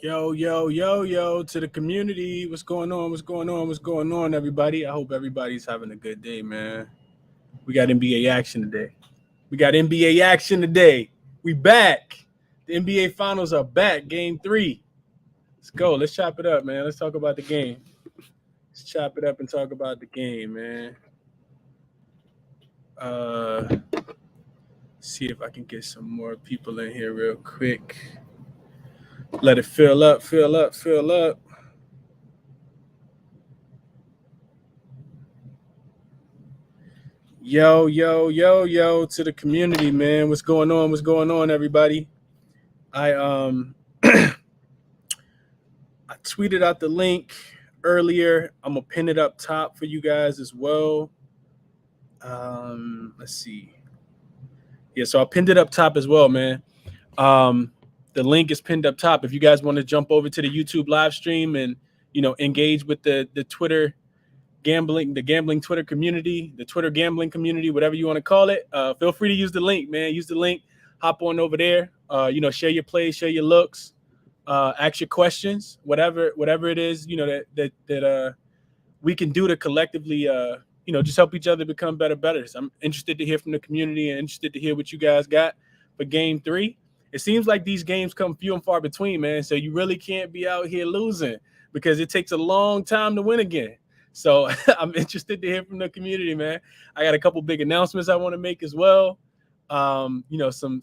Yo, yo, yo, yo, to the community. What's going on? What's going on? What's going on, everybody? I hope everybody's having a good day, man. We got NBA action today. We got NBA action today. We back. The NBA finals are back. Game 3. Let's go. Let's chop it up, man. Let's talk about the game. Let's chop it up and talk about the game, man. Uh see if I can get some more people in here real quick. Let it fill up, fill up, fill up. Yo, yo, yo, yo, to the community, man. What's going on? What's going on, everybody? I I tweeted out the link earlier. I'm gonna pin it up top for you guys as well. Let's see. Yeah, so I pinned it up top as well, man. The link is pinned up top. If you guys want to jump over to the YouTube live stream and engage with the Twitter the gambling Twitter community, the Twitter gambling community, whatever you want to call it. Feel free to use the link, man. Use the link. Hop on over there. Share your plays, share your looks, ask your questions, whatever it is, that we can do to collectively, just help each other become better. So I'm interested to hear from the community and interested to hear what you guys got for Game 3. It seems like these games come few and far between, man. So you really can't be out here losing because it takes a long time to win again. So I'm interested to hear from the community, man. I got a couple big announcements I want to make as well. Some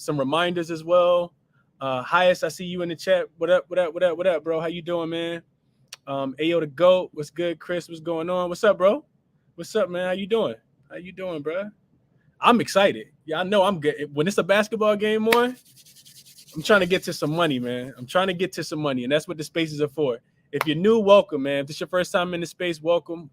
reminders as well. Highest, I see you in the chat. What up, bro? How you doing, man? Ayo the GOAT, what's good? Chris, what's going on? What's up, bro? What's up, man? How you doing, bro? I'm excited. Yeah, I know I'm good. When it's a basketball game on, I'm trying to get to some money, man. I'm trying to get to some money, and that's what the spaces are for. If you're new, welcome, man. If this is your first time in the space, welcome.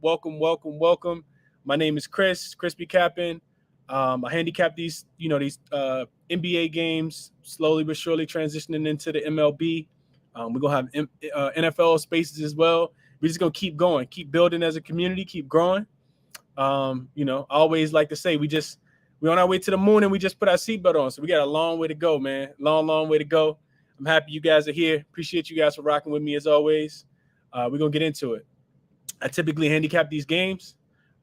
My name is ChrisBeCappinn. I handicap these NBA games slowly but surely transitioning into the MLB. We're going to have NFL spaces as well. We're just going to keep going, keep building as a community, keep growing. I always like to say we're on our way to the moon and we just put our seatbelt on. So we got a long way to go, man. Long way to go. I'm happy you guys are here. Appreciate you guys for rocking with me as always. We're going to get into it. I typically handicap these games,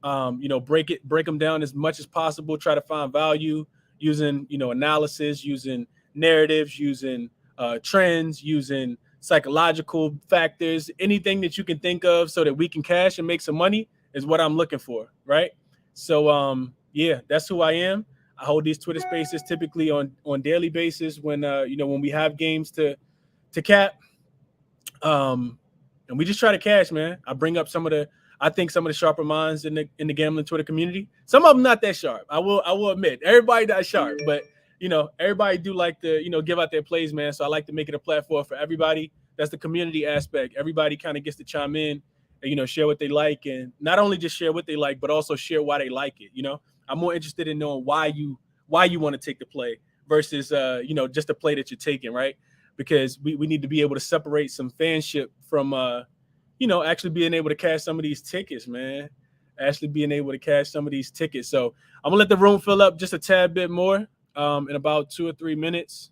break them down as much as possible, try to find value using, analysis, using narratives, using trends, using psychological factors, anything that you can think of so that we can cash and make some money is what I'm looking for, right? So, that's who I am. I hold these Twitter spaces typically on daily basis when we have games to cap, and we just try to cash, man. I bring up some of the sharper minds in the gambling Twitter community. Some of them not that sharp. I will admit, everybody not sharp, but everybody do like to give out their plays, man. So I like to make it a platform for everybody. That's the community aspect. Everybody kind of gets to chime in and share what they like, and not only just share what they like, but also share why they like it. I'm more interested in knowing why you want to take the play versus just the play that you're taking, right? Because we need to be able to separate some fanship from actually being able to cash some of these tickets, man. Actually being able to cash some of these tickets. So I'm gonna let the room fill up just a tad bit more in about 2 or 3 minutes.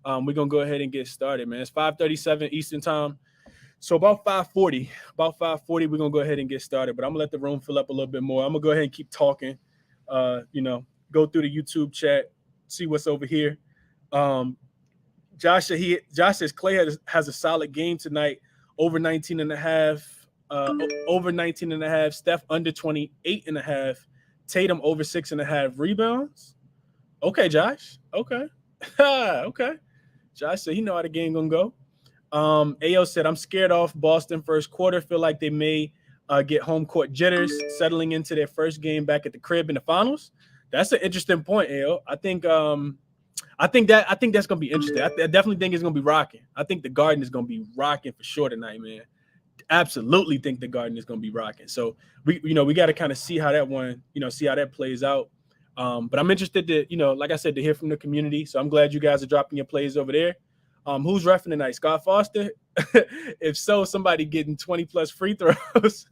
We're gonna go ahead and get started, man. It's 5:37 Eastern time. So about 5:40, we're gonna go ahead and get started. But I'm gonna let the room fill up a little bit more. I'm gonna go ahead and keep talking. Go through the YouTube chat, see what's over here. Josh says Clay has a solid game tonight, over 19 and a half, over 19 and a half. Steph under 28 and a half. Tatum over 6.5 rebounds. Okay, Josh. Okay. Okay. Josh said he know how the game gonna go. Ayo said, I'm scared off Boston first quarter. Feel like they may get home court jitters, settling into their first game back at the crib in the finals. That's an interesting point, Ayo. I think that's gonna be interesting. I definitely think it's gonna be rocking. I think the Garden is gonna be rocking for sure tonight, man. Absolutely think the Garden is gonna be rocking. So we got to kind of see how that one, see how that plays out. But I'm interested to, like I said, to hear from the community. So I'm glad you guys are dropping your plays over there. Who's reffing tonight? Scott Foster? If so, somebody getting 20 plus free throws.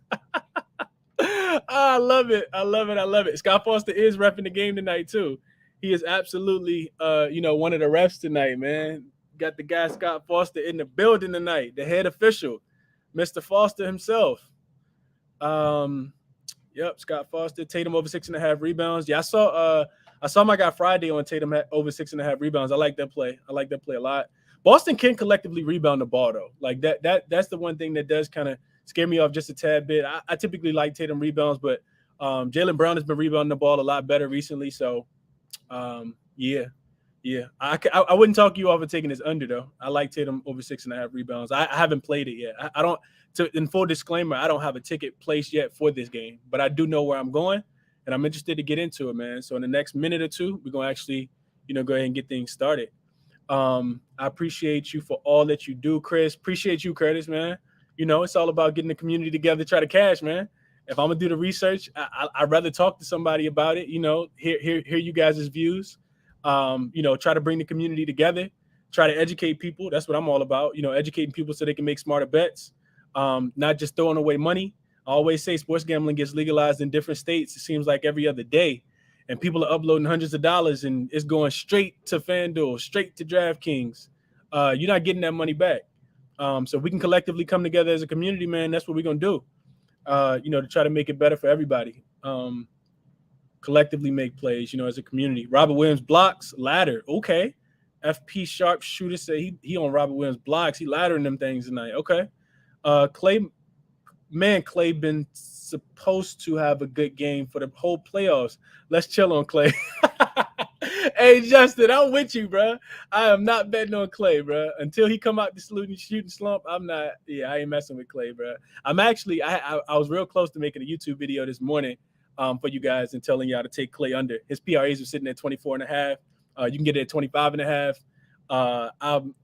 I love it. Scott Foster is reffing the game tonight too. He is absolutely, one of the refs tonight, man. got the guy Scott Foster in the building tonight, the head official, Mr. Foster himself. Yep, Scott Foster, Tatum over 6.5 rebounds. Yeah, I saw my guy Friday on Tatum over 6.5 rebounds. I like that play. I like that play a lot. Boston can collectively rebound the ball though. Like that's the one thing that does kind of scare me off just a tad bit. I typically like Tatum rebounds, but Jaylen Brown has been rebounding the ball a lot better recently. So yeah. I wouldn't talk you off of taking this under though. I like Tatum over 6.5 rebounds. I haven't played it yet. I don't. In full disclaimer, I don't have a ticket placed yet for this game, but I do know where I'm going, and I'm interested to get into it, man. So in the next minute or two, we're gonna actually, go ahead and get things started. I appreciate you for all that you do, Chris. Appreciate you, Curtis, man. It's all about getting the community together, try to cash, man. If I'm gonna do the research, I'd rather talk to somebody about it. Hear you guys' views. Try to bring the community together, try to educate people. That's what I'm all about. Educating people so they can make smarter bets. Not just throwing away money. I always say sports gambling gets legalized in different states. It seems like every other day, and people are uploading hundreds of dollars, and it's going straight to FanDuel, straight to DraftKings. You're not getting that money back. So we can collectively come together as a community, man. That's what we're gonna do. To try to make it better for everybody. Collectively make plays, as a community. Robert Williams blocks, ladder. Okay. FP Sharp Shooter said he on Robert Williams blocks. He laddering them things tonight. Okay. Clay been supposed to have a good game for the whole playoffs. Let's chill on Clay. Hey, Justin, I'm with you, bro. I am not betting on Clay, bro. Until he come out the shooting slump, I'm not. Yeah, I ain't messing with Clay, bro. I'm actually, I was real close to making a YouTube video this morning for you guys and telling y'all to take Clay under. His PRAs were sitting at 24.5. You can get it at 25.5.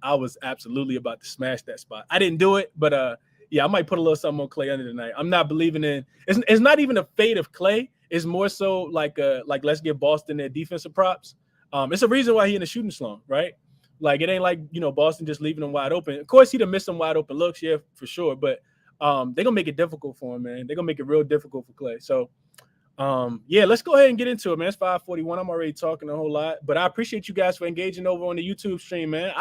I was absolutely about to smash that spot. I didn't do it, but yeah, I might put a little something on Clay under tonight. I'm not believing in. It's not even a fade of Clay. It's more so like let's give Boston their defensive props. It's a reason why he in a shooting slump, right? Like it ain't like Boston just leaving him wide open. Of course, he'd have missed some wide open looks, yeah, for sure. But they're gonna make it difficult for him, man. They're gonna make it real difficult for Clay. So yeah, let's go ahead and get into it, man. It's 5:41. I'm already talking a whole lot, but I appreciate you guys for engaging over on the YouTube stream, man.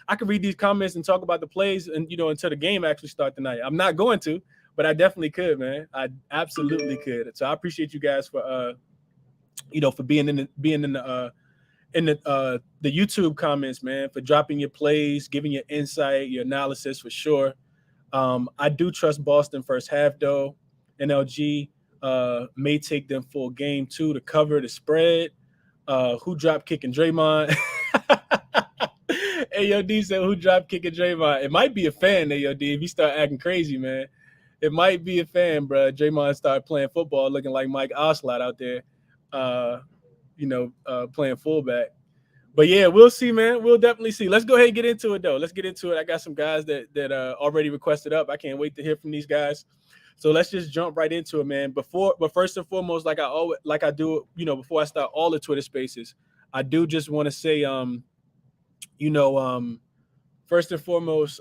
I could read these comments and talk about the plays and until the game actually start tonight. I'm not going to, but I definitely could, man. I absolutely could. So I appreciate you guys for for being in the YouTube comments, man, for dropping your plays, giving your insight, your analysis for sure. I do trust Boston first half though. NLG may take them full game too to cover the spread. Who drop kicking Draymond? AOD said, who drop kicking Draymond? It might be a fan, AOD, if he start acting crazy, man. It might be a fan, bro. Draymond started playing football looking like Mike Oslot out there, playing fullback. But yeah, we'll see, man. We'll definitely see. Let's go ahead and get into it, though. Let's get into it. I got some guys that already requested up. I can't wait to hear from these guys. So let's just jump right into it, man. But first and foremost, like I do, before I start all the Twitter Spaces, I do just want to say, first and foremost,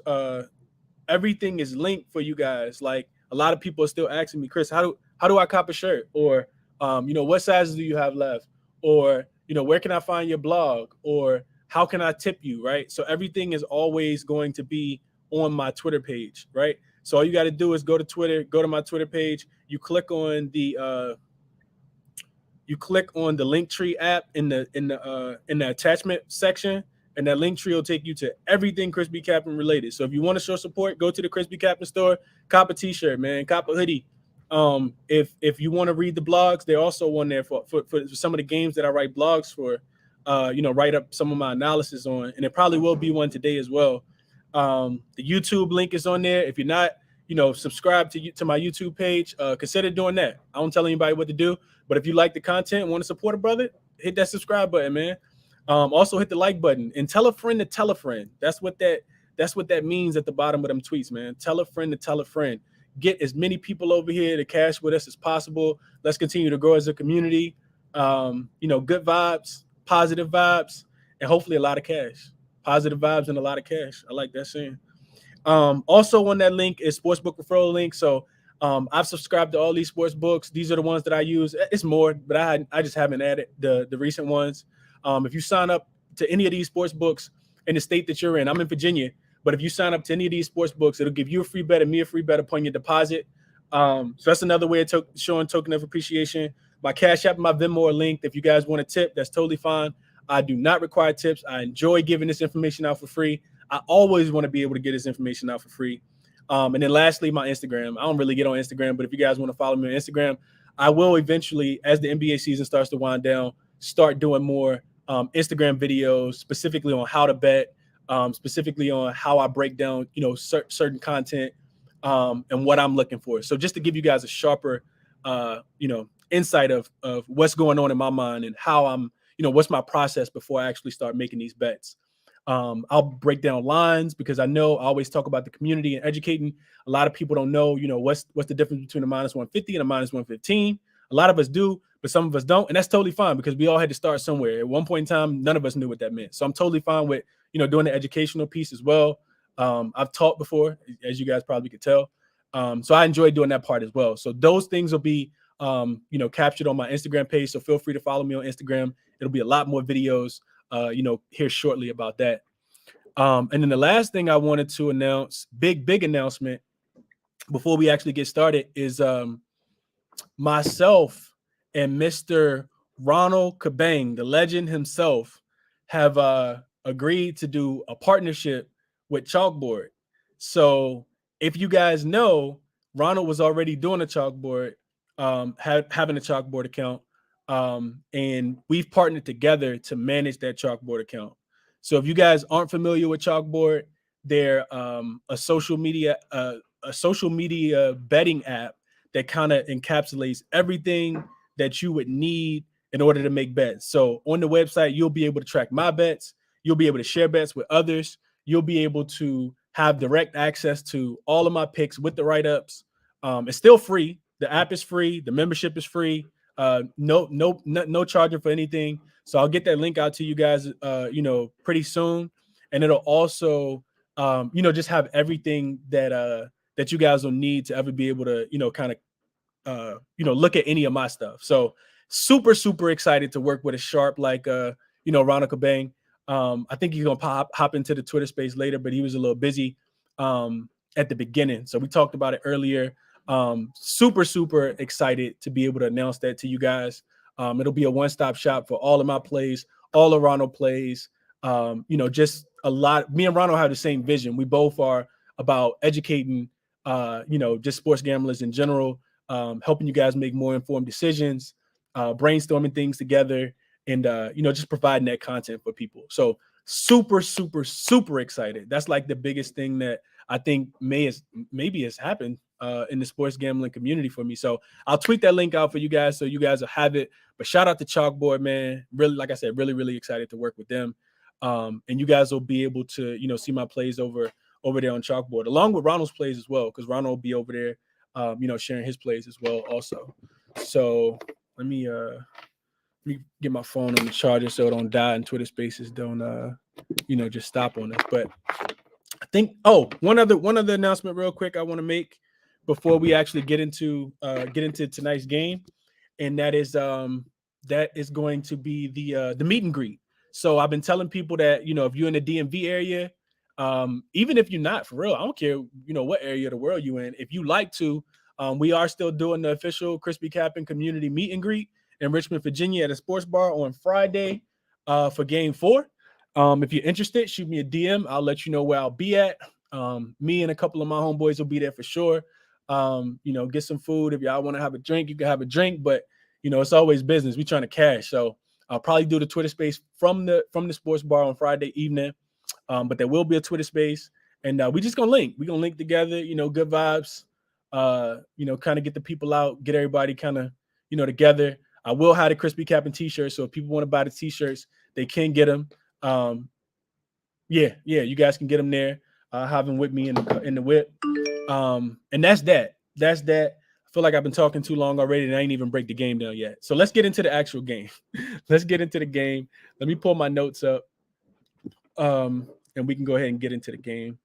everything is linked for you guys. Like a lot of people are still asking me, Chris, how do I cop a shirt? Or, what sizes do you have left? Or, where can I find your blog? Or how can I tip you, right? So everything is always going to be on my Twitter page, right? So all you got to do is go to Twitter, go to my Twitter page. You click on the Linktree app in the attachment section, and that Linktree will take you to everything ChrisBeCappinn related. So if you want to show support, go to the ChrisBeCappinn store, cop a t-shirt, man, cop a hoodie. If you want to read the blogs, they're also on there for some of the games that I write blogs for, write up some of my analysis on, and it probably will be one today as well. The YouTube link is on there. If you're not, subscribed to my YouTube page, consider doing that. I don't tell anybody what to do, but if you like the content and want to support a brother, hit that subscribe button, man. Also hit the like button and tell a friend to tell a friend. That's what that means at the bottom of them tweets, man. Tell a friend to tell a friend. Get as many people over here to cash with us as possible. Let's continue to grow as a community. Good vibes, positive vibes, and hopefully a lot of cash. Positive vibes and a lot of cash. I like that saying. Also on that link is sportsbook referral link. So I've subscribed to all these sports books. These are the ones that I use. It's more, but I just haven't added the recent ones. If you sign up to any of these sports books, in the state that you're in. I'm in Virginia, but if you sign up to any of these sports books, it'll give you a free bet and me a free bet upon your deposit. So that's another way of showing token of appreciation. My Cash App and my Venmo are linked. If you guys want a tip, that's totally fine. I do not require tips. I enjoy giving this information out for free. I always want to be able to get this information out for free. And then lastly, my Instagram. I don't really get on Instagram, but if you guys want to follow me on Instagram, I will eventually, as the NBA season starts to wind down, start doing more Instagram videos specifically on how to bet, specifically on how I break down, certain content and what I'm looking for. So just to give you guys a sharper, insight of what's going on in my mind and how I'm, what's my process before I actually start making these bets. I'll break down lines because I know I always talk about the community and educating. A lot of people don't know, what's the difference between a minus 150 and a minus 115. A lot of us do, but some of us don't. And that's totally fine because we all had to start somewhere. At one point in time, none of us knew what that meant. So I'm totally fine with, doing the educational piece as well. I've taught before, as you guys probably could tell. So I enjoy doing that part as well. So those things will be, captured on my Instagram page. So feel free to follow me on Instagram. It'll be a lot more videos, here shortly about that. And then the last thing I wanted to announce, big announcement before we actually get started is myself and Mr. Ronald Kavon, the legend himself, have agreed to do a partnership with Chalkboard. So if you guys know, Ronald was already doing a Chalkboard, having a Chalkboard account, and we've partnered together to manage that Chalkboard account. So if you guys aren't familiar with Chalkboard, they're a social media betting app that kind of encapsulates everything that you would need in order to make bets. So on the website, you'll be able to track my bets. You'll be able to share bets with others. You'll be able to have direct access to all of my picks with the write-ups. It's still free. The app is free. The membership is free. No charging for anything. So I'll get that link out to you guys, pretty soon. And it'll also, just have everything that you guys will need to ever be able to, kind of, look at any of my stuff. So super excited to work with a sharp like, Ronald Kavon. I think he's gonna hop into the Twitter space later, but he was a little busy at the beginning. So we talked about it earlier. Super excited to be able to announce that to you guys. It'll be a one-stop shop for all of my plays, all of Ronald plays. Just a lot. Me and Ronald have the same vision. We both are about educating, just sports gamblers in general, helping you guys make more informed decisions, brainstorming things together, and just providing that content for people. So super excited. That's like the biggest thing that I think maybe has happened in the sports gambling community for me. So I'll tweet that link out for you guys so you guys will have it. But shout out to Chalkboard, man. Really, like I said, really excited to work with them. And you guys will be able to, see my plays over there on Chalkboard, along with Ronald's plays as well, because Ronald will be over there, sharing his plays as well also. So let me get my phone on the charger so it don't die and Twitter Spaces don't just stop on us. But I think one other announcement real quick I want to make before we actually get into tonight's game, and that is going to be the meet and greet. So I've been telling people that, if you're in the DMV area, even if you're not, for real, I don't care, what area of the world you're in, if you like to, we are still doing the official ChrisBeCappinn community meet and greet in Richmond, Virginia at a sports bar on Friday for game 4. If you're interested, shoot me a DM. I'll let you know where I'll be at. Me and a couple of my homeboys will be there for sure. Get some food. If y'all want to have a drink, you can have a drink, but it's always business. We're trying to cash. So I'll probably do the Twitter space from the sports bar on Friday evening. But there will be a Twitter space, and we just gonna link. We're gonna link together, good vibes, kind of get the people out, get everybody kind of, together. I will have the ChrisBeCappinn t-shirts. So if people want to buy the t-shirts, they can get them. You guys can get them there. Have them with me in the whip. And that's that. I feel like I've been talking too long already, and I ain't even break the game down yet. So let's get into the actual game. Let's get into the game. Let me pull my notes up. And we can go ahead and get into the game.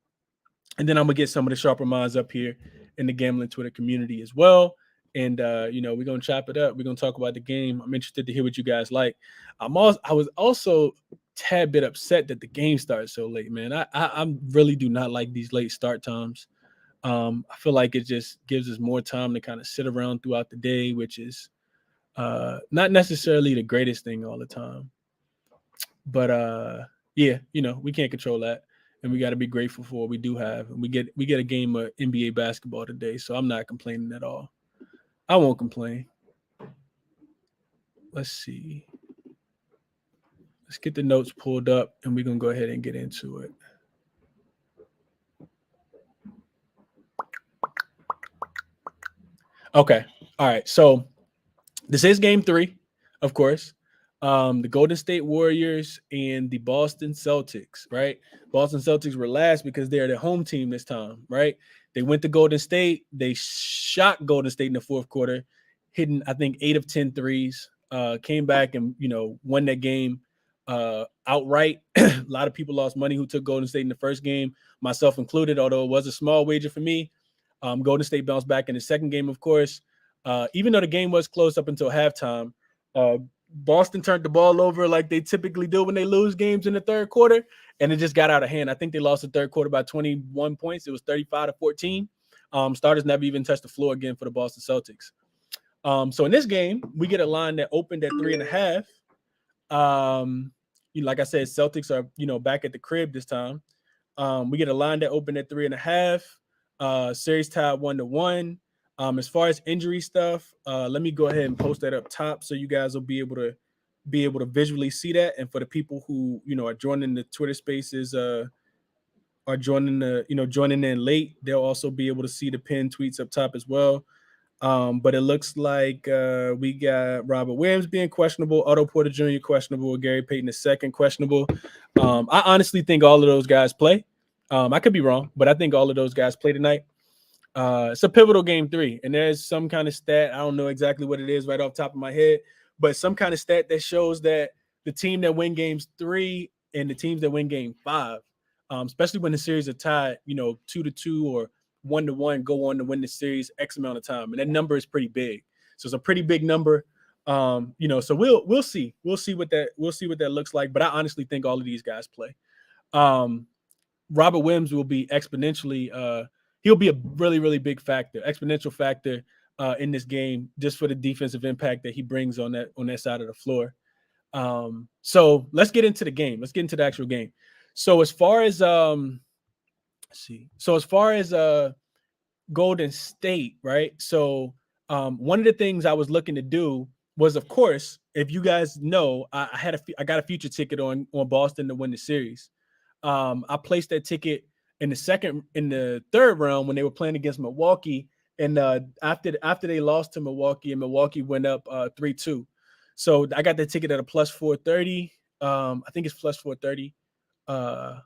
And then I'm gonna get some of the sharper minds up here in the gambling Twitter community as well. and we're gonna chop it up. We're gonna talk about the game. I'm interested to hear what you guys like. I was also tad bit upset that the game started so late, man. I really do not like these late start times. I feel like it just gives us more time to kind of sit around throughout the day, which is not necessarily the greatest thing all the time. But yeah, we can't control that, and we got to be grateful for what we do have. And we get a game of NBA basketball today, so I'm not complaining at all. I won't complain. Let's see. Let's get the notes pulled up, and we're gonna go ahead and get into it. Okay. All right. So this is game 3, of course. The Golden State Warriors and the Boston Celtics, right? Boston Celtics were last because they're the home team this time, right? They went to Golden State. They shot Golden State in the fourth quarter, hitting, I think, 8 of 10 threes, came back and, won that game outright. A lot of people lost money who took Golden State in the first game, myself included, although it was a small wager for me. Golden State bounced back in the second game, of course. Even though the game was close up until halftime, Boston turned the ball over like they typically do when they lose games in the third quarter, and it just got out of hand. I think they lost the third quarter by 21 points. It was 35-14. Starters never even touched the floor again for the Boston Celtics. So in this game, we get a line that opened at 3.5. Like I said, Celtics are back at the crib this time. We get a line that opened at 3.5. Series tied 1-1. As far as injury stuff, let me go ahead and post that up top so you guys will be able to visually see that. And for the people who are joining the Twitter Spaces, are joining in late, they'll also be able to see the pinned tweets up top as well. But it looks like we got Robert Williams being questionable, Otto Porter Jr. questionable, Gary Payton II questionable. I honestly think all of those guys play. I could be wrong, but I think all of those guys play tonight. It's a pivotal game 3, and there's some kind of stat. I don't know exactly what it is right off the top of my head, but some kind of stat that shows that the team that win games 3 and the teams that win game 5, especially when the series are tied, 2-2 or 1-1, go on to win the series X amount of time, and that number is pretty big. So it's a pretty big number. So we'll see what that looks like. But I honestly think all of these guys play. Robert Williams will be exponentially. He'll be a really, really big factor, exponential factor in this game, just for the defensive impact that he brings on that side of the floor. So let's get into the game. Let's get into the actual game. So as far as Golden State, right? So one of the things I was looking to do was, of course, if you guys know, I got a future ticket on Boston to win the series. I placed that ticket in the third round when they were playing against Milwaukee, and after they lost to Milwaukee, and Milwaukee went up 3-2. So I got the ticket at a plus 430. I think it's plus 430. A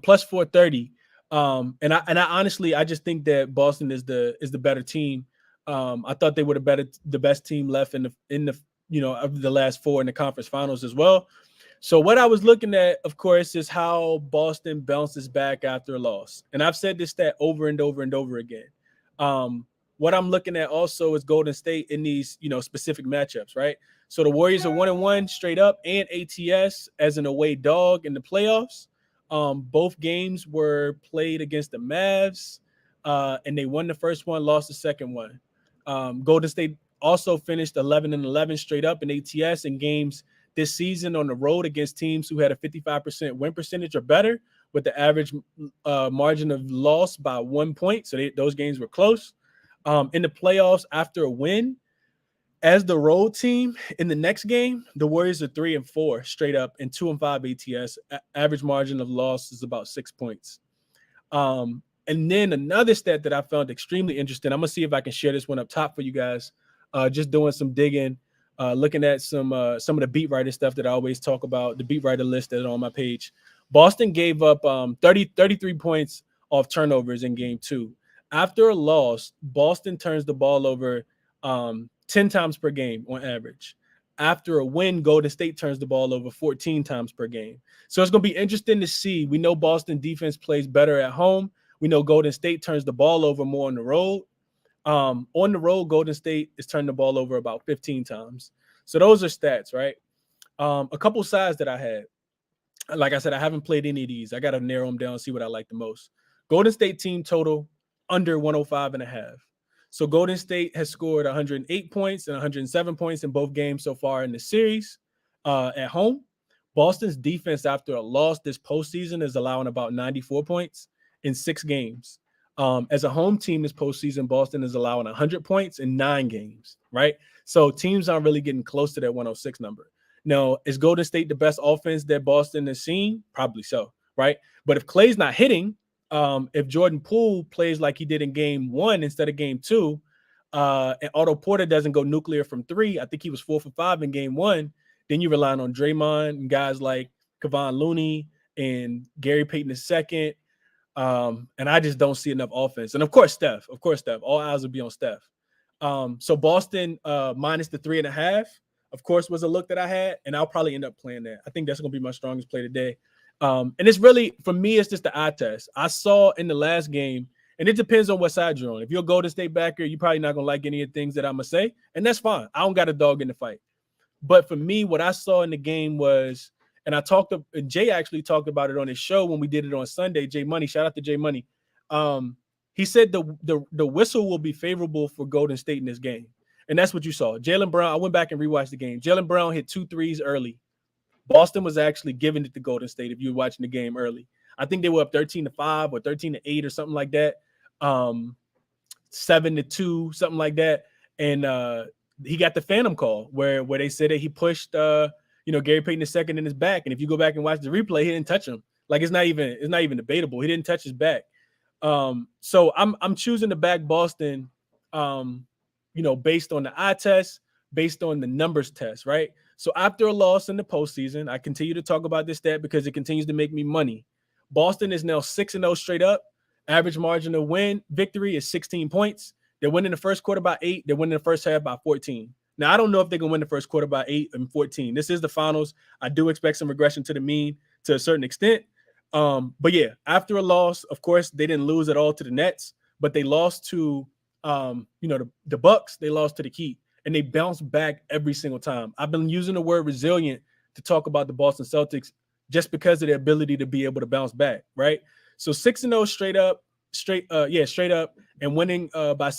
plus 430. And I honestly, I just think that Boston is the better team. I thought they were the best team left in the of the last 4 in the conference finals as well. So what I was looking at, of course, is how Boston bounces back after a loss. And I've said this stat over and over and over again. What I'm looking at also is Golden State in these, specific matchups, right? So the Warriors are 1-1 straight up and ATS as an away dog in the playoffs. Both games were played against the Mavs, and they won the first one, lost the second one. Golden State also finished 11-11 straight up in ATS in games this season on the road against teams who had a 55% win percentage or better, with the average margin of loss by 1 point. So those games were close. In the playoffs, after a win as the road team in the next game, the Warriors are 3-4 straight up and 2-5 ATS. Average margin of loss is about 6 points. And then another stat that I found extremely interesting. I'm gonna see if I can share this one up top for you guys. Just doing some digging. Looking at some of the beat writer stuff that I always talk about, the beat writer list that are on my page. Boston gave up 33 points off turnovers in game 2. After a loss, Boston turns the ball over 10 times per game on average. After a win, Golden State turns the ball over 14 times per game. So it's going to be interesting to see. We know Boston defense plays better at home. We know Golden State turns the ball over more on the road. On the road, Golden State is turning the ball over about 15 times. So those are stats, right? A couple sides that I had. Like I said, I haven't played any of these. I got to narrow them down, see what I like the most. Golden State team total under 105.5. So Golden State has scored 108 points and 107 points in both games so far in the series at home. Boston's defense after a loss this postseason is allowing about 94 points in 6 games. As a home team this postseason, Boston is allowing 100 points in 9 games, right? So teams aren't really getting close to that 106 number. Now, is Golden State the best offense that Boston has seen? Probably so, right? But if Klay's not hitting, if Jordan Poole plays like he did in game 1 instead of game 2, and Otto Porter doesn't go nuclear from 3, I think he was 4 for 5 in game 1, then you're relying on Draymond and guys like Kavon Looney and Gary Payton II. And I just don't see enough offense. And of course, Steph. All eyes will be on Steph. So Boston minus the 3.5, of course, was a look that I had, and I'll probably end up playing that. I think that's going to be my strongest play today. And it's really, for me, it's just the eye test. I saw in the last game, and it depends on what side you're on. If you're a Golden State backer, you're probably not going to like any of the things that I'm going to say, and that's fine. I don't got a dog in the fight. But for me, what I saw in the game was, and Jay actually talked about it on his show when we did it on Sunday. Jay Money, shout out to Jay Money. He said the whistle will be favorable for Golden State in this game. And that's what you saw. Jaylen Brown, I went back and rewatched the game. Jaylen Brown hit 2 threes early. Boston was actually giving it to Golden State if you were watching the game early. I think they were up 13-5 or 13-8 or something like that. 7-2, something like that. And he got the phantom call where they said that he pushed Gary Payton II in his back. And if you go back and watch the replay, he didn't touch him. Like it's not even debatable. He didn't touch his back. So I'm choosing to back Boston, based on the eye test, based on the numbers test, right? So after a loss in the postseason, I continue to talk about this stat because it continues to make me money. Boston is now 6-0 straight up. Average margin of victory is 16 points. They're winning the first quarter by 8. They're winning the first half by 14. Now, I don't know if they're going to win the first quarter by 8 and 14. This is the finals. I do expect some regression to the mean to a certain extent. But yeah, after a loss, of course, they didn't lose at all to the Nets, but they lost to, the Bucks. They lost to the Heat, and they bounced back every single time. I've been using the word resilient to talk about the Boston Celtics just because of their ability to be able to bounce back, right? So 6-0 straight up, and winning by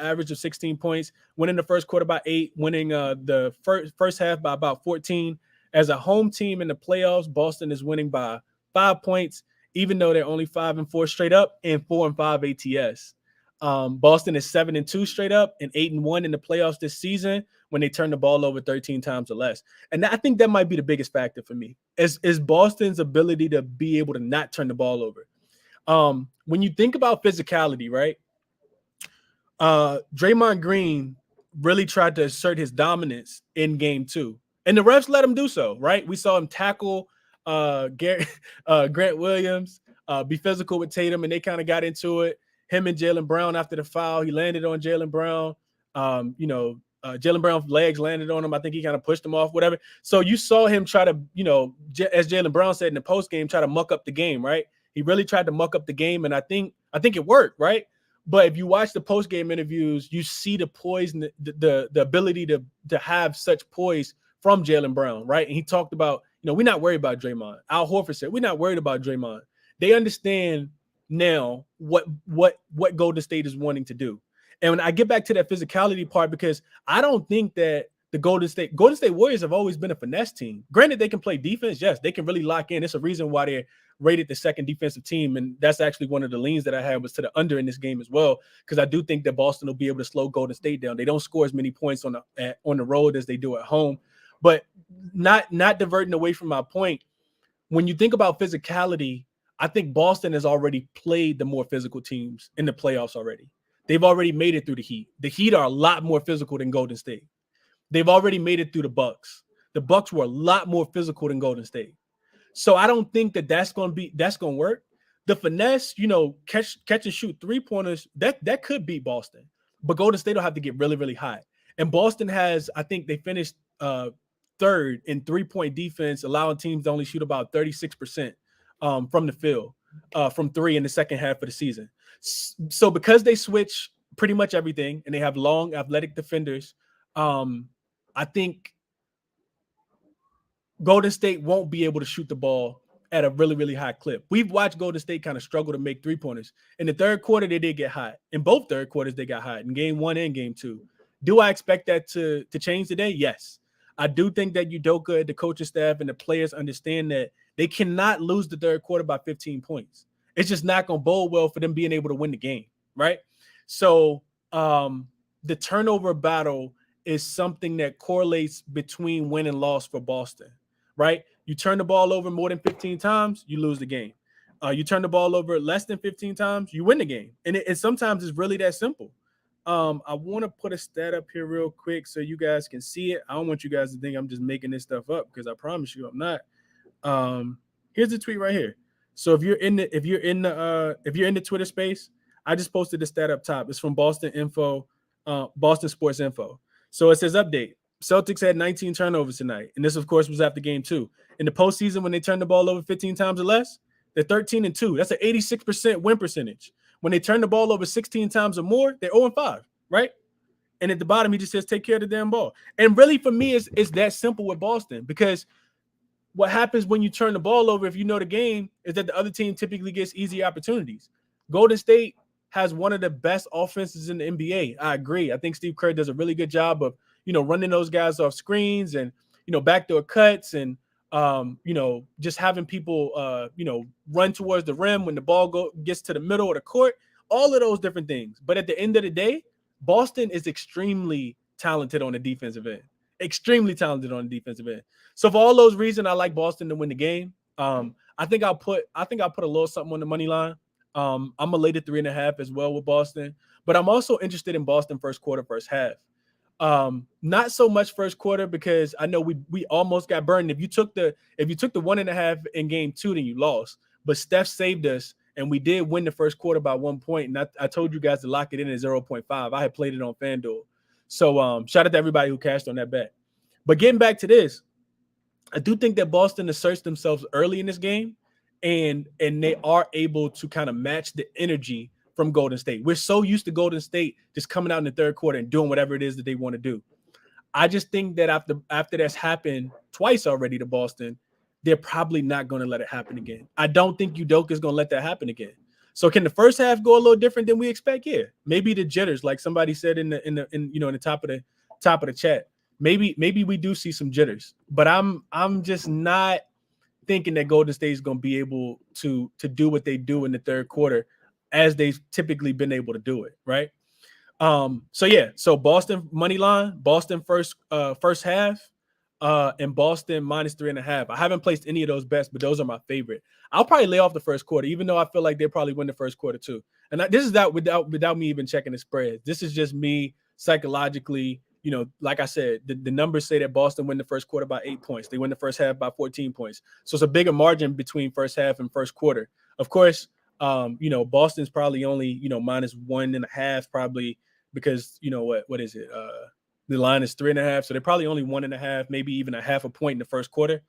average of 16 points, winning the first quarter by 8, winning the first half by about 14. As a home team in the playoffs, Boston is winning by 5 points, even though they're only 5-4 straight up and 4-5 ATS. Boston is 7-2 straight up and 8-1 in the playoffs this season when they turn the ball over 13 times or less. And I think that might be the biggest factor for me is Boston's ability to be able to not turn the ball over. When you think about physicality, right? Draymond Green really tried to assert his dominance in game 2, and the refs let him do so, right? We saw him tackle Grant Williams, be physical with Tatum, and they kind of got into it. Him and Jaylen Brown after the foul, he landed on Jaylen Brown. Jaylen Brown's legs landed on him. I think he kind of pushed him off, whatever. So you saw him try to, as Jaylen Brown said in the post game, try to muck up the game, right? He really tried to muck up the game, and I think it worked, right? But if you watch the post game interviews, you see the poise and the ability to have such poise from Jaylen Brown, right? And he talked about, we're not worried about Draymond. Al Horford said, we're not worried about Draymond. They understand now what Golden State is wanting to do. And when I get back to that physicality part, because I don't think that the Golden State Warriors have always been a finesse team. Granted, they can play defense. Yes, they can really lock in. It's a reason why they're rated the second defensive team. And that's actually one of the leans that I had was to the under in this game as well, because I do think that Boston will be able to slow Golden State down. They don't score as many points on the road as they do at home. But not diverting away from my point, when you think about physicality, I think Boston has already played the more physical teams in the playoffs already. They've already made it through the Heat. The Heat are a lot more physical than Golden State. They've already made it through the Bucks. The Bucks were a lot more physical than Golden State. So I don't think that's going to work. The finesse, catch and shoot 3-pointers, that could beat Boston. But Golden State will have to get really, really high. And Boston has, I think they finished third in 3-point defense, allowing teams to only shoot about 36% from the field, from 3 in the second half of the season. So because they switch pretty much everything, and they have long, athletic defenders. I think Golden State won't be able to shoot the ball at a really, really high clip. We've watched Golden State kind of struggle to make three-pointers. In the third quarter, they did get hot. In both third quarters, they got hot, in game 1 and game 2. Do I expect that to change today? Yes. I do think that Udoka, the coaching staff, and the players understand that they cannot lose the third quarter by 15 points. It's just not going to bode well for them being able to win the game, right? So the turnover battle is something that correlates between win and loss for Boston, right? You turn the ball over more than 15 times, you lose the game. You turn the ball over less than 15 times, you win the game. And it sometimes it's really that simple. I want to put a stat up here real quick so you guys can see it. I don't want you guys to think I'm just making this stuff up, because I promise you I'm not. Here's the tweet right here. So if you're in the Twitter space, I just posted the stat up top. It's from Boston Sports Info. So it says, update: Celtics had 19 turnovers tonight, and this, of course, was after game 2. In the postseason, when they turn the ball over 15 times or less, they're 13-2. That's an 86% win percentage. When they turn the ball over 16 times or more, they're 0-5, right? And at the bottom, he just says, take care of the damn ball. And really, for me, it's that simple with Boston, because what happens when you turn the ball over, if you know the game, is that the other team typically gets easy opportunities. Golden State has one of the best offenses in the NBA. I agree. I think Steve Kerr does a really good job of, running those guys off screens and, backdoor cuts and, just having people, run towards the rim when the ball gets to the middle of the court, all of those different things. But at the end of the day, Boston is extremely talented on the defensive end. Extremely talented on the defensive end. So for all those reasons, I like Boston to win the game. I think I'll put a little something on the money line. I'm a late at 3.5 as well with Boston, but I'm also interested in Boston first quarter, first half. Not so much first quarter, because I know we almost got burned. If you took the 1.5 in game 2, then you lost. But Steph saved us, and we did win the first quarter by 1 point. And I told you guys to lock it in at 0.5. I had played it on FanDuel. So shout out to everybody who cashed on that bet. But getting back to this, I do think that Boston asserts themselves early in this game, and they are able to kind of match the energy from Golden State. We're so used to Golden State just coming out in the third quarter and doing whatever it is that they want to do. I just think that after that's happened twice already to Boston, they're probably not going to let it happen again. I don't think Udoka is going to let that happen again. So can the first half go a little different than we expect? Yeah, maybe the jitters, like somebody said in the top of the chat. Maybe we do see some jitters, but I'm just not thinking that Golden State is going to be able to do what they do in the third quarter, as they've typically been able to do it, right? So Boston money line, Boston first half, and Boston -3.5. I haven't placed any of those bets, but those are my favorite. I'll probably lay off the first quarter, even though I feel like they probably win the first quarter too. And this is that without me even checking the spread. This is just me psychologically. Like I said, the numbers say that Boston win the first quarter by 8 points. They win the first half by 14 points. So it's a bigger margin between first half and first quarter. Of course, Boston's probably only, -1.5 probably, because, what is it? The line is 3.5. So they're probably only 1.5, maybe even a half a point in the first quarter.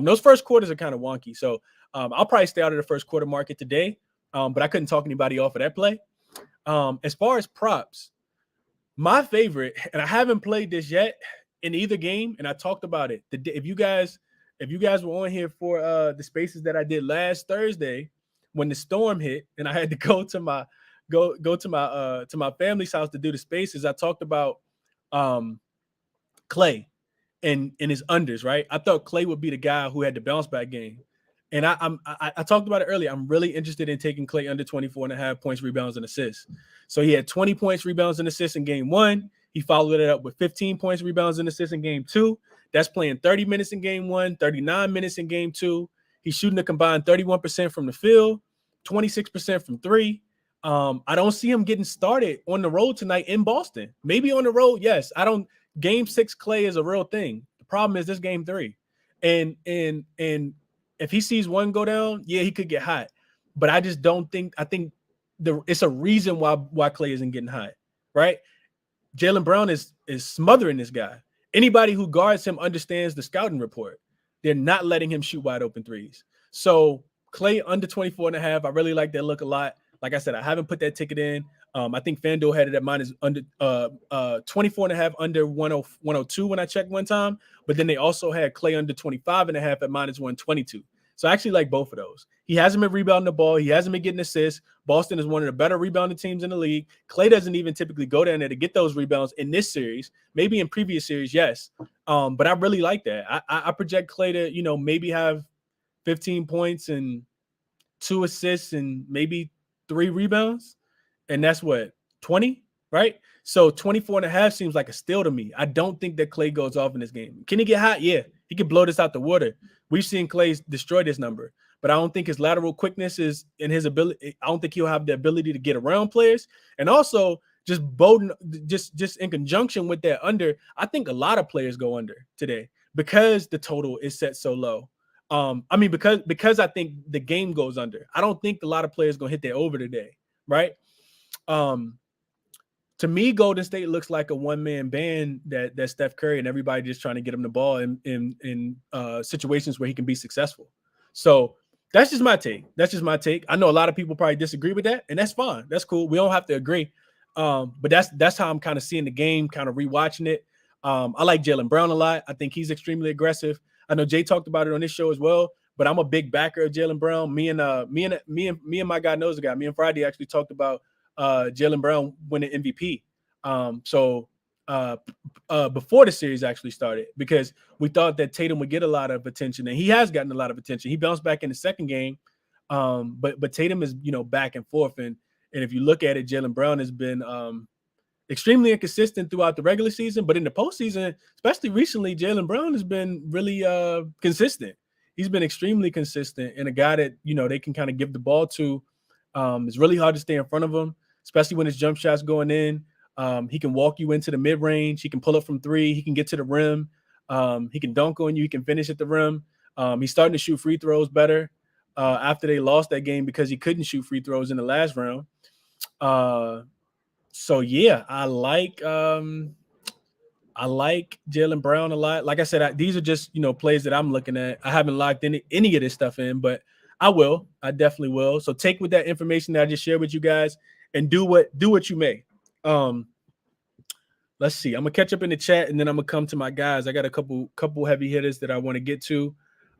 Those first quarters are kind of wonky. So I'll probably stay out of the first quarter market today. But I couldn't talk anybody off of that play. As far as props, my favorite, and I haven't played this yet in either game, and I talked about it. If you guys were on here for the spaces that I did last Thursday, when the storm hit and I had to go to my family's house to do the spaces, I talked about Clay and his unders, right? I thought Clay would be the guy who had the bounce back game. And I talked about it earlier. I'm really interested in taking Clay under 24.5 points, rebounds, and assists. So he had 20 points, rebounds, and assists in game 1. He followed it up with 15 points, rebounds, and assists in game 2. That's playing 30 minutes in game 1, 39 minutes in game 2. He's shooting a combined 31% from the field, 26% from 3. I don't see him getting started on the road tonight in Boston. Maybe on the road, yes. Game 6 Clay is a real thing. The problem is this game 3. And if he sees one go down, yeah, he could get hot. But I just don't think – I think it's a reason why Clay isn't getting hot, right? Jaylen Brown is smothering this guy. Anybody who guards him understands the scouting report. They're not letting him shoot wide open threes. So Clay under 24.5, I really like that look a lot. Like I said, I haven't put that ticket in. I think FanDuel had it at minus under 24.5 under 102 when I checked one time. But then they also had Klay under 25.5 at minus 122. So I actually like both of those. He hasn't been rebounding the ball. He hasn't been getting assists. Boston is one of the better rebounding teams in the league. Klay doesn't even typically go down there to get those rebounds in this series. Maybe in previous series, yes. But I really like that. I project Klay to, maybe have 15 points and 2 assists and maybe 3 rebounds. And that's what, 20, right? So 24.5 seems like a steal to me. I don't think that Klay goes off in this game. Can he get hot? Yeah, he can blow this out the water. We've seen Klay destroy this number, but I don't think his lateral quickness is in his ability. I don't think he'll have the ability to get around players. And also just in conjunction with that under, I think a lot of players go under today because the total is set so low. Because I think the game goes under. I don't think a lot of players gonna hit their over today, right? To me, Golden State looks like a one-man band that Steph Curry and everybody just trying to get him the ball in situations where he can be successful. So that's just my take. I know a lot of people probably disagree with that, and that's fine. That's cool. We don't have to agree. But that's how I'm kind of seeing the game, kind of rewatching it. I like Jaylen Brown a lot. I think he's extremely aggressive. I know Jay talked about it on this show as well, but I'm a big backer of Jaylen Brown. Me and my guy knows the guy. Me and Friday actually talked about Jaylen Brown winning MVP. Before the series actually started, because we thought that Tatum would get a lot of attention, and he has gotten a lot of attention. He bounced back in the second game, but Tatum is back and forth, and if you look at it, Jaylen Brown has been extremely inconsistent throughout the regular season, but in the postseason, especially recently, Jaylen Brown has been really consistent. He's been extremely consistent, and a guy that they can kind of give the ball to. It's really hard to stay in front of him, especially when his jump shot's going in. He can walk you into the mid-range. He can pull up from 3. He can get to the rim. He can dunk on you. He can finish at the rim. He's starting to shoot free throws better after they lost that game because he couldn't shoot free throws in the last round. So yeah, I like Jaylen Brown a lot. Like I said, these are just plays that I'm looking at. I haven't locked any of this stuff in, but I will. I definitely will. So take with that information that I just shared with you guys and do what you may. Let's see. I'm gonna catch up in the chat and then I'm gonna come to my guys. I got a couple heavy hitters that I want to get to.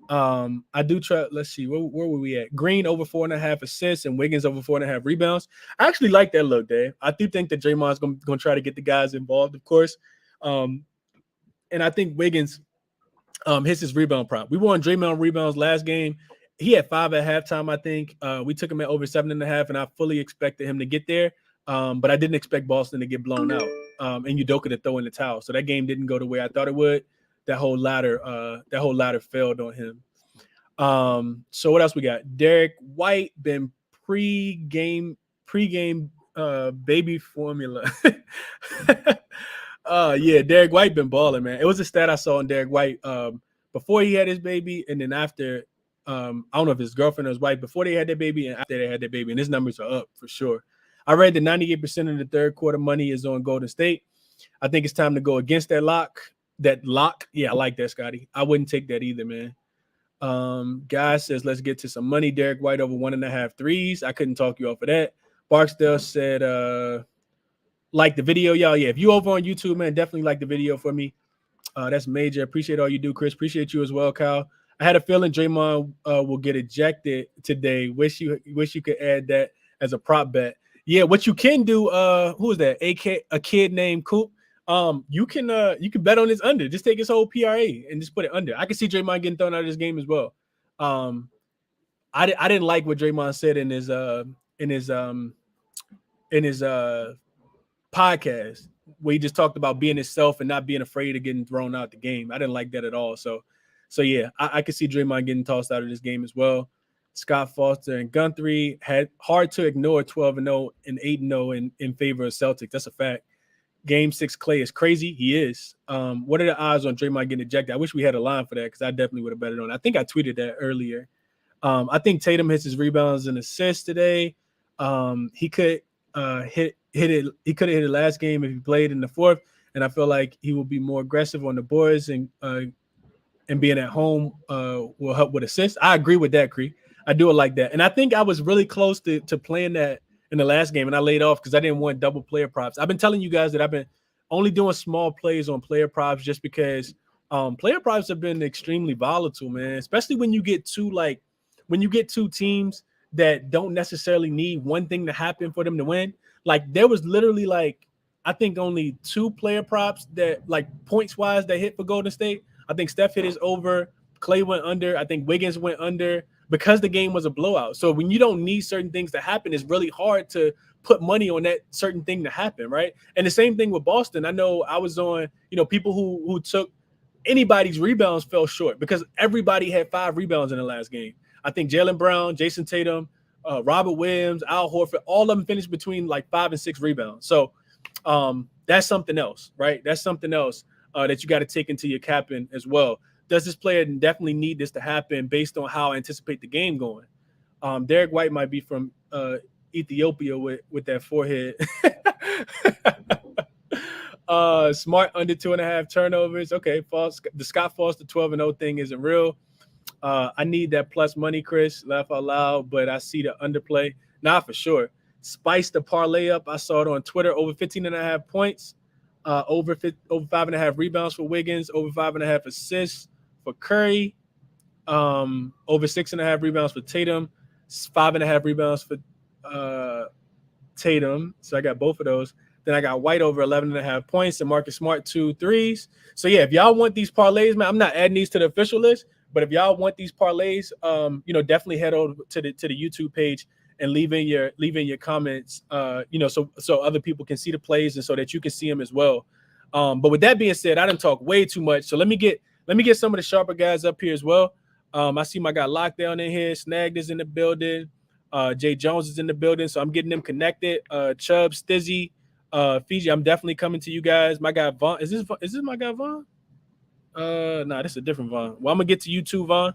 I do try. Let's see, where were we at? Green over 4.5 assists and Wiggins over 4.5 rebounds. I actually like that look, Dave. I do think that Draymond's gonna try to get the guys involved, of course. And I think Wiggins hits his rebound prop. We won Draymond rebounds last game. He had 5 at halftime, I think. We took him at over 7.5, and I fully expected him to get there. But I didn't expect Boston to get blown out and Udoka to throw in the towel. So that game didn't go the way I thought it would. That whole ladder failed on him. So what else we got? Derek White been pre-game baby formula. Yeah, Derek White been balling, man. It was a stat I saw on Derek White before he had his baby, and then after. I don't know if his girlfriend or his wife before they had their baby and after they had their baby, and his numbers are up for sure. I read that 98% of the third quarter money is on Golden State. I think it's time to go against that lock. Yeah, I like that, Scotty. I wouldn't take that either, man. Guy says, let's get to some money. Derek White over 1.5 threes. I couldn't talk you off of that. Barksdale said, like the video, y'all. Yeah, if you over on YouTube, man, definitely like the video for me. That's major. Appreciate all you do, Chris. Appreciate you as well, Kyle. I had a feeling Draymond will get ejected today. Wish you could add that as a prop bet. Yeah, what you can do, who is that? A kid named Coop. You can bet on his under. Just take his whole PRA and just put it under. I can see Draymond getting thrown out of this game as well. I didn't like what Draymond said in his podcast where he just talked about being himself and not being afraid of getting thrown out the game. I didn't like that at all. So yeah, I could see Draymond getting tossed out of this game as well. Scott Foster and Guthrie had hard to ignore 12-0 and 8-0 in favor of Celtics. That's a fact. Game 6 Klay is crazy. He is. What are the odds on Draymond getting ejected? I wish we had a line for that because I definitely would have bet it on. I think I tweeted that earlier. I think Tatum hits his rebounds and assists today. He could hit it. He could have hit it last game if he played in the fourth. And I feel like he will be more aggressive on the boards and being at home will help with assists. I agree with that, Cree. I do like that. And I think I was really close to playing that in the last game, and I laid off because I didn't want double player props. I've been telling you guys that I've been only doing small plays on player props just because player props have been extremely volatile, man. Especially when you get two teams that don't necessarily need one thing to happen for them to win. Like there was literally like I think only 2 player props that like points wise that hit for Golden State. I think Steph hit his over, Clay went under, I think Wiggins went under because the game was a blowout. So when you don't need certain things to happen, it's really hard to put money on that certain thing to happen, right? And the same thing with Boston. I know I was on, people who took anybody's rebounds fell short because everybody had 5 rebounds in the last game. I think Jaylen Brown, Jason Tatum, Robert Williams, Al Horford, all of them finished between like 5 and 6 rebounds. So that's something else, right? That's something else that you got to take into your capping as well. Does this player definitely need this to happen based on how I anticipate the game going? Derek White might be from Ethiopia with that forehead. Smart under 2.5 turnovers. Okay, false. The Scott Foster 12-0 thing isn't real. I need that plus money, Chris. Laugh out loud, but I see the underplay. Nah, for sure. Spice the parlay up. I saw it on Twitter. Over 15.5 points. Over 5.5 rebounds for Wiggins. Over 5.5 assists for Curry. Over 6.5 rebounds for Tatum. 5.5 rebounds for Tatum. So I got both of those. Then I got White over 11.5 points and Marcus Smart 2 threes. So yeah, if y'all want these parlays, man, I'm not adding these to the official list, but if y'all want these parlays, definitely head over to the YouTube page and leave in your comments, so other people can see the plays and so that you can see them as well. But with that being said, I didn't talk way too much. So let me get some of the sharper guys up here as well. I see my guy Lockdown in here. Snagged is in the building. Jay Jones is in the building, so I'm getting them connected. Chubb, Stizzy, Fiji, I'm definitely coming to you guys. My guy Vaughn, is this my guy Vaughn? Nah, this is a different Vaughn. Well, I'm gonna get to you too, Vaughn.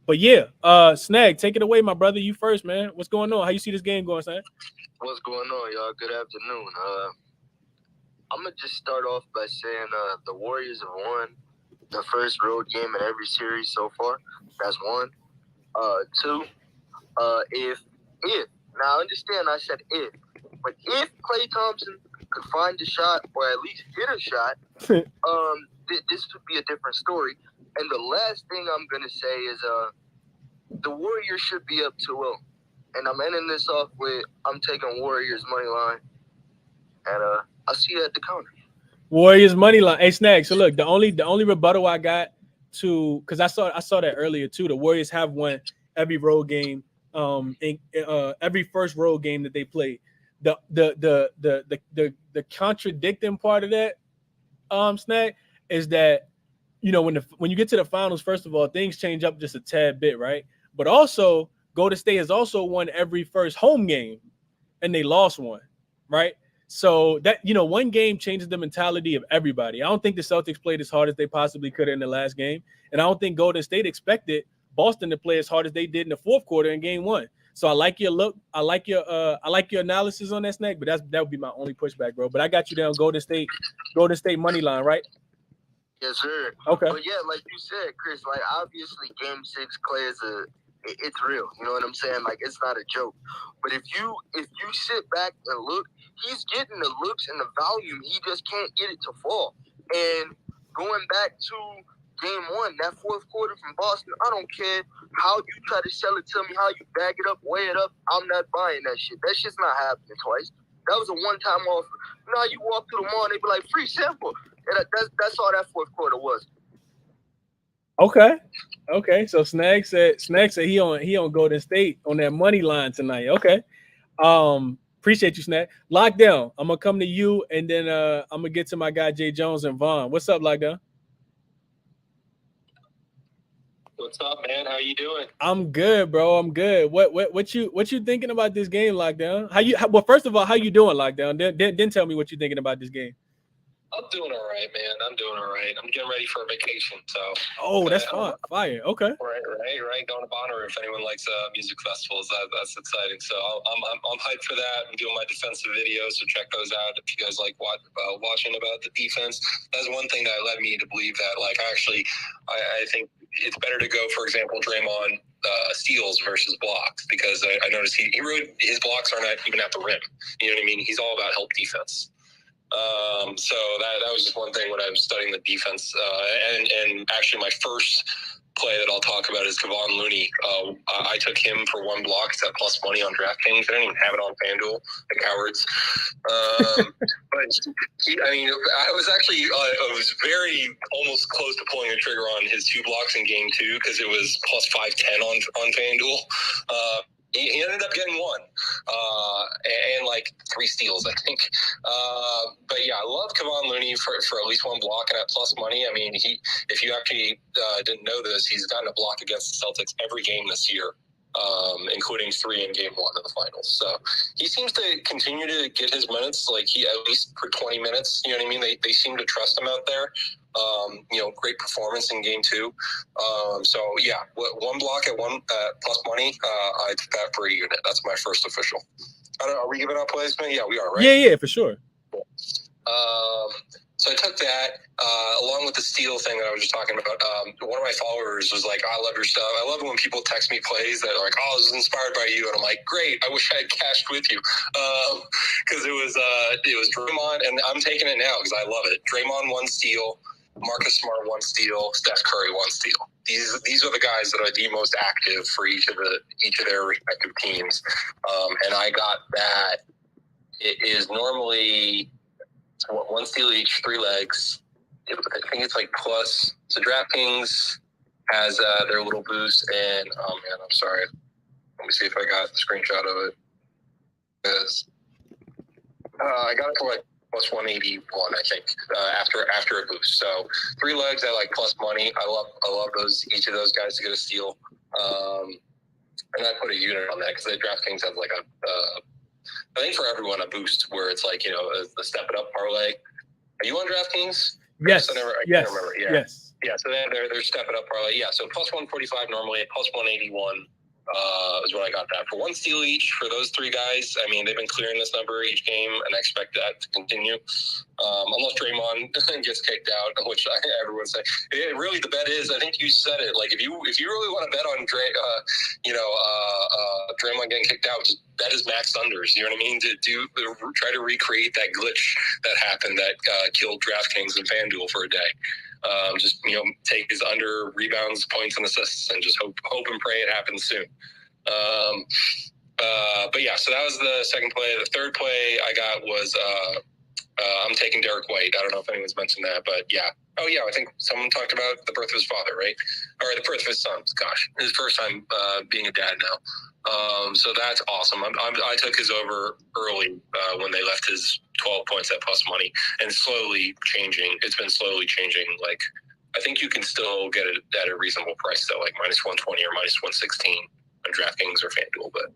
But yeah, Snag, take it away, my brother. You first, man. What's going on? How you see this game going, Snag? What's going on, y'all? Good afternoon. I'm gonna just start off by saying the Warriors have won the first road game in every series so far. That's 1. 2, if now understand I said if, but if Klay Thompson could find a shot or at least hit a shot, this would be a different story. And the last thing I'm gonna say is the Warriors should be up 2-0. And I'm ending this off with I'm taking Warriors money line. And I'll see you at the counter. Warriors money line. Hey, Snag. So look, the only rebuttal I got to, because I saw that earlier too. The Warriors have won every road game, every first road game that they played. The contradicting part of that, Snag, is that when you get to the finals, first of all, things change up just a tad bit, right? But also, Golden State has also won every first home game, and they lost one, right? So that one game changes the mentality of everybody. I don't think the Celtics played as hard as they possibly could in the last game, and I don't think Golden State expected Boston to play as hard as they did in the fourth quarter in game 1. So I like your look. I like your analysis on that, Snag. But that would be my only pushback, bro. But I got you down Golden State money line, right? Yes, sir. Okay. But yeah, like you said, Chris, like obviously game 6, Clay is it's real. You know what I'm saying? Like it's not a joke. But if you sit back and look, he's getting the looks and the volume. He just can't get it to fall. And going back to game 1, that fourth quarter from Boston, I don't care how you try to sell it to me, how you bag it up, weigh it up. I'm not buying that shit. That shit's not happening twice. That was a one-time offer. Now you walk through the mall and they be like, free sample. And that's all that fourth quarter was. Okay. So Snag said he on Golden State on that money line tonight. Okay. Appreciate you, Snag. Lockdown. I'm gonna come to you, and then I'm gonna get to my guy Jay Jones and Vaughn. What's up, Lockdown? What's up, man? How you doing? I'm good, bro. I'm good. What you thinking about this game, Lockdown? Well, first of all, how you doing, Lockdown? Then tell me what you thinking about this game. I'm doing all right, man. I'm doing all right. I'm getting ready for a vacation, so. Oh, that's fine. Fire. Okay. Right. Going to Bonnaroo. If anyone likes music festivals, that's exciting. So I'm hyped for that. I'm doing my defensive videos, so check those out if you guys like watching about the defense. That's one thing that led me to believe that, like, actually, I think it's better to go, for example, Draymond steals versus blocks, because I noticed he really, his blocks are not even at the rim. You know what I mean? He's all about help defense. So that was just one thing when I was studying the defense. And actually my first play that I'll talk about is Kavon Looney. I took him for one block. It's at plus money on DraftKings. I didn't even have it on FanDuel, the cowards. But I was actually, I was very almost close to pulling the trigger on his 2 blocks in game 2, because it was plus 510 on FanDuel. He ended up getting 1 and like 3 steals, I think. But yeah, I love Kavon Looney for at least 1 block and at plus money. I mean, if you actually didn't know this, he's gotten a block against the Celtics every game this year, including 3 in game 1 of the finals. So he seems to continue to get his minutes, like he at least for 20 minutes. You know what I mean? They seem to trust him out there. Great performance in game 2. So yeah, 1 block at 1 plus money. I took that for a unit. That's my first official. Are we giving out plays, man? Yeah, we are, right? Yeah, for sure. So I took that along with the steal thing that I was just talking about. One of my followers was like, "I love your stuff. I love it when people text me plays that are like, oh, I was inspired by you." And I'm like, great. I wish I had cashed with you. Because it was Draymond, and I'm taking it now because I love it. Draymond 1 steal, Marcus Smart 1 steal, Steph Curry 1 steal. These are the guys that are the most active for each of their respective teams. And I got that. It is normally 1 steal each, 3 legs. I think it's like plus. So DraftKings has their little boost, and oh man, I'm sorry. Let me see if I got the screenshot of it. Because I got it for like plus 181, I think, after a boost. So 3 legs at like plus money. I love each of those guys to get a steal. And I put a unit on that because DraftKings has like I think for everyone a boost where it's like, the step it up parlay. Are you on DraftKings? Yes. I can't remember. Yeah. Yes. Yeah. So they're step it up parlay. Yeah. So plus 145 normally, plus 181 is what I got that for 1 steal each for those 3 guys. I mean, they've been clearing this number each game, and I expect that to continue. Unless Draymond gets kicked out, which everyone's saying. Really, the bet is, I think you said it. Like if you really want to bet on Draymond getting kicked out, just bet his max unders. You know what I mean? Try to recreate that glitch that happened that killed DraftKings and FanDuel for a day. Just take his under rebounds, points, and assists, and just hope and pray it happens soon. But yeah, so that was the second play. The third play I got was I'm taking Derek White. I don't know if anyone's mentioned that, but yeah. Oh yeah, I think someone talked about the birth of his father, right? Or the birth of his son. Gosh, his first time being a dad now. So that's awesome. I took his over early when they left his 12 points at plus money, and slowly changing. It's been slowly changing. Like, I think you can still get it at a reasonable price though, like minus 120 or minus 116 on DraftKings or FanDuel. But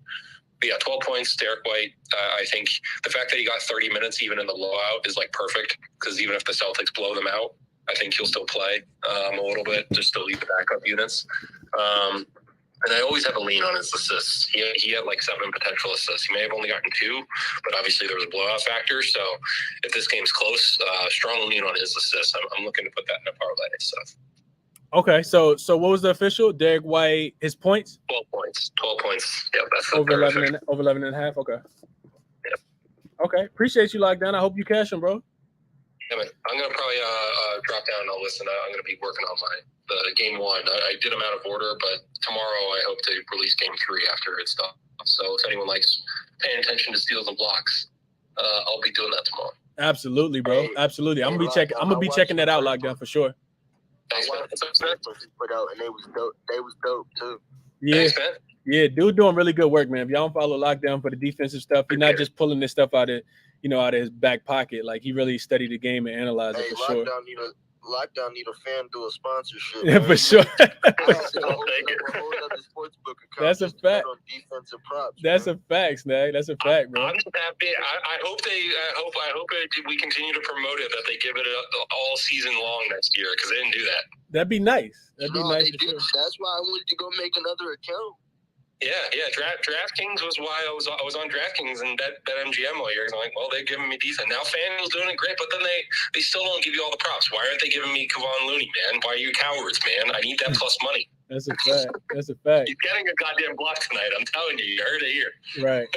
yeah, 12 points, Derek White. I think the fact that he got 30 minutes even in the blowout is like perfect, because even if the Celtics blow them out, I think he'll still play a little bit just to lead the backup units. And I always have a lean on his assists. He had like 7 potential assists. He may have only gotten 2, but obviously there was a blowout factor. So if this game's close, strong lean on his assists. I'm looking to put that in a parlay. So. Okay, so what was the official? Derek White, his points? 12 points. 12 points. Yeah, that's over 11 and a half. Okay. Yep. Okay, appreciate you, Lockdown. I hope you cash him, bro. Yeah, man. I'm gonna probably drop down and I'll listen. I'm gonna be working on the game 1. I did them out of order, but tomorrow I hope to release game 3 after it's done. So if anyone likes paying attention to steals and blocks, I'll be doing that tomorrow. Absolutely, bro. Absolutely. I'm gonna be checking that out, Lockdown, for sure. Thanks, man. Put out, and they was dope. They was dope too. Yeah. Thanks, man. Yeah, dude doing really good work, man. If y'all don't follow Lockdown for the defensive stuff, he's not just pulling this stuff out of his back pocket. Like, he really studied the game and analyzed it for sure. Lockdown need a FanDuel sponsorship. Yeah, for sure. That's a fact. That's a fact, Snag. That's a fact, bro. I'm just happy. I hope we continue to promote it, that they give it all season long next year, because they didn't do that. That'd be nice. That'd be nice. Sure. That's why I wanted to go make another account. Yeah. DraftKings was why I was on DraftKings and BetMGM all year. I'm like, well, they're giving me decent. Now FanDuel's doing it great, but then they still don't give you all the props. Why aren't they giving me Kavon Looney, man? Why are you cowards, man? I need that plus money. That's a fact. That's a fact. He's getting a goddamn block tonight. I'm telling you, you heard it here. Right.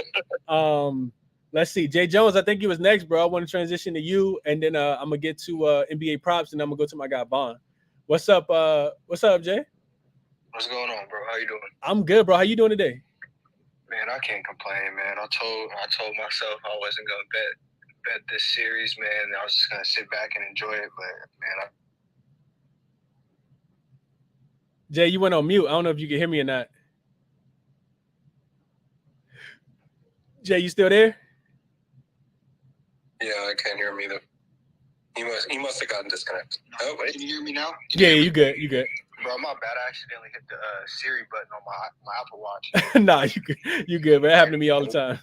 Let's see. Jay Jones, I think you was next, bro. I want to transition to you, and then I'm gonna get to NBA props, and I'm gonna go to my guy Vaughn. What's up? What's up, Jay? What's going on, bro? How you doing? I'm good, bro. How you doing today? Man, I can't complain, man. I told myself I wasn't gonna bet this series, man. I was just gonna sit back and enjoy it, but man, Jay, you went on mute. I don't know if you can hear me or not. Jay, you still there? Yeah, I can't hear him either. He must have gotten disconnected. Oh, wait. Can you hear me now? Yeah, you good. You good. Bro, my bad. I accidentally hit the Siri button on my Apple Watch. Nah, you good. You good, man. It happened to me all the time.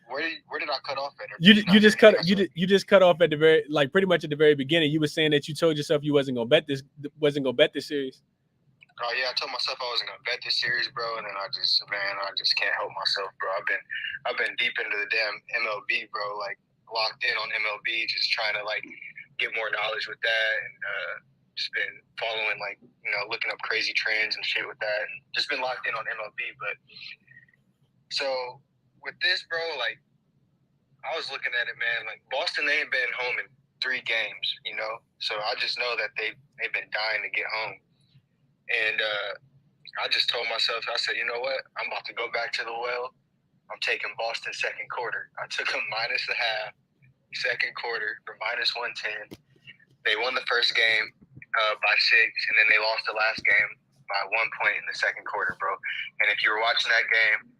Where did I cut off at? You just cut off at the very, like, pretty much at the very beginning. You were saying that you told yourself you wasn't gonna bet this series. Oh yeah, I told myself I wasn't gonna bet this series, bro, and then I just can't help myself, bro. I've been deep into the damn MLB, bro, like locked in on MLB, just trying to like get more knowledge with that, and just been following, like, you know, looking up crazy trends and shit with that, and just been locked in on MLB. But so with this, bro, like I was looking at it, man, like Boston, they ain't been home in 3 games, you know, so I just know that they've been dying to get home. And I just told myself, I said, you know what? I'm about to go back to the well. I'm taking Boston second quarter. I took them minus the half, second quarter for minus 110. They won the first game by 6, and then they lost the last game by 1 point in the second quarter, bro. And if you were watching that game,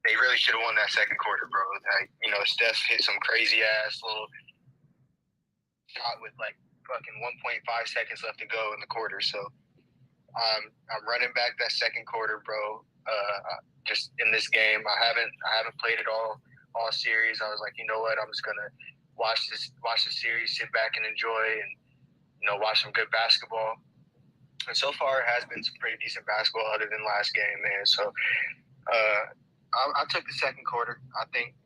they really should have won that second quarter, bro. Like, you know, Steph hit some crazy ass little shot with like fucking 1.5 seconds left to go in the quarter. So I'm running back that second quarter, bro. Just in this game, I haven't played it all series. I was like, you know what? I'm just gonna watch the series, sit back and enjoy, and, you know, watch some good basketball. And so far, it has been some pretty decent basketball, other than last game, man. So I took the second quarter. I think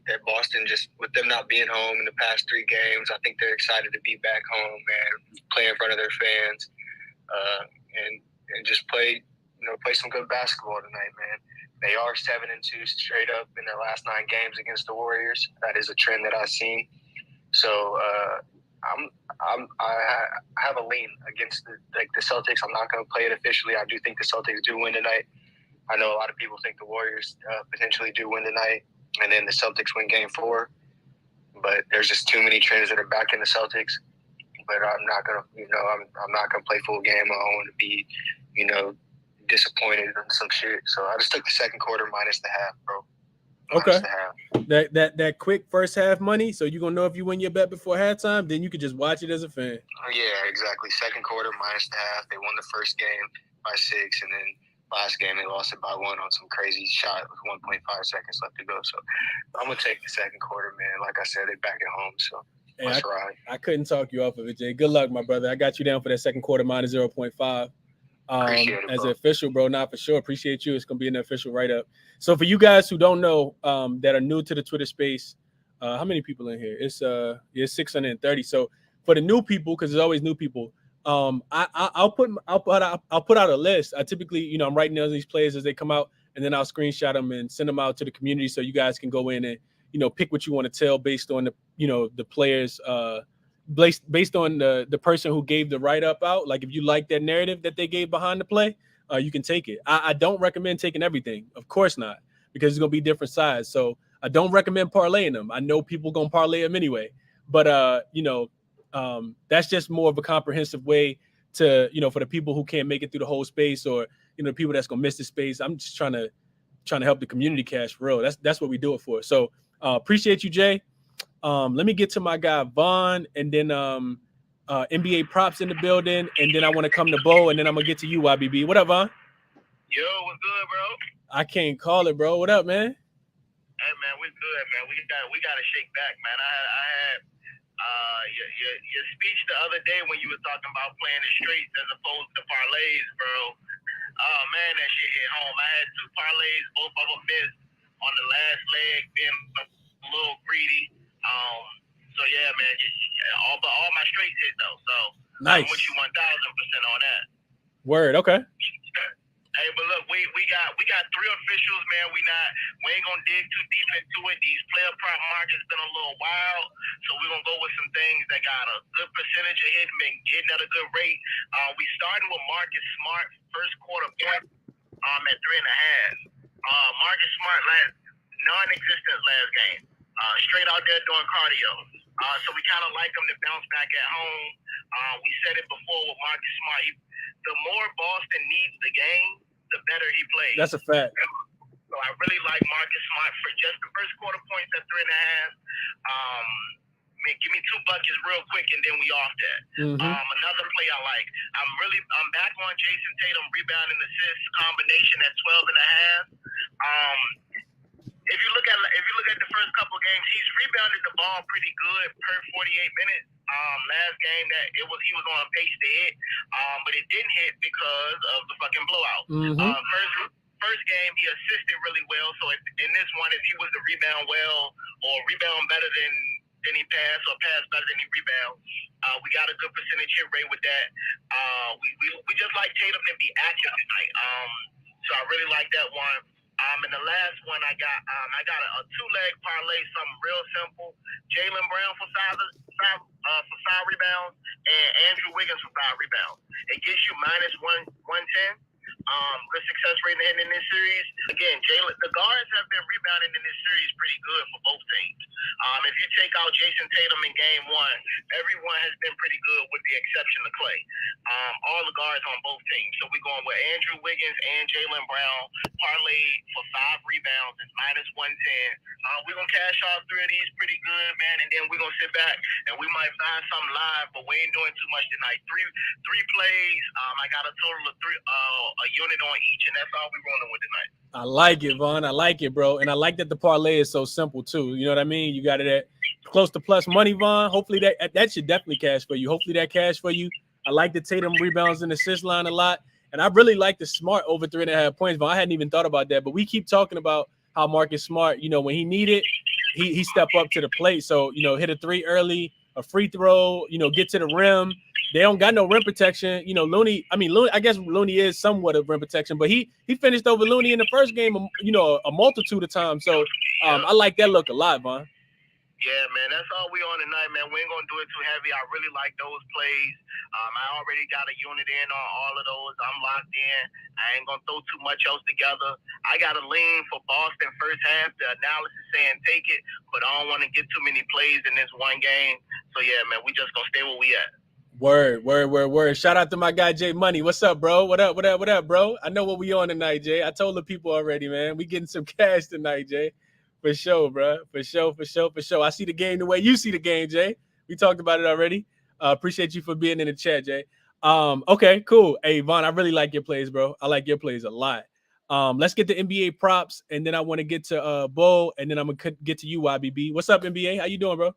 that Boston, just with them not being home in the past 3 games, I think they're excited to be back home, man, play in front of their fans. And just play some good basketball tonight, man. They are 7-2 straight up in their last 9 games against the Warriors. That is a trend that I've seen. So I have a lean against the Celtics. I'm not going to play it officially. I do think the Celtics do win tonight. I know a lot of people think the Warriors potentially do win tonight, and then the Celtics win Game 4. But there's just too many trends that are back in the Celtics. But I'm not gonna, I'm not gonna play full game. I don't want to be, disappointed in some shit. So I just took the second quarter minus the half, bro. Okay. That quick first half money. So you're gonna know if you win your bet before halftime, then you could just watch it as a fan. Yeah, exactly. Second quarter minus the half. They won the first game by 6, and then last game they lost it by 1 on some crazy shot with 1.5 seconds left to go. So I'm gonna take the second quarter, man. Like I said, they're back at home, so. I couldn't talk you off of it, Jay. Good luck, my brother. I got you down for that second quarter minus 0.5. As an official, bro, not for sure. Appreciate you. It's going to be an official write-up. So for you guys who don't know, that are new to the Twitter space, how many people in here? It's 630. So for the new people, because there's always new people, I'll put out a list. I typically, I'm writing down these players as they come out, and then I'll screenshot them and send them out to the community so you guys can go in and pick what you want to tell based on the players, based on the person who gave the write-up out. Like, if you like that narrative that they gave behind the play, you can take it. I don't recommend taking everything. Of course not, because it's going to be different sides. So I don't recommend parlaying them. I know people going to parlay them anyway. But, that's just more of a comprehensive way to, for the people who can't make it through the whole space, or, the people that's going to miss the space. I'm just trying to help the community cash for real. That's what we do it for. So, appreciate you, Jay. Let me get to my guy Vaughn, and then NBA props in the building, and then I want to come to Bo, and then I'm gonna get to you, YBB. What up, Vaughn? Yo, what's good, bro? I can't call it, bro. What up, man? Hey, man, we good, man. We gotta shake back, man. I had your speech the other day when you were talking about playing the streets as opposed to parlays, bro. Oh man, that shit hit home. I had 2 parlays, both of them missed on the last leg, being a little greedy. So yeah, man, all my straights hit though. So nice. I'm with you 1,000% on that. Word. Okay. We ain't gonna dig too deep into it. These player prop markets been a little wild, so we're gonna go with some things that got a good percentage of hitting at a good rate. We starting with Marcus Smart first quarter point at 3.5. Marcus Smart non-existent last game. Straight out there doing cardio. So we kind of like him to bounce back at home. We said it before with Marcus Smart. The more Boston needs the game, the better he plays. That's a fact. So I really like Marcus Smart for just the first quarter points at 3.5. Give me 2 buckets real quick, and then we off that. Another play I like. I'm back on Jason Tatum rebounding assist combination at 12.5. If you look at the first couple of games, he's rebounded the ball pretty good per 48 minutes. Last game he was on pace to hit, but it didn't hit because of the fucking blowout. First game he assisted really well. So in this one, if he was to rebound well or rebound better than he passed or pass better than he rebound, we got a good percentage hit rate with that. We just like Tatum to be active tonight. So I really like that one. And the last one I got a 2-leg parlay, something real simple. Jaylen Brown for 5 rebounds and Andrew Wiggins for 5 rebounds. It gets you -110. Good success rate in this series. Again, the guards have been rebounding in this series pretty good for both teams. If you take out Jason Tatum in game 1, everyone has been pretty good with the exception of Clay. All the guards on both teams. So we're going with Andrew Wiggins and Jaylen Brown, parlay for 5 rebounds is -110. We're going to cash all 3 of these pretty good, man, and then we're going to sit back and we might find something live, but we ain't doing too much tonight. Three plays. I got a total of 3, a unit on each, and that's all we're rolling with tonight. I like it, Vaughn. I like it, bro. And I like that the parlay is so simple, too. You know what I mean? You got it at close to plus money, Vaughn. Hopefully that should definitely cash for you. Hopefully that cash for you. I like the Tatum rebounds and assist line a lot. And I really like the Smart over 3.5 points, Vaughn. I hadn't even thought about that. But we keep talking about how Marcus Smart, when he needed, he stepped up to the plate. So, hit a 3 early, a free throw, get to the rim. They don't got no rim protection. Looney, I guess Looney is somewhat of rim protection, but he finished over Looney in the first game, a multitude of times. So I like that look a lot, Vaughn. Yeah, man, that's all we on tonight, man. We ain't going to do it too heavy. I really like those plays. I already got a unit in on all of those. I'm locked in. I ain't going to throw too much else together. I got a lean for Boston first half. The analysis saying take it, but I don't want to get too many plays in this one game. So, yeah, man, we just going to stay where we at. Word. Shout out to my guy, Jay Money. What's up, bro? What up, bro? I know what we on tonight, Jay. I told the people already, man. We getting some cash tonight, Jay. For sure, bro. For sure. I see the game the way you see the game, Jay. We talked about it already. Appreciate you for being in the chat, Jay. Okay, cool. Hey, Vaughn, I really like your plays, bro. I like your plays a lot. Let's get to NBA props, and then I want to get to Bo, and then I'm gonna get to you, YBB. What's up, NBA? How you doing, bro?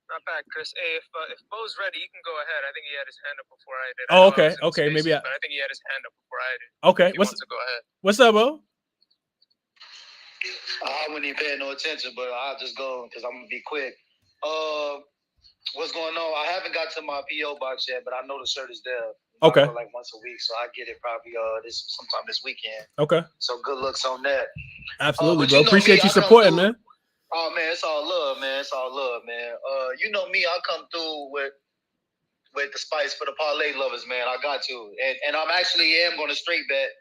Not bad, Chris. Hey, if Bo's ready, you can go ahead. I think he had his hand up before I did. Oh, okay. Maybe but I think he had his hand up before I did. Okay. He wants to go ahead. What's up, Bo? I wouldn't even pay no attention, but I'll just go because I'm gonna be quick. What's going on? I haven't got to my PO box yet, but I know the shirt is there. Okay. I go like once a week, so I get it probably sometime this weekend. Okay. So good looks on that. Absolutely, bro. Appreciate you supporting, man. Oh man, it's all love, man. It's all love, man. You know me, I come through with the spice for the parlay lovers, man. I got to, and I'm actually going to straight bet.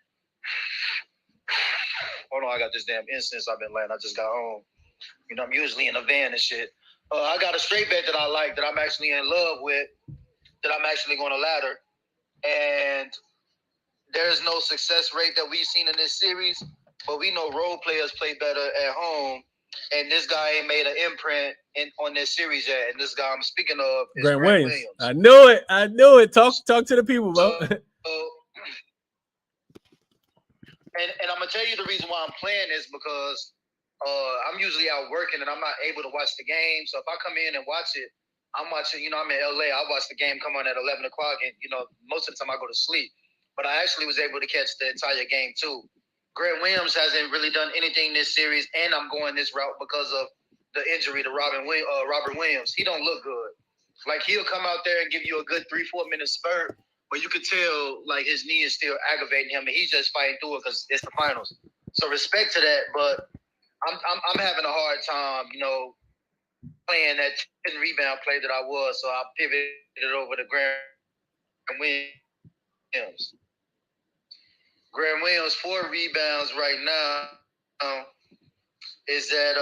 Hold on, I got this damn instance I've been laying. I just got home. I'm usually in a van and shit. I got a straight bet that I like, that I'm actually in love with, that I'm actually going to ladder. And there's no success rate that we've seen in this series, but we know role players play better at home. And this guy ain't made an imprint on this series yet. And this guy I'm speaking of is Grant Williams. I knew it. Talk to the people, bro. And I'm going to tell you the reason why I'm playing is because I'm usually out working and I'm not able to watch the game. So if I come in and watch it, I'm watching, I'm in LA. I watch the game come on at 11 o'clock and, most of the time I go to sleep. But I actually was able to catch the entire game too. Grant Williams hasn't really done anything this series, and I'm going this route because of the injury to Robert Williams. He don't look good. Like, he'll come out there and give you a good 3-4 minute spurt, but you could tell, like, his knee is still aggravating him, and he's just fighting through it because it's the finals. So respect to that, but I'm having a hard time, playing that 10 rebound play that I was. So I pivoted over to Grant Williams. Grant Williams 4 rebounds right now is at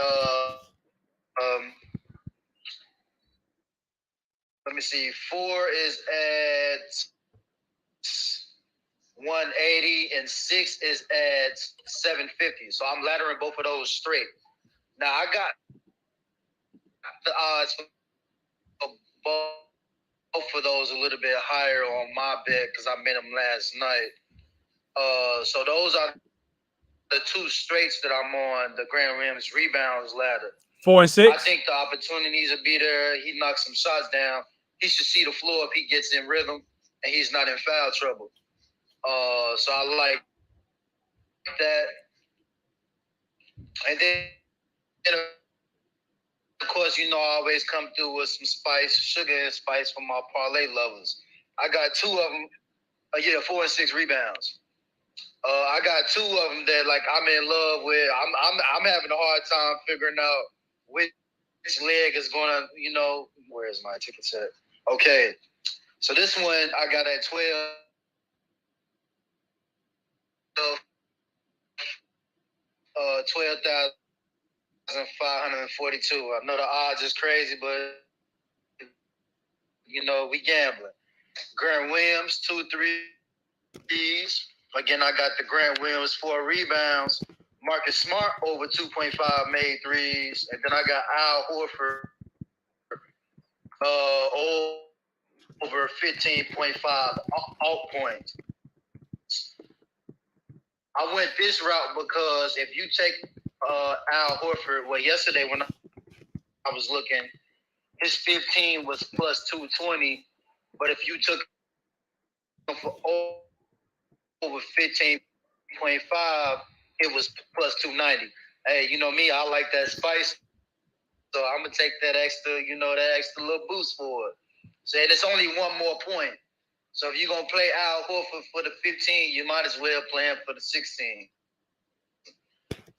let me see, 4 is at 180 and 6 is at 750. So I'm laddering both of those straight. Now I got the odds for both of those a little bit higher on my bet because I made them last night. So those are the 2 straights that I'm on, the Grant Williams rebounds ladder. 4 and 6. I think the opportunities will be there. He knocks some shots down. He should see the floor if he gets in rhythm and he's not in foul trouble. So I like that. And then, of course, I always come through with some spice, sugar and spice for my parlay lovers. I got 2 of them. 4 and 6 rebounds. I got 2 of them that I'm in love with. I'm having a hard time figuring out which leg is gonna, where is my ticket set? Okay, so this one I got at 12,542. I know the odds is crazy, but we gambling. Grant Williams 2 threes. Again, I got the Grant Williams 4 rebounds. Marcus Smart over 2.5 made threes. And then I got Al Horford over 15.5 alt points. I went this route because if you take Al Horford, yesterday when I was looking, his 15 was plus 220. But if you took him for over 15.5, it was plus 290. Hey, me, I like that spice. So I'm gonna take that extra, that extra little boost for it. So and it's only 1 more point. So if you're gonna play Al Horford for the 15, you might as well play him for the 16.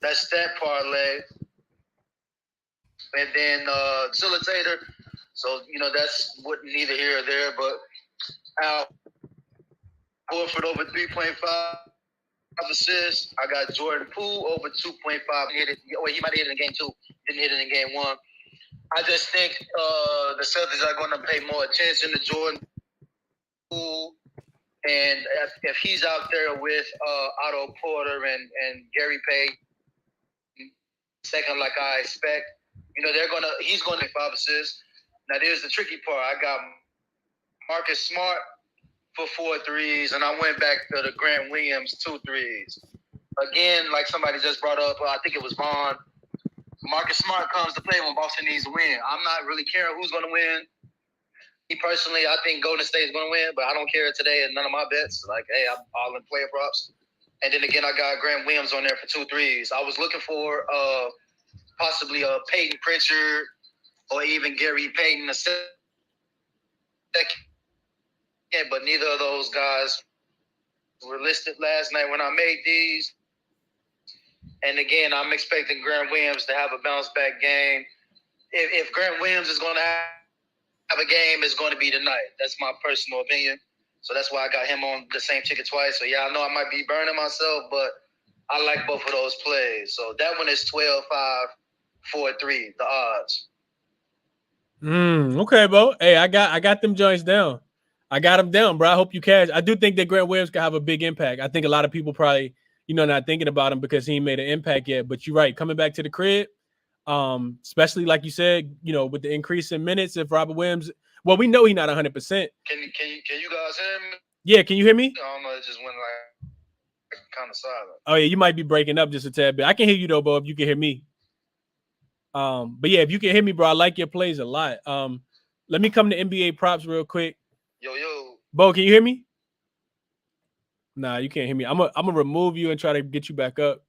That's that parlay. And then facilitator. So that's neither here or there, but Al Horford over 3.5 assists. I got Jordan Poole over 2.5. He might have hit it in game 2. Didn't hit it in game 1. I just think the Celtics are going to pay more attention to Jordan Poole. And if he's out there with Otto Porter and Gary Payton, second like I expect, he's going to 5 assists. Now, there's the tricky part. I got Marcus Smart for 4 threes, and I went back to the Grant Williams 2 threes. Again, like somebody just brought up, I think it was Vaughn. Marcus Smart comes to play when Boston needs to win. I'm not really caring who's going to win. Me personally, I think Golden State is going to win, but I don't care today and none of my bets. Hey, I'm all in player props. And then again, I got Grant Williams on there for 2 threes. I was looking for possibly a Peyton Pritchard or even Gary Payton second. Yeah, but neither of those guys were listed last night when I made these. And again, I'm expecting Grant Williams to have a bounce back game. If Grant Williams is going to have a game, it's going to be tonight. That's my personal opinion. So that's why I got him on the same ticket twice. So yeah, I know I might be burning myself, but I like both of those plays. So that one is 12-5-4-3, the odds. Okay, bro. Hey, I got them joints down. I got them down, bro. I hope you cash. I do think that Grant Williams can have a big impact. I think a lot of people probably, not thinking about him because he ain't made an impact yet. But you're right, coming back to the crib, especially like you said, with the increase in minutes, if Robert Williams, well, we know he's not 100%. Can you guys hear me? Yeah, can you hear me? I don't know, it just went kind of silent. Oh yeah, you might be breaking up just a tad bit. I can hear you though, bro. If you can hear me. But yeah, if you can hear me, bro, I like your plays a lot. Let me come to NBA props real quick. Yo, Bo, can you hear me? Nah, you can't hear me. I'm gonna remove you and try to get you back up.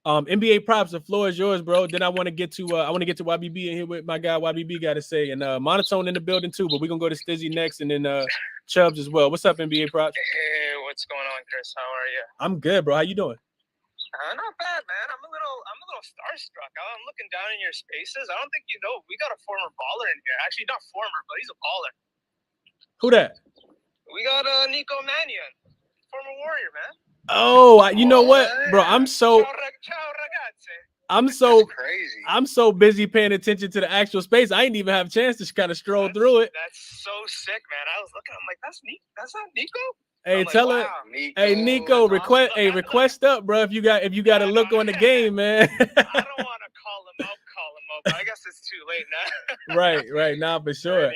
NBA props, the floor is yours, bro. Then I want to get to YBB and hear what my guy YBB got to say. And Monotone in the building too, but we're gonna go to Stizzy next and then Chubbs as well. What's up, NBA props? Hey, what's going on, Chris? How are you? I'm good, bro. How you doing? Not bad, man. I'm a little starstruck. I'm looking down in your spaces. I don't think you know we got a former baller in here. Actually, not former, but he's a baller. Who that? We got Nico Mannion, former Warrior, man. Oh, you know what, bro? I'm so Ciao, ragazzi. That's crazy. I'm so busy paying attention to the actual space. I didn't even have a chance to kind of stroll through it. That's so sick, man. I was looking. I'm like, that's not Nico. Hey, I'm tell like, her. wow. Hey, Nico, request. awesome. Hey, request up, bro. If you got a look on the game, man. I don't want to call him up, but I guess it's too late now. Right. Nah, for sure.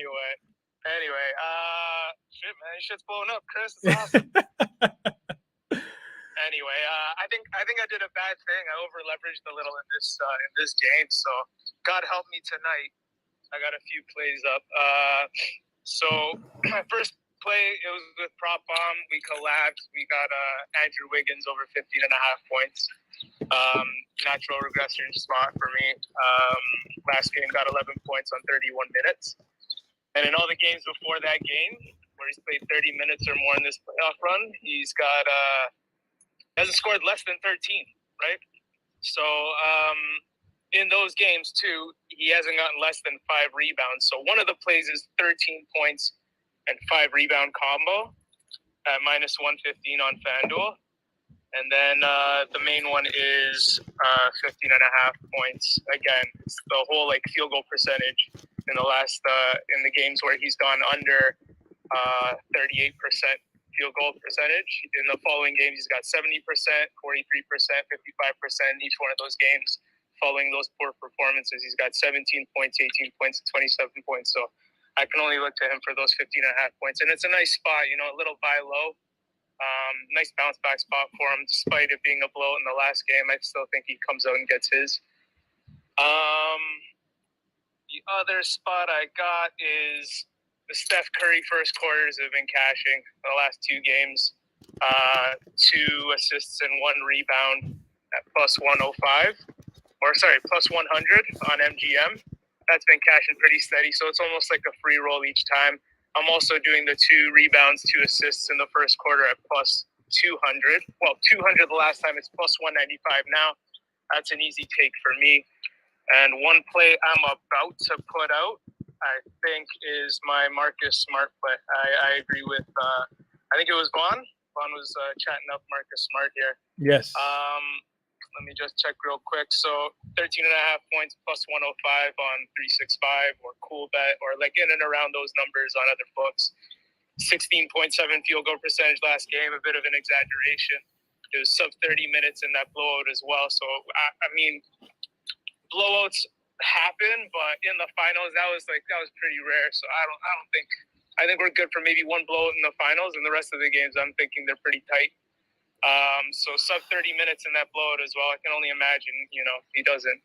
Anyway, shit, man, shit's blowing up, Chris. It's awesome. Anyway, I think I did a bad thing. I over leveraged a little in this game, so God help me tonight. I got a few plays up. So my first play, it was with Prop Bomb. We collabed. We got Andrew Wiggins over 15.5 points. Natural regression spot for me. Last game got 11 points on 31 minutes. And in all the games before that game, where he's played 30 minutes or more in this playoff run, he's got hasn't scored less than 13, right? So in those games too, he hasn't gotten less than 5 rebounds. So one of the plays is 13 points and 5 rebound combo at minus 115 on FanDuel. And then the main one is 15.5 points. Again, it's the whole like field goal percentage in the last in the games where he's gone under 38% field goal percentage. In the following games, he's got 70%, 43%, 55% in each one of those games. Following those poor performances, he's got 17 points, 18 points, 27 points. So I can only look to him for those 15.5 points. And it's a nice spot, you know, a little buy low. Nice bounce back spot for him, despite it being a blowout in the last game. I still think he comes out and gets his. The other spot I got is the Steph Curry first quarters have been cashing the last 2 games. 2 assists and 1 rebound at plus 105. Plus 100 on MGM. That's been cashing pretty steady, so it's almost like a free roll each time. I'm also doing the 2 rebounds, 2 assists in the first quarter at plus 200. Well, 200 the last time, it's plus 195 now. That's an easy take for me. And one play I'm about to put out, I think, is my Marcus Smart play. I agree with, I think it was Vaughn. Vaughn was chatting up Marcus Smart here. Yes. Let me just check real quick. So 13.5 points plus 105 on 365 or Cool Bet or like in and around those numbers on other books. 16.7 field goal percentage last game, a bit of an exaggeration. It was sub 30 minutes in that blowout as well. So, I mean, blowouts happen, but in the finals, that was pretty rare. So I think we're good for maybe 1 blowout in the finals, and the rest of the games, I'm thinking they're pretty tight. So sub 30 minutes in that blowout as well. I can only imagine, you know, he doesn't.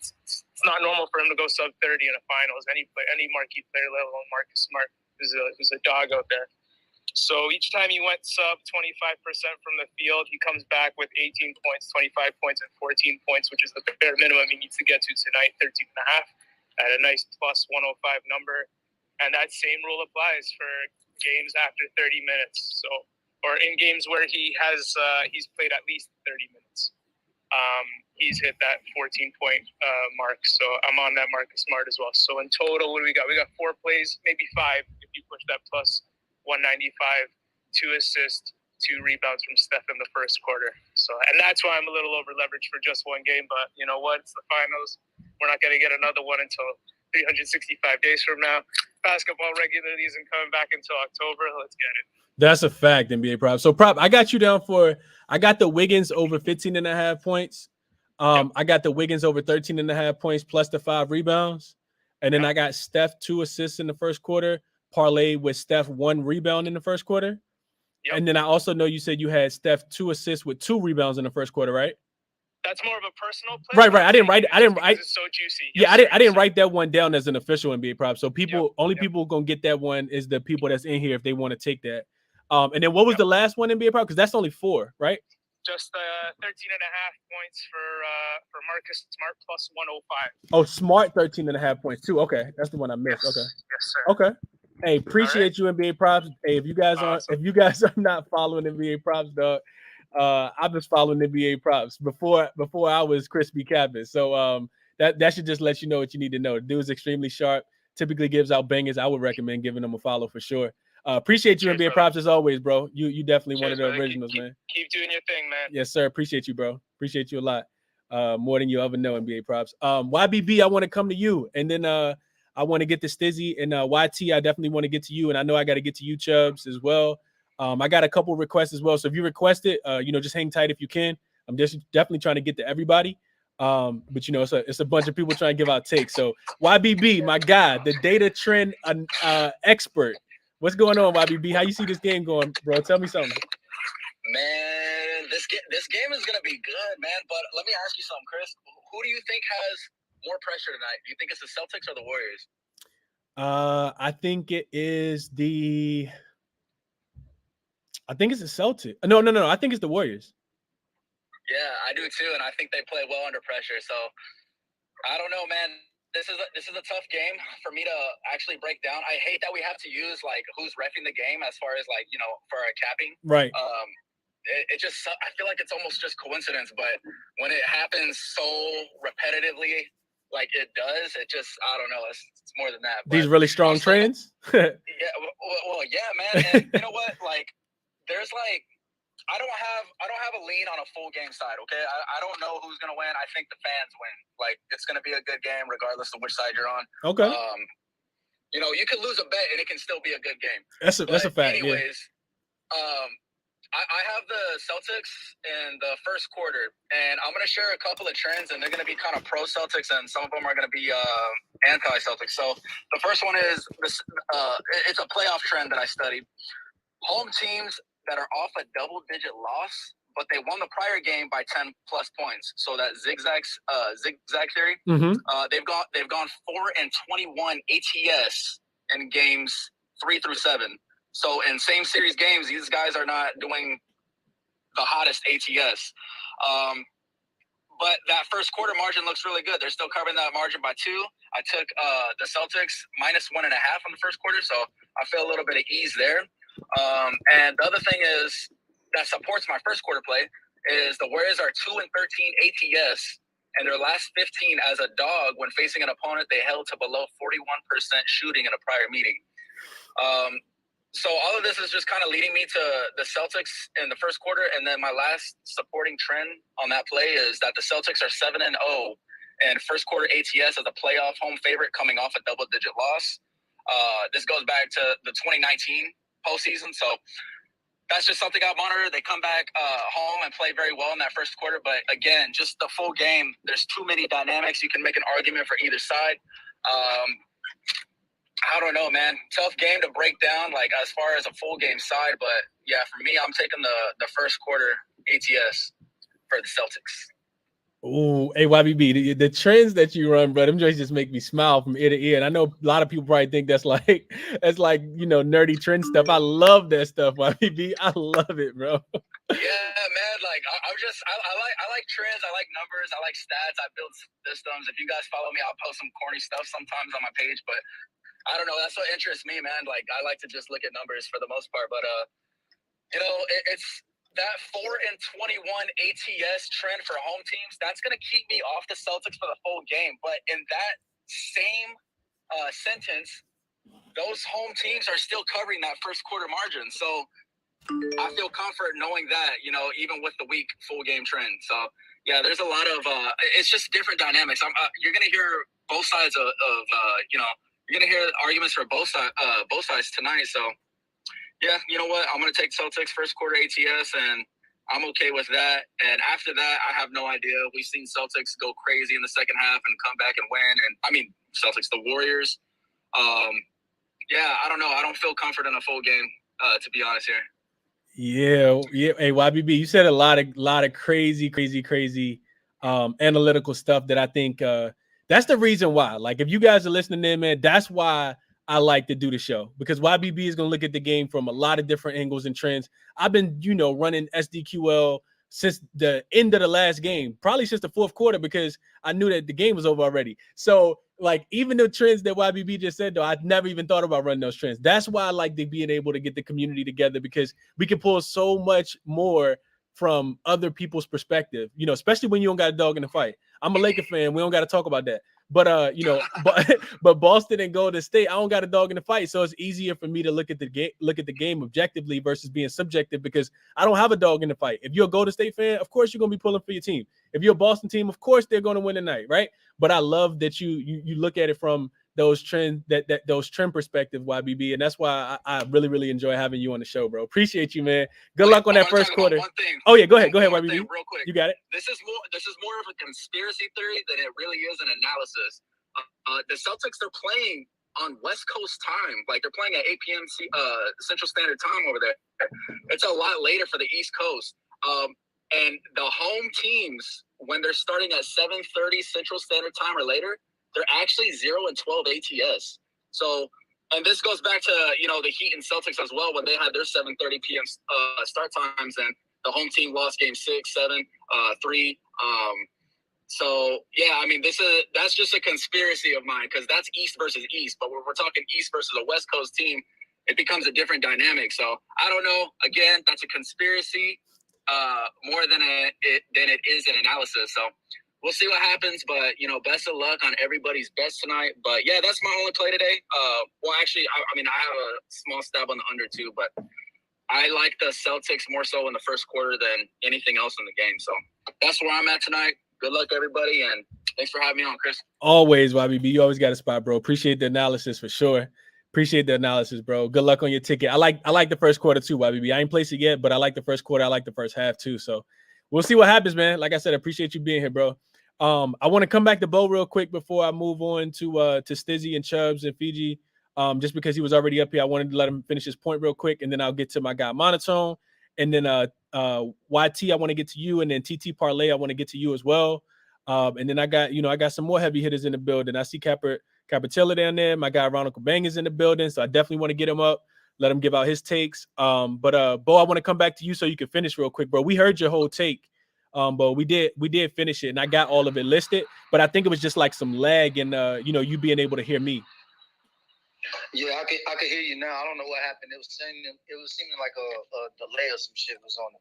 It's not normal for him to go sub 30 in a finals. Any marquee player, let alone Marcus Smart, who's a dog out there. So each time he went sub 25% from the field, he comes back with 18 points, 25 points, and 14 points, which is the bare minimum he needs to get to tonight, 13.5, at a nice plus 105 number. And that same rule applies for games after 30 minutes. So, or in games where he has he's played at least 30 minutes. He's hit that 14-point mark. So I'm on that Marcus Smart as well. So in total, what do we got? We got 4 plays, maybe 5 if you push that plus 195, 2 assists, 2 rebounds from Steph in the first quarter. So, and that's why I'm a little over leveraged for just 1 game. But you know what? It's the finals. We're not going to get another one until 365 days from now. Basketball regular season coming back until October. Let's get it. That's a fact, NBA Prop. So, Prop, I got you down I got the Wiggins over 15.5 points. I got the Wiggins over 13.5 points plus the 5 rebounds. And then I got Steph 2 assists in the first quarter, parlay with Steph 1 rebound in the first quarter. Yep. And then I also know you said you had Steph 2 assists with 2 rebounds in the first quarter, right? That's more of a personal play. Right. I didn't write. It's so juicy. Yeah, I didn't write that one down as an official NBA prop. So people gonna get that one is the people that's in here if they want to take that. And then what was the last one NBA prop? Because that's only 4, right? Just 13.5 points for Marcus Smart plus 105. Oh, Smart 13.5 points too. Okay, that's the one I missed. Yes. Okay. Yes, sir. Okay. Hey, appreciate you NBA props. Hey, if you guys are not following NBA props, dog, I've been following NBA props before I was ChrisBeCappinn. So that should just let you know what you need to know. The dude's extremely sharp. Typically gives out bangers. I would recommend giving him a follow for sure. Appreciate you, Cheers, NBA brother. props as always, bro. You definitely one of Cheers, the brother. originals, man. Keep doing your thing, man. Yes, sir. Appreciate you, bro. Appreciate you a lot. More than you ever know, NBA props. YBB, I want to come to you, and then I want to get to Stizzy and YT. I definitely want to get to you, and I know I got to get to you, Chubbs, as well. I got a couple requests as well. So if you request it, just hang tight if you can. I'm just definitely trying to get to everybody. But it's a bunch of people trying to give out takes. So YBB, my guy, the data trend expert. What's going on, YBB? How you see this game going, bro? Tell me something. Man, this game is gonna be good, man. But let me ask you something, Chris. Who do you think has more pressure tonight? Do you think it's the Celtics or the Warriors? I think it is the. I think it's the Celtics. No. I think it's the Warriors. Yeah, I do too, and I think they play well under pressure. So I don't know, man. This is a tough game for me to actually break down. I hate that we have to use like who's reffing the game as far as like for our capping. Right. It just I feel like it's almost just coincidence, but when it happens so repetitively, like it does, it just I don't know. It's more than that. These really strong trends. Yeah. Well, yeah, man. And you know what? Like, there's like. I don't have a lean on a full game side, okay? I don't know who's going to win. I think the fans win. Like, it's going to be a good game regardless of which side you're on. Okay. You can lose a bet and it can still be a good game. That's a fact, anyways, I have the Celtics in the first quarter, and I'm going to share a couple of trends, and they're going to be kind of pro-Celtics, and some of them are going to be anti-Celtics. So the first one is this. It's a playoff trend that I studied. Home teams that are off a double-digit loss, but they won the prior game by 10+ points. So that zigzag theory. Mm-hmm. They've gone 4-21 ATS in games 3 through 7. So in same series games, these guys are not doing the hottest ATS. But that first quarter margin looks really good. They're still covering that margin by 2. I took the Celtics -1.5 in the first quarter, so I feel a little bit of ease there. And the other thing is that supports my first quarter play is the Warriors are 2-13 ATS, and their last 15 as a dog when facing an opponent they held to below 41% shooting in a prior meeting. So all of this is just kind of leading me to the Celtics in the first quarter, and then my last supporting trend on that play is that the Celtics are 7-0 and first quarter ATS as a playoff home favorite coming off a double-digit loss. This goes back to the 2019 postseason, so that's just something I monitor. They come back home and play very well in that first quarter, but again, just the full game, there's too many dynamics. You can make an argument for either side. I don't know, man. Tough game to break down, like as far as a full game side, but yeah, for me, I'm taking the first quarter ATS for the Celtics. Ooh, hey, YBB, the trends that you run, bro, them just make me smile from ear to ear. And I know a lot of people probably think that's like nerdy trend stuff. I love that stuff, YBB. I love it, bro. Yeah, man. Like I like trends. I like numbers. I like stats. I build systems. If you guys follow me, I'll post some corny stuff sometimes on my page. But I don't know. That's what interests me, man. Like I like to just look at numbers for the most part. But it's that 4-21 ATS trend for home teams, that's going to keep me off the Celtics for the full game. But in that same sentence, those home teams are still covering that first quarter margin. So I feel comfort knowing that, even with the weak full game trend. So, yeah, there's a lot of it's just different dynamics. You're going to hear both sides of you're going to hear arguments for both sides tonight. So, yeah, you know what? I'm going to take Celtics first quarter ATS, and I'm okay with that. And after that, I have no idea. We've seen Celtics go crazy in the second half and come back and win. And I mean, Celtics, the Warriors. Yeah, I don't know. I don't feel comfort in a full game, to be honest here. Yeah. Hey, YBB, you said a lot of crazy analytical stuff that I think that's the reason why. Like, if you guys are listening in, man, that's why I like to do the show, because YBB is going to look at the game from a lot of different angles and trends. I've been, running SDQL since the end of the last game, probably since the fourth quarter, because I knew that the game was over already. So, like, even the trends that YBB just said, though, I'd never even thought about running those trends. That's why I like being able to get the community together, because we can pull so much more from other people's perspective, you know, especially when you don't got a dog in the fight. I'm a Laker fan. We don't got to talk about that. But you know, but Boston and Golden State, I don't got a dog in the fight, so it's easier for me to look at the game objectively versus being subjective because I don't have a dog in the fight. If you're a Golden State fan, of course you're gonna be pulling for your team. If you're a Boston team, of course they're gonna win tonight, right? But I love that you look at it from those trend perspective, YBB, and that's why I really enjoy having you on the show, bro. Appreciate you, man. Good luck on that first quarter. Oh yeah, go ahead, YBB. Real quick, you got it. This is more of a conspiracy theory than it really is an analysis. The Celtics are playing on West Coast time, like they're playing at 8 p.m. Central Standard Time over there. It's a lot later for the East Coast, and the home teams when they're starting at 7:30 Central Standard Time or later, they're actually 0-12 ATS. So, and this goes back to, you know, the Heat and Celtics as well when they had their 7:30 p.m. Start times, and the home team lost game 6, 7, 3. So yeah, I mean, that's just a conspiracy of mine because that's East versus East. But when we're talking East versus a West Coast team, it becomes a different dynamic. So I don't know. Again, that's a conspiracy more than it is an analysis. So we'll see what happens. But you know, best of luck on everybody's best tonight. But yeah, that's my only play today. Well, actually, I mean, I have a small stab on the under too, but I like the Celtics more so in the first quarter than anything else in the game. So that's where I'm at tonight. Good luck, everybody, and thanks for having me on, Chris. Always, YBB. You always got a spot, bro. Appreciate the analysis for sure. Appreciate the analysis, bro. Good luck on your ticket. I like the first quarter too, YBB. I ain't placed it yet, but I like the first quarter. I like the first half too. So we'll see what happens, man. Like I said, I appreciate you being here, bro. I want to come back to Bo real quick before I move on to Stizzy and Chubbs and Fiji. Just because he was already up here, I wanted to let him finish his point real quick, and then I'll get to my guy Monotone, and then YT, I want to get to you, and then TT Parlay, I want to get to you as well. And then I got some more heavy hitters in the building. I see Capitella down there. My guy Ronald Kabang is in the building, so I definitely want to get him up, let him give out his takes. But Bo, I want to come back to you so you can finish real quick, bro. We heard your whole take, but we did finish it, and I got all of it listed. But I think it was just like some lag and you being able to hear me. Yeah, I could hear you now. I don't know what happened. It was seeming like a delay or some shit was on it.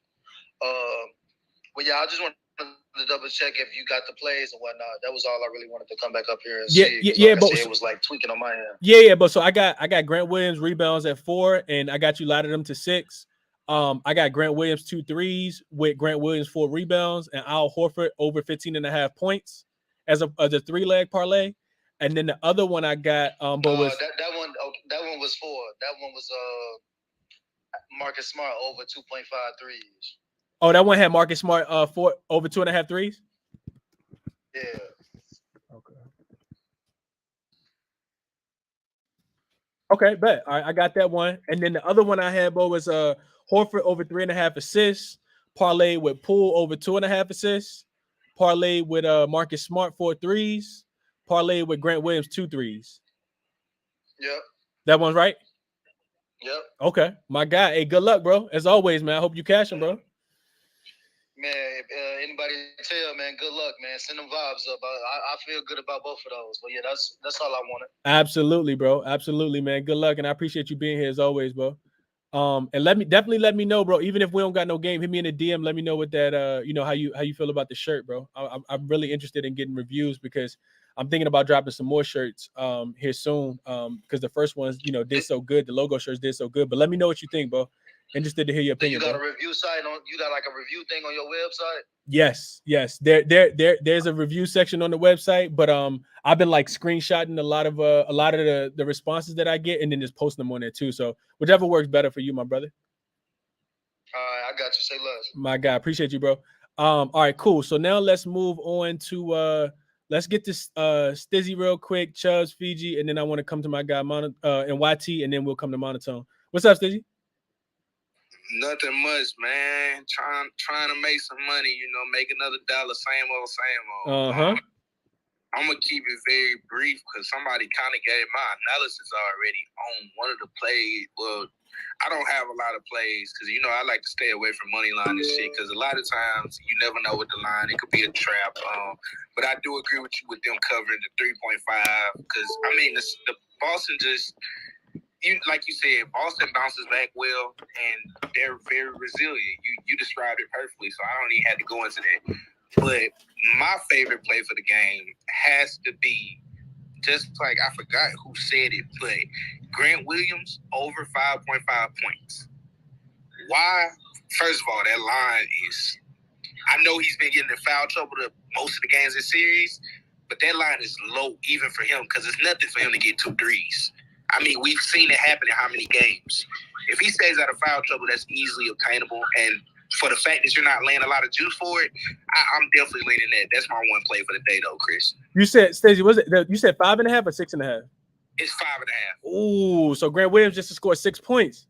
But yeah, I just wanted to double check if you got the plays and whatnot. That was all I really wanted to come back up here and see. Yeah, but it was like tweaking on my end. Yeah, but so I got Grant Williams rebounds at 4, and I got you lighted them to 6. I got Grant Williams 2 threes with Grant Williams 4 rebounds and Al Horford over 15.5 points as a 3-leg parlay. And then the other one I got was that one was 4. That one was Marcus Smart over 2.5 threes. Oh, that one had Marcus Smart 4 over 2.5 threes? Yeah. Okay, bet. All right, I got that one. And then the other one I had, Bo, was Horford over 3.5 assists, parlay with Poole over 2.5 assists, parlay with Marcus Smart 4 threes, parlay with Grant Williams 2 threes. Yep. That one's right? Yep. Okay. My guy. Hey, good luck, bro. As always, man. I hope you cash them, bro. Man, if anybody tell, man, good luck, man. Send them vibes up. I feel good about both of those. But yeah, that's all I wanted. Absolutely, bro. Absolutely, man. Good luck, and I appreciate you being here as always, bro. And definitely let me know, bro. Even if we don't got no game, hit me in a DM. Let me know what that how you feel about the shirt, bro. I'm really interested in getting reviews because I'm thinking about dropping some more shirts here soon. Because the first ones, did so good. The logo shirts did so good. But let me know what you think, bro. Interested to hear your opinion. You got a review site you got like a review thing on your website? Yes. There's a review section on the website, but I've been like screenshotting a lot of the responses that I get and then just posting them on there too. So whichever works better for you, my brother. All right, I got you. Say less. My guy, appreciate you, bro. All right, cool. So now let's move on to let's get this Stizzy real quick, Chubbs, Fiji, and then I want to come to my guy and YT, and then we'll come to Monotone. What's up, Stizzy? Nothing much, man. Trying to make some money, make another dollar, same old. I'm gonna keep it very brief because somebody kind of gave my analysis already on one of the plays. Well, I don't have a lot of plays because I like to stay away from Moneyline and shit because a lot of times you never know what the line. It could be a trap. But I do agree with you with them covering the 3.5 because the Boston just. like you said, Boston bounces back well, and they're very resilient. You described it perfectly, so I don't even have to go into that. But my favorite play for the game has to be, just like I forgot who said it, but Grant Williams over 5.5 points. Why? First of all, that line is, I know he's been getting in foul trouble to most of the games this series, but that line is low even for him because it's nothing for him to get 2 threes. I mean, we've seen it happen in how many games. If he stays out of foul trouble, that's easily obtainable. And for the fact that you're not laying a lot of juice for it, I'm definitely leaning that. That's my one play for the day, though, Chris. You said, Stacey, was it? You said 5.5 or 6.5? It's 5.5. Ooh, so Grant Williams just to score 6 points.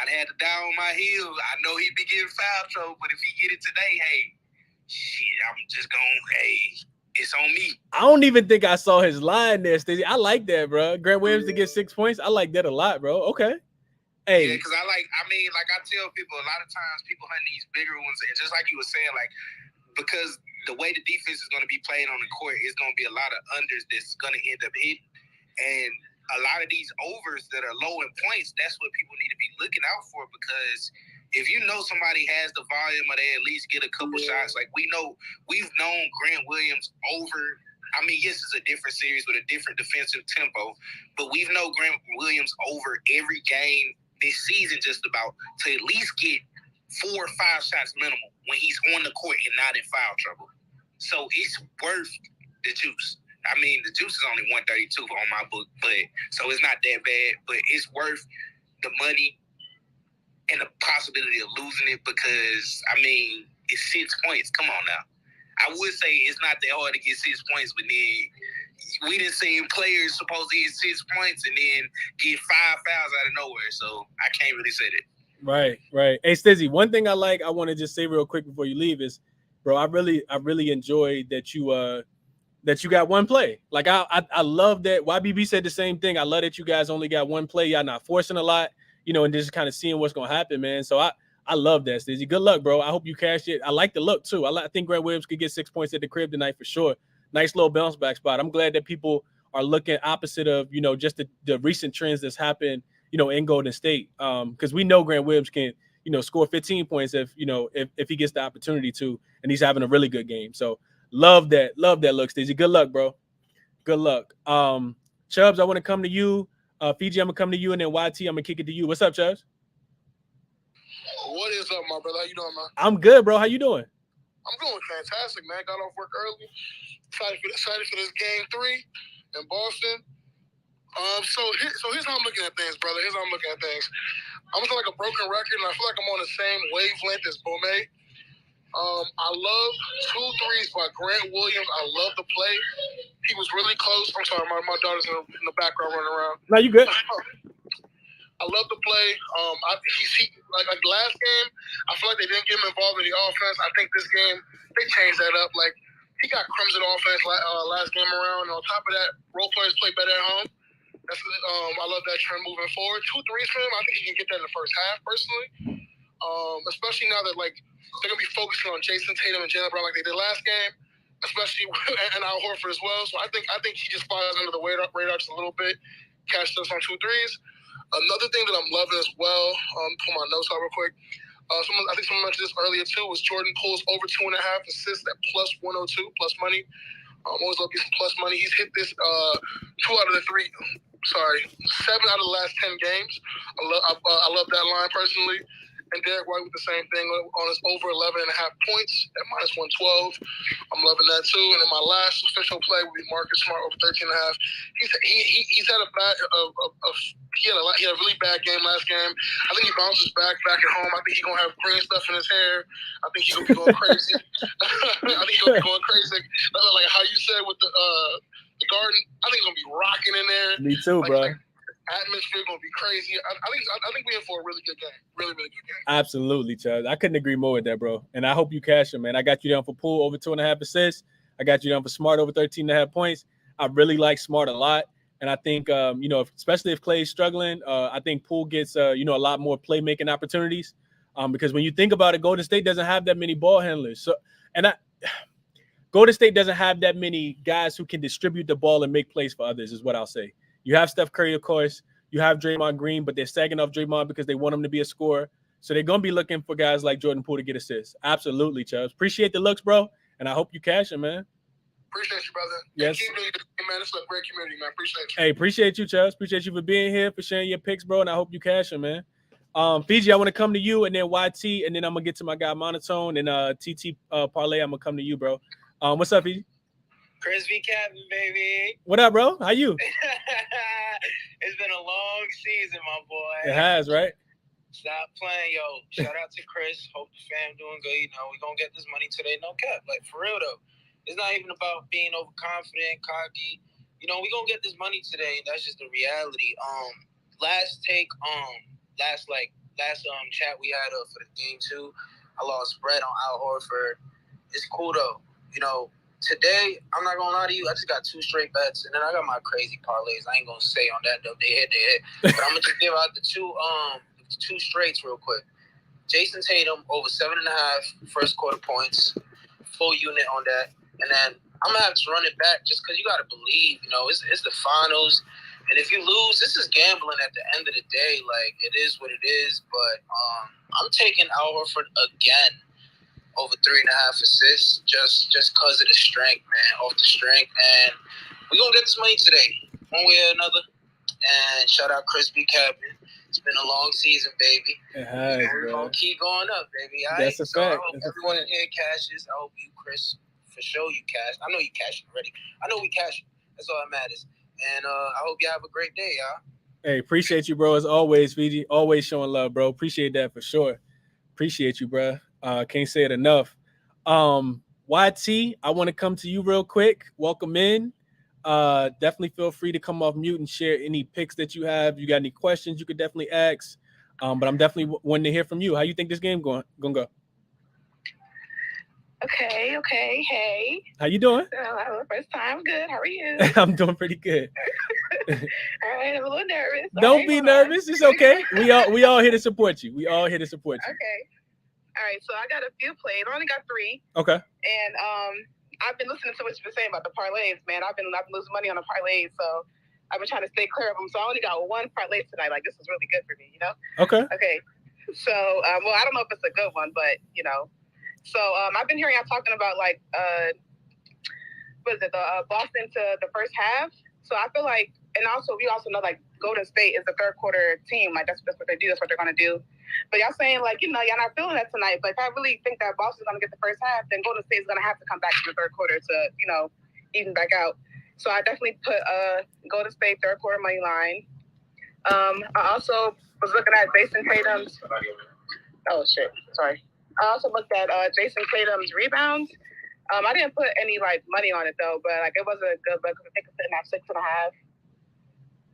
I'd have to die on my heels. I know he'd be getting foul trouble, but if he get it today, hey, shit, I'm just it's on me. I don't even think I saw his line there, Stacey. I like that, bro. Grant Williams to get 6 points. I like that a lot, bro. Okay. Hey. Yeah, because I tell people, a lot of times people hunt these bigger ones, and just like you were saying, like, because the way the defense is going to be played on the court, it's going to be a lot of unders that's going to end up hitting. And a lot of these overs that are low in points, that's what people need to be looking out for, because if you know somebody has the volume or they at least get a couple shots, like we've known Grant Williams over, I mean, yes, it's a different series with a different defensive tempo, but we've known Grant Williams over every game this season just about to at least get 4 or 5 shots minimum when he's on the court and not in foul trouble. So it's worth the juice. I mean, the juice is only 132 on my book, but so it's not that bad, but it's worth the money and the possibility of losing it because, I mean, it's 6 points. Come on now. I would say it's not that hard to get 6 points, but then we done seen players supposed to get 6 points and then get 5 fouls out of nowhere, so I can't really say that. Right. Hey, Stizzy, one thing I want to just say real quick before you leave is, bro, I really enjoyed that you got one play. Like I love that. YBB said the same thing. I love that you guys only got one play. Y'all not forcing a lot, and just kind of seeing what's gonna happen, man. So I love that, Stizzy. Good luck, bro. I hope you cash it. I like the look too. I think Grant Williams could get 6 points at the crib tonight for sure. Nice little bounce back spot. I'm glad that people are looking opposite of just the recent trends that's happened, in Golden State. Because we know Grant Williams can, score 15 points if he gets the opportunity to, and he's having a really good game. So love that look, Stacey. Good luck, bro. Good luck. Chubbs, I want to come to you. Fiji, I'm gonna come to you, and then YT, I'm gonna kick it to you. What's up, Chubbs? What is up, my brother? How you doing, man? I'm good, bro. How you doing? I'm doing fantastic, man. Got off work early. Excited for this game 3 in Boston. So here's how I'm looking at things, brother. Here's how I'm looking at things. I'm looking like a broken record, and I feel like I'm on the same wavelength as Bome. I love 2 threes by Grant Williams. I love the play. He was really close. I'm sorry, my daughter's in the background running around. No, you good. I love the play. Like last game, I feel like they didn't get him involved in the offense. I think this game, they changed that up. Like, he got crumbs in offense last game around. And on top of that, role players play better at home. I love that trend moving forward. 2 threes for him. I think he can get that in the first half, personally. Especially now that, like, they're going to be focusing on Jason Tatum and Jaylen Brown like they did last game, especially and Al Horford as well. So I think he just flies under the radar just a little bit, catch us on 2 threes. Another thing that I'm loving as well, pull my notes out real quick. I think someone mentioned this earlier too, was Jordan Poole's over 2.5 assists at plus 102, plus money. Always love getting plus money. He's hit this 7 out of the last 10 games. I love that line personally. And Derek White with the same thing on his over 11.5 points at minus 112. I'm loving that too. And then my last official play would be Marcus Smart over 13.5. He's had he had a really bad game last game. I think he bounces back at home. I think he's gonna have green stuff in his hair. I think he's gonna be going crazy. Like how you said with the Garden. I think he's gonna be rocking in there. Me too, bro. Atmosphere gonna be crazy. I think we're in for a really good game. Really, really good game. Absolutely, Chad. I couldn't agree more with that, bro. And I hope you cash him, man. I got you down for Poole over 2.5 assists. I got you down for Smart over 13.5 points. I really like Smart a lot. And I think, especially if Clay's struggling, I think Poole gets, a lot more playmaking opportunities. Because when you think about it, Golden State doesn't have that many ball handlers. Golden State doesn't have that many guys who can distribute the ball and make plays for others, is what I'll say. You have Steph Curry, of course. You have Draymond Green, but they're sagging off Draymond because they want him to be a scorer. So they're going to be looking for guys like Jordan Poole to get assists. Absolutely, Chubbs. Appreciate the looks, bro. And I hope you cash it, man. Appreciate you, brother. Yes. Keep doing your thing, man. It's a great community, man. Appreciate you. Hey, appreciate you, Chubbs. Appreciate you for being here, for sharing your picks, bro. And I hope you cash it, man. Fiji, I want to come to you, and then YT, and then I'm going to get to my guy Monotone, and TT Parlay, I'm going to come to you, bro. What's up, Fiji? ChrisBeCappinn, baby. What up, bro? How you? It's been a long season, my boy. It has, right? Stop playing, yo. Shout out to Chris. Hope the fam doing good. You know, we gonna get this money today. No cap. Like, for real, though. It's not even about being overconfident, cocky. You know, we gonna get this money today. That's just the reality. Last chat we had for the game 2, I lost spread on Al Horford. It's cool, though. You know, today, I'm not gonna lie to you, I just got 2 straight bets, and then I got my crazy parlays. I ain't gonna say on that, though. They hit. But I'm gonna just give out the 2 straights real quick. Jason Tatum over 7.5 first quarter points, full unit on that. And then I'm gonna have to run it back just because you gotta believe, you know, it's the finals. And if you lose, this is gambling at the end of the day. Like, it is what it is. But I'm taking Al Horford again over 3.5 assists just because of the strength, man, off the strength. And we're going to get this money today, one way or another. And shout out ChrisBeCappinn. It's been a long season, baby. It has, We're going to keep going up, baby. All That's right? a fact. I hope everyone in here cashes. I hope you, Chris, for sure you cash. I know you cash already. I know we cash. That's all that matters. And I hope you have a great day, y'all. Hey, appreciate you, bro, as always, Fiji. Always showing love, bro. Appreciate that for sure. Appreciate you, bro. Can't say it enough. YT, I want to come to you real quick. Welcome in. Definitely feel free to come off mute and share any picks that you have. You got any questions, you could definitely ask. But I'm definitely wanting to hear from you. How you think this game gonna go? Okay. Hey. How you doing? First time. Good. How are you? I'm doing pretty good. All right. I'm a little nervous. Don't be nervous. It's okay. We all here to support you. Okay. All right. So I got a few plays. I only got 3. Okay. And I've been listening to what you've been saying about the parlays, man. I've been losing money on the parlays, so I've been trying to stay clear of them. So I only got 1 parlay tonight. Like, this is really good for me, you know? Okay. So, well, I don't know if it's a good one, but, you know. So I've been hearing y'all talking about, like, the Boston to the first half. So I feel like, and also we also know, like, Golden State is the third quarter team. Like, that's what they do. That's what they're going to do. But y'all saying, like, you know, y'all not feeling that tonight. But if I really think that Boston's going to get the first half, then Golden State's going to have to come back to the third quarter to, you know, even back out. So I definitely put Golden State third quarter money line. I also was looking at Jason Tatum's. Oh, shit. Sorry. I also looked at Jason Tatum's rebounds. I didn't put any, like, money on it, though, but, like, it was a good look. I think it's sitting at 6.5.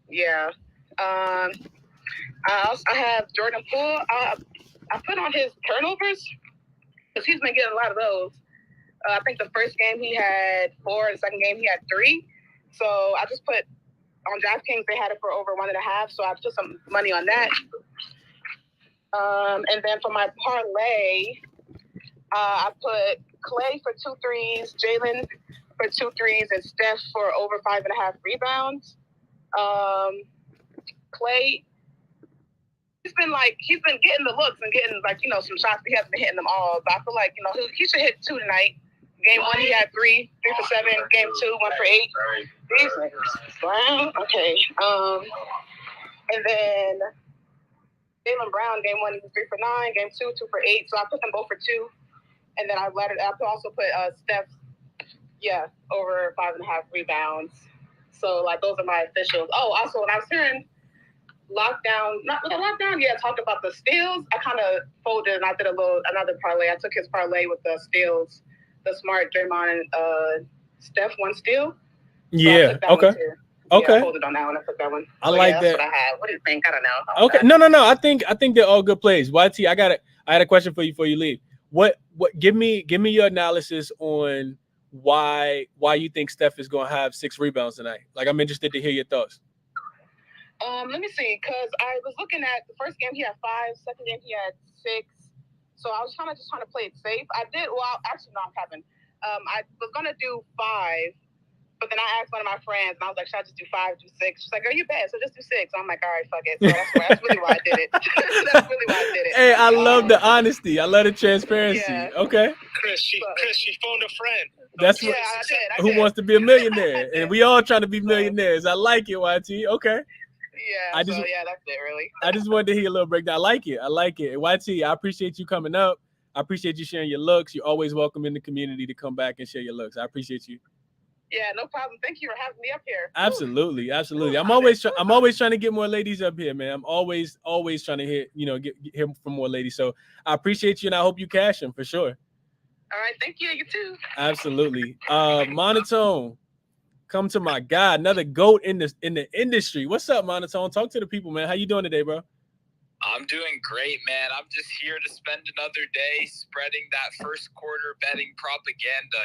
Yeah. I have Jordan Poole. I put on his turnovers because he's been getting a lot of those. I think the first game he had 4, the second game he had 3. So I just put on DraftKings, they had it for over 1.5. So I put some money on that. And then for my parlay, I put Clay for 2 threes, Jalen for 2 threes, and Steph for over 5.5 rebounds. Clay, he's been getting the looks and getting, like, you know, some shots. He hasn't been hitting them all, but I feel like, you know, he should hit 2 tonight. Game 1, he had 3 for 7. Game 2, 1 for 8. Wow. Okay. And then Jaylen Brown, game 1, he was 3 for 9. Game 2, 2 for 8. So I put them both for 2. And then I also put Steph, over 5.5 rebounds. So, like, those are my officials. Oh, also, when I was hearing talked about the steals, I kind of folded and I did another parlay. I took his parlay with the steals, the Smart, Draymond, and Steph 1 steal. So yeah. Okay. Okay. Yeah, I folded on that one. I took that one. I like that's that. What I had. What do you think? I don't know. Okay. No. I think they're all good plays. YT, I had a question for you before you leave. What give me your analysis on why you think Steph is going to have 6 rebounds tonight? Like, I'm interested to hear your thoughts. Let me see, because I was looking at the first game he had 5, second game he had 6. So I was just trying to play it safe. I did, well, actually, no, I'm capping. I was going to do 5, But then I asked one of my friends, and I was like, should I just do 5, do 6? She's like, girl, you bet. So just do 6. I'm like, all right, fuck it. So that's really why I did it. That's really why I did it. Hey, I love the honesty. I love the transparency. Yeah. Okay. Chris, she phoned a friend. That's Yeah, what. I Who did. wants to be a millionaire? And we all trying to be millionaires. I like it, YT. Okay. Yeah, that's it, really. I just wanted to hear a little breakdown. I like it. And YT, I appreciate you coming up. I appreciate you sharing your looks. You're always welcome in the community to come back and share your looks. I appreciate you. Yeah, no problem. Thank you for having me up here. Absolutely. I'm always trying to get more ladies up here, man. I'm always trying to hear from more ladies. So I appreciate you, and I hope you cash them for sure. All right, thank you. You too. Absolutely. Monotone, come to my God, another GOAT in the industry. What's up, Monotone? Talk to the people, man. How you doing today, bro? I'm doing great, man. I'm just here to spend another day spreading that first quarter betting propaganda.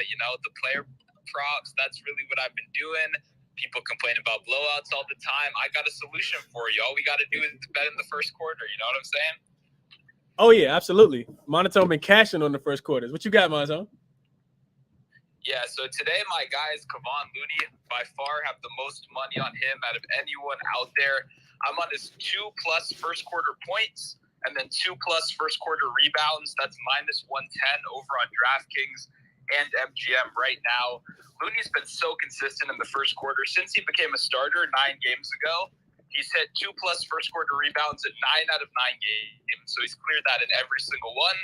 The player props. That's really what I've been doing. People complain about blowouts all the time. I got a solution for you. All we got to do is bet in the first quarter. You know what I'm saying? Oh, yeah, absolutely. Monotone been cashing on the first quarters. What you got, Monotone? Yeah, so today my guys, Kavon Looney, by far have the most money on him out of anyone out there. I'm on his 2+ first quarter points and then 2+ first quarter rebounds. That's -110 over on DraftKings and MGM right now. Looney's been so consistent in the first quarter since he became a starter 9 games ago. He's hit 2+ first quarter rebounds in 9 out of 9 games. So he's cleared that in every single one.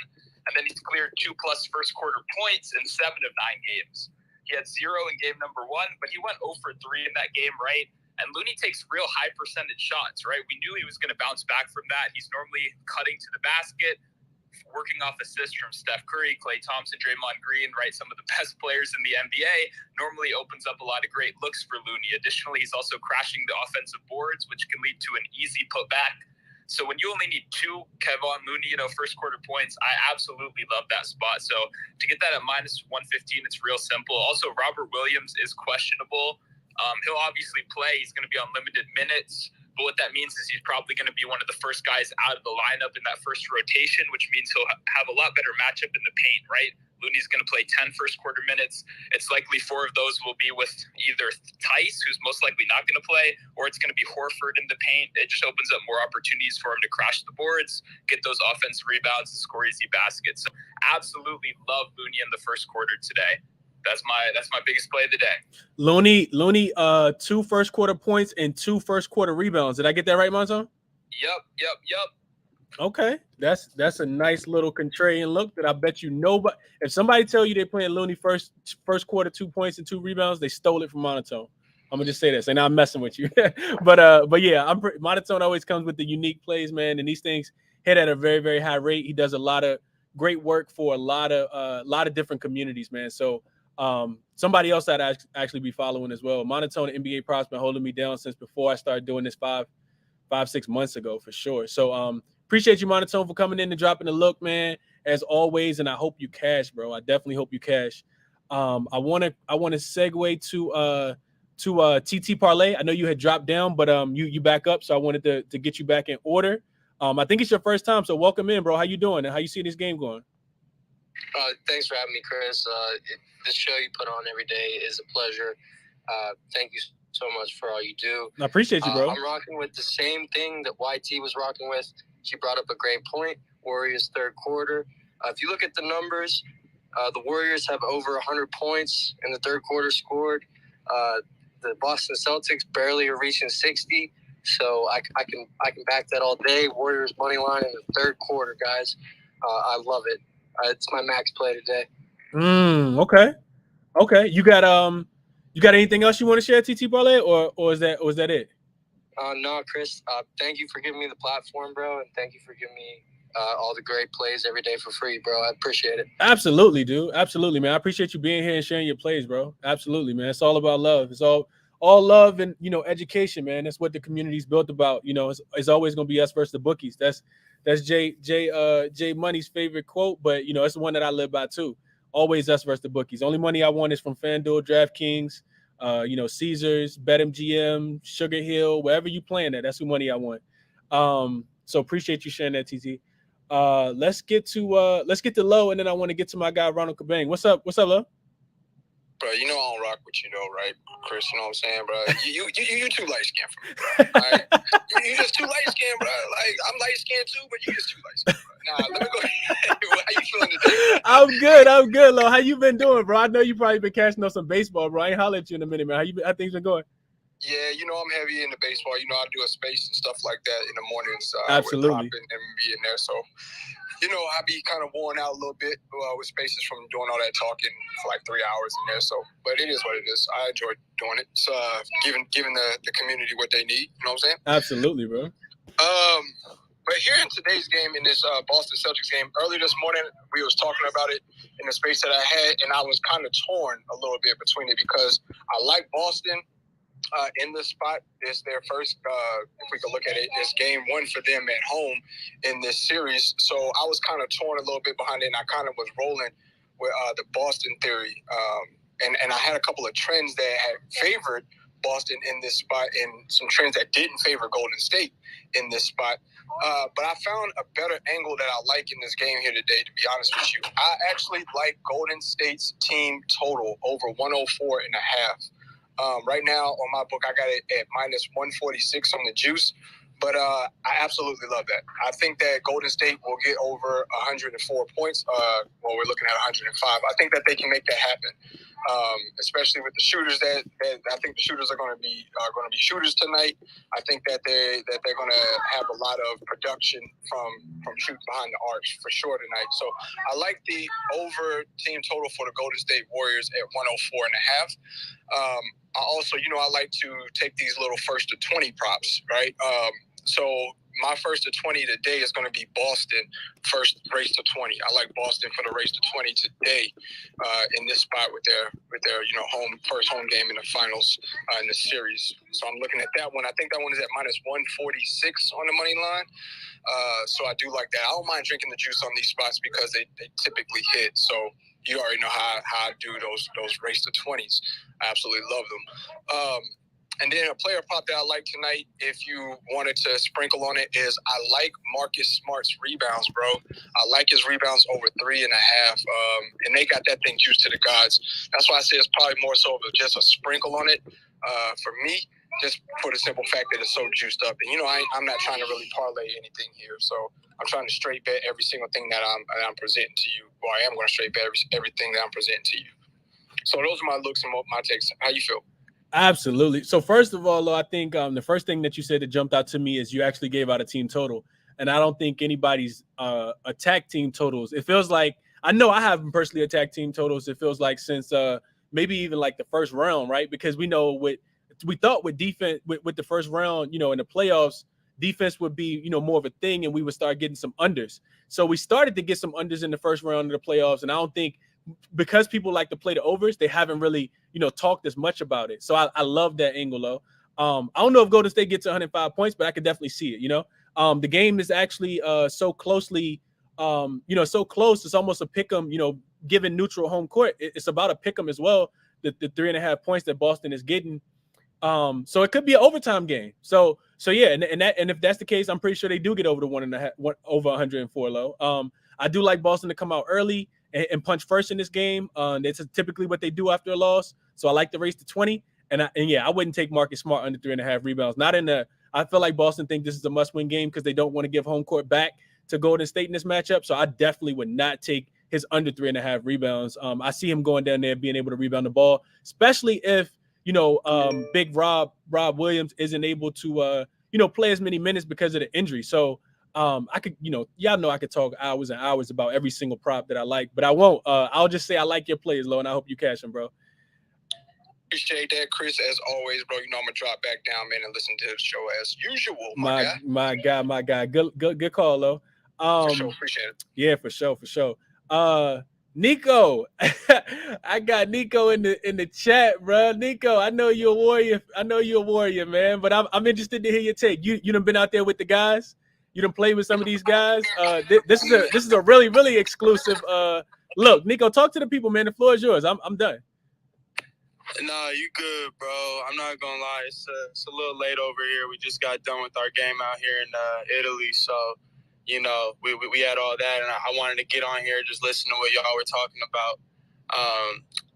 And then he's cleared 2+ first quarter points in 7 of 9 games. He had 0 in game number 1, but he went 0 for 3 in that game, right? And Looney takes real high percentage shots, right? We knew he was going to bounce back from that. He's normally cutting to the basket, working off assists from Steph Curry, Klay Thompson, Draymond Green, right? Some of the best players in the NBA. Normally opens up a lot of great looks for Looney. Additionally, he's also crashing the offensive boards, which can lead to an easy putback. So when you only need 2 Kavon Looney, first quarter points, I absolutely love that spot. So to get that at -115, it's real simple. Also, Robert Williams is questionable. He'll obviously play. He's going to be on limited minutes. But what that means is he's probably going to be one of the first guys out of the lineup in that first rotation, which means he'll have a lot better matchup in the paint, right? Looney's going to play 10 first quarter minutes. It's likely 4 of those will be with either Tice, who's most likely not going to play, or it's going to be Horford in the paint. It just opens up more opportunities for him to crash the boards, get those offensive rebounds, and score easy baskets. So absolutely love Looney in the first quarter today. That's my biggest play of the day. Looney, 2 first quarter points and 2 first quarter rebounds. Did I get that right, Monzo? Yep. Okay, that's a nice little contrarian look that I bet you nobody. If somebody tell you they're playing Looney first quarter 2 points and 2 rebounds, they stole it from Monotone. I'm gonna just say this, and I'm messing with you. but yeah, Monotone always comes with the unique plays, man, and these things hit at a very, very high rate. He does a lot of great work for a lot of different communities, man. So somebody else that I'd actually be following as well. Monotone NBA props been holding me down since before I started doing this 5-6 months ago for sure. So appreciate you, Monotone, for coming in and dropping the look, man, as always. And I hope you cash, bro. I definitely hope you cash. I want to segue to TT Parlay. I know you had dropped down, but you back up, so I wanted to get you back in order. I think it's your first time, so welcome in, bro. How you doing, and how you see this game going? Thanks for having me, Chris. This show you put on every day is a pleasure. Thank you so much for all you do. I appreciate you, bro. I'm rocking with the same thing that YT was rocking with. She brought up a great point. Warriors third quarter. If you look at the numbers, the Warriors have over 100 points in the third quarter scored. The Boston Celtics barely are reaching 60. So I can back that all day. Warriors money line in the third quarter, guys. I love it. It's my max play today. Okay. You got anything else you want to share, TT Parlay, or is that it? No, Chris. Thank you for giving me the platform, bro, and thank you for giving me all the great plays every day for free, bro. I appreciate it. Absolutely, dude. Absolutely, man. I appreciate you being here and sharing your plays, bro. Absolutely, man. It's all about love. It's all love and education, man. That's what the community's built about. It's always gonna be us versus the bookies. That's Jay Money's favorite quote, but it's the one that I live by too. Always us versus the bookies. Only money I want is from FanDuel, DraftKings, Caesars, BetMGM, Sugar Hill, wherever you playing at. That's the money I want. So appreciate you sharing that, TT. Let's get to low, and then I want to get to my guy Ronald Kabang. What's up, Lo? Bro, you know I don't rock with you though, right, Chris? You know what I'm saying, bro? You too light skinned for me, bro. All right? You just too light skinned, bro. Like I'm light skinned too, but you just too light skinned, bro. Nah, let me go. How you feeling today? I'm good, Lo. How you been doing, bro? I know you probably been catching up some baseball, bro. I ain't holler at you in a minute, man. How things been going? Yeah, you know I'm heavy into baseball. You know I do a space and stuff like that in the mornings. Absolutely. With Pop and being there, so. You know, I be kind of worn out a little bit with spaces from doing all that talking for like 3 hours in there. So, but it is what it is. I enjoy doing it. So, giving the community what they need. You know what I'm saying? Absolutely, bro. But here in today's game, in this Boston Celtics game, early this morning, we was talking about it in the space that I had, and I was kind of torn a little bit between it because I like Boston. In this spot, it's their first, if we could look at it, it's game one for them at home in this series. So I was kind of torn a little bit behind it, and I kind of was rolling with the Boston theory. And I had a couple of trends that had favored Boston in this spot and some trends that didn't favor Golden State in this spot. But I found a better angle that I like in this game here today, to be honest with you. I actually like Golden State's team total over 104.5. Right now on my book, I got it at minus 146 on the juice, but I absolutely love that. I think that Golden State will get over 104 points. Well, we're looking at 105. I think that they can make that happen, especially with the shooters. That I think the shooters are going to be shooters tonight. I think that they're going to have a lot of production from shooting behind the arc for sure tonight. So I like the over team total for the Golden State Warriors at 104.5. I also, I like to take these little first to 20 props, right? So my first to 20 today is going to be Boston first race to 20. I like Boston for the race to 20 today in this spot with their first home game in the finals in the series. So I'm looking at that one. I think that one is at minus 146 on the money line. So I do like that. I don't mind drinking the juice on these spots because they typically hit. So you already know how I do those race to 20s. I absolutely love them. And then a player prop that I like tonight, if you wanted to sprinkle on it, is I like Marcus Smart's rebounds, bro. I like his rebounds over 3.5. And they got that thing juiced to the gods. That's why I say it's probably more so of just a sprinkle on it for me, just for the simple fact that it's so juiced up. And, I'm not trying to really parlay anything here. So I'm trying to straight bet every single thing that I'm presenting to you. Well, I am going to straight bet everything that I'm presenting to you. So those are my looks and my takes. How you feel? Absolutely. So first of all, I think the first thing that you said that jumped out to me is you actually gave out a team total. And I don't think anybody's attacked team totals. It feels like, I know I haven't personally attacked team totals. It feels like since maybe even like the first round, right? Because we know we thought with defense, with the first round, in the playoffs, defense would be, more of a thing and we would start getting some unders. So we started to get some unders in the first round of the playoffs. And I don't think, because people like to play the overs, they haven't really, talked as much about it. So I love that angle, though. I don't know if Golden State gets 105 points, but I could definitely see it, The game is actually so closely, so close. It's almost a pick 'em, given neutral home court. It's about a pick 'em as well, the 3.5 points that Boston is getting. So it could be an overtime game. So yeah, and if that's the case, I'm pretty sure they do get over the 1.5, over 104 low. I do like Boston to come out early and punch first in this game. That's typically what they do after a loss. So I like the race to 20. And I wouldn't take Marcus Smart under 3.5 rebounds. I feel like Boston think this is a must-win game because they don't want to give home court back to Golden State in this matchup. So I definitely would not take his under 3.5 rebounds. I see him going down there being able to rebound the ball, especially if big Rob Williams isn't able to play as many minutes because of the injury. So I could, y'all know I could talk hours and hours about every single prop that I like, but I won't. I'll just say I like your plays, Lo, and I hope you cash them, bro. Appreciate that, Chris. As always, bro. I'm gonna drop back down, man, and listen to the show as usual. My guy. Good call, Lo. For sure, appreciate it. Yeah, for sure. Nico, I got Nico in the chat, bro. Nico, I know you're a warrior, man. But I'm interested to hear your take. You done been out there with the guys. You done played with some of these guys. This is a really, really exclusive look. Nico, talk to the people, man. The floor is yours. I'm done. Nah, you good, bro. I'm not gonna lie. It's a little late over here. We just got done with our game out here in Italy, so we had all that, and I wanted to get on here, just listen to what y'all were talking about.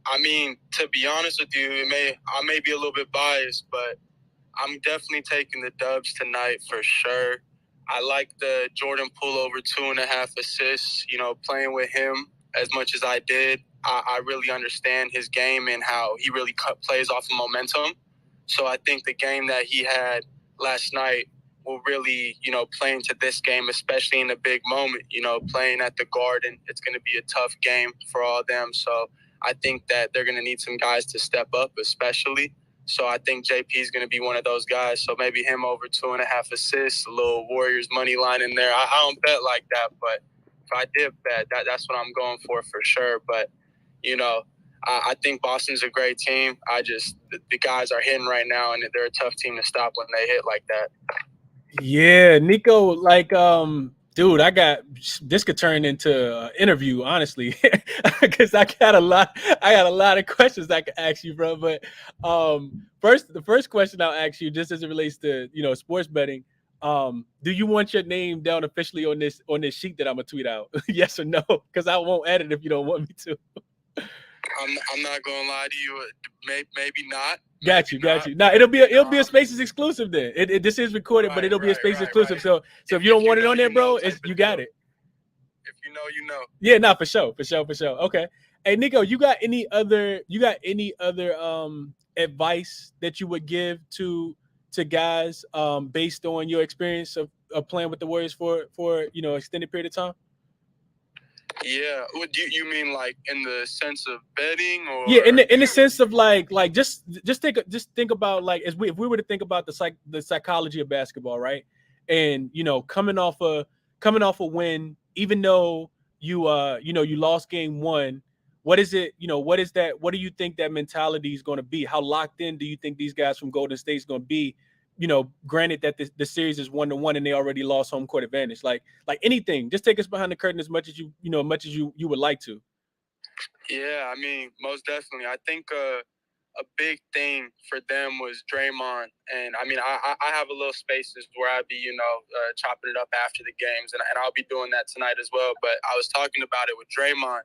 I mean, to be honest with you, I may be a little bit biased, but I'm definitely taking the Dubs tonight for sure. I like the Jordan pullover 2.5 assists. You know, playing with him as much as I did, I really understand his game and how he really plays off of momentum. So I think the game that he had last night will really, you know, play into this game, especially in a big moment. You know, playing at the Garden, it's going to be a tough game for all of them. So I think that they're going to need some guys to step up, especially. So I think JP is going to be one of those guys. So maybe him over 2.5 assists, a little Warriors money line in there. I don't bet like that, but if I did bet, that's what I'm going for sure. But, you know, I think Boston's a great team. The guys are hitting right now, and they're a tough team to stop when they hit like that. Yeah, Nico, like, dude, this could turn into an interview, honestly, because I got a lot of questions I could ask you, bro. But the first question I'll ask you, just as it relates to, you know, sports betting, do you want your name down officially on this sheet that I'm gonna tweet out? Yes or no? Because I won't add it if you don't want me to. I'm not gonna lie to you. Maybe not. Got you. Now it'll be a Spaces exclusive then. This is recorded, but it'll be a Spaces exclusive. Right. So if you don't want it on there, bro, you got it. If you know, you know. Yeah, no, for sure. Okay. Hey, Nico, you got any other advice that you would give to guys based on your experience of playing with the Warriors for you know, extended period of time? Yeah, what do you mean, like in the sense of betting, or yeah, in the sense of like just think about, like, if we were to think about the psychology of basketball, right? And you know, coming off a win, even though you lost game one, what do you think that mentality is going to be? How locked in do you think these guys from Golden State is going to be? You know, granted that the series is 1-1 and they already lost home court advantage. Like anything, just take us behind the curtain as much as you would like to. Yeah, I mean, most definitely. I think a big thing for them was Draymond. And, I mean, I have a little spaces where I'd be, you know, chopping it up after the games, and I'll be doing that tonight as well. But I was talking about it with Draymond,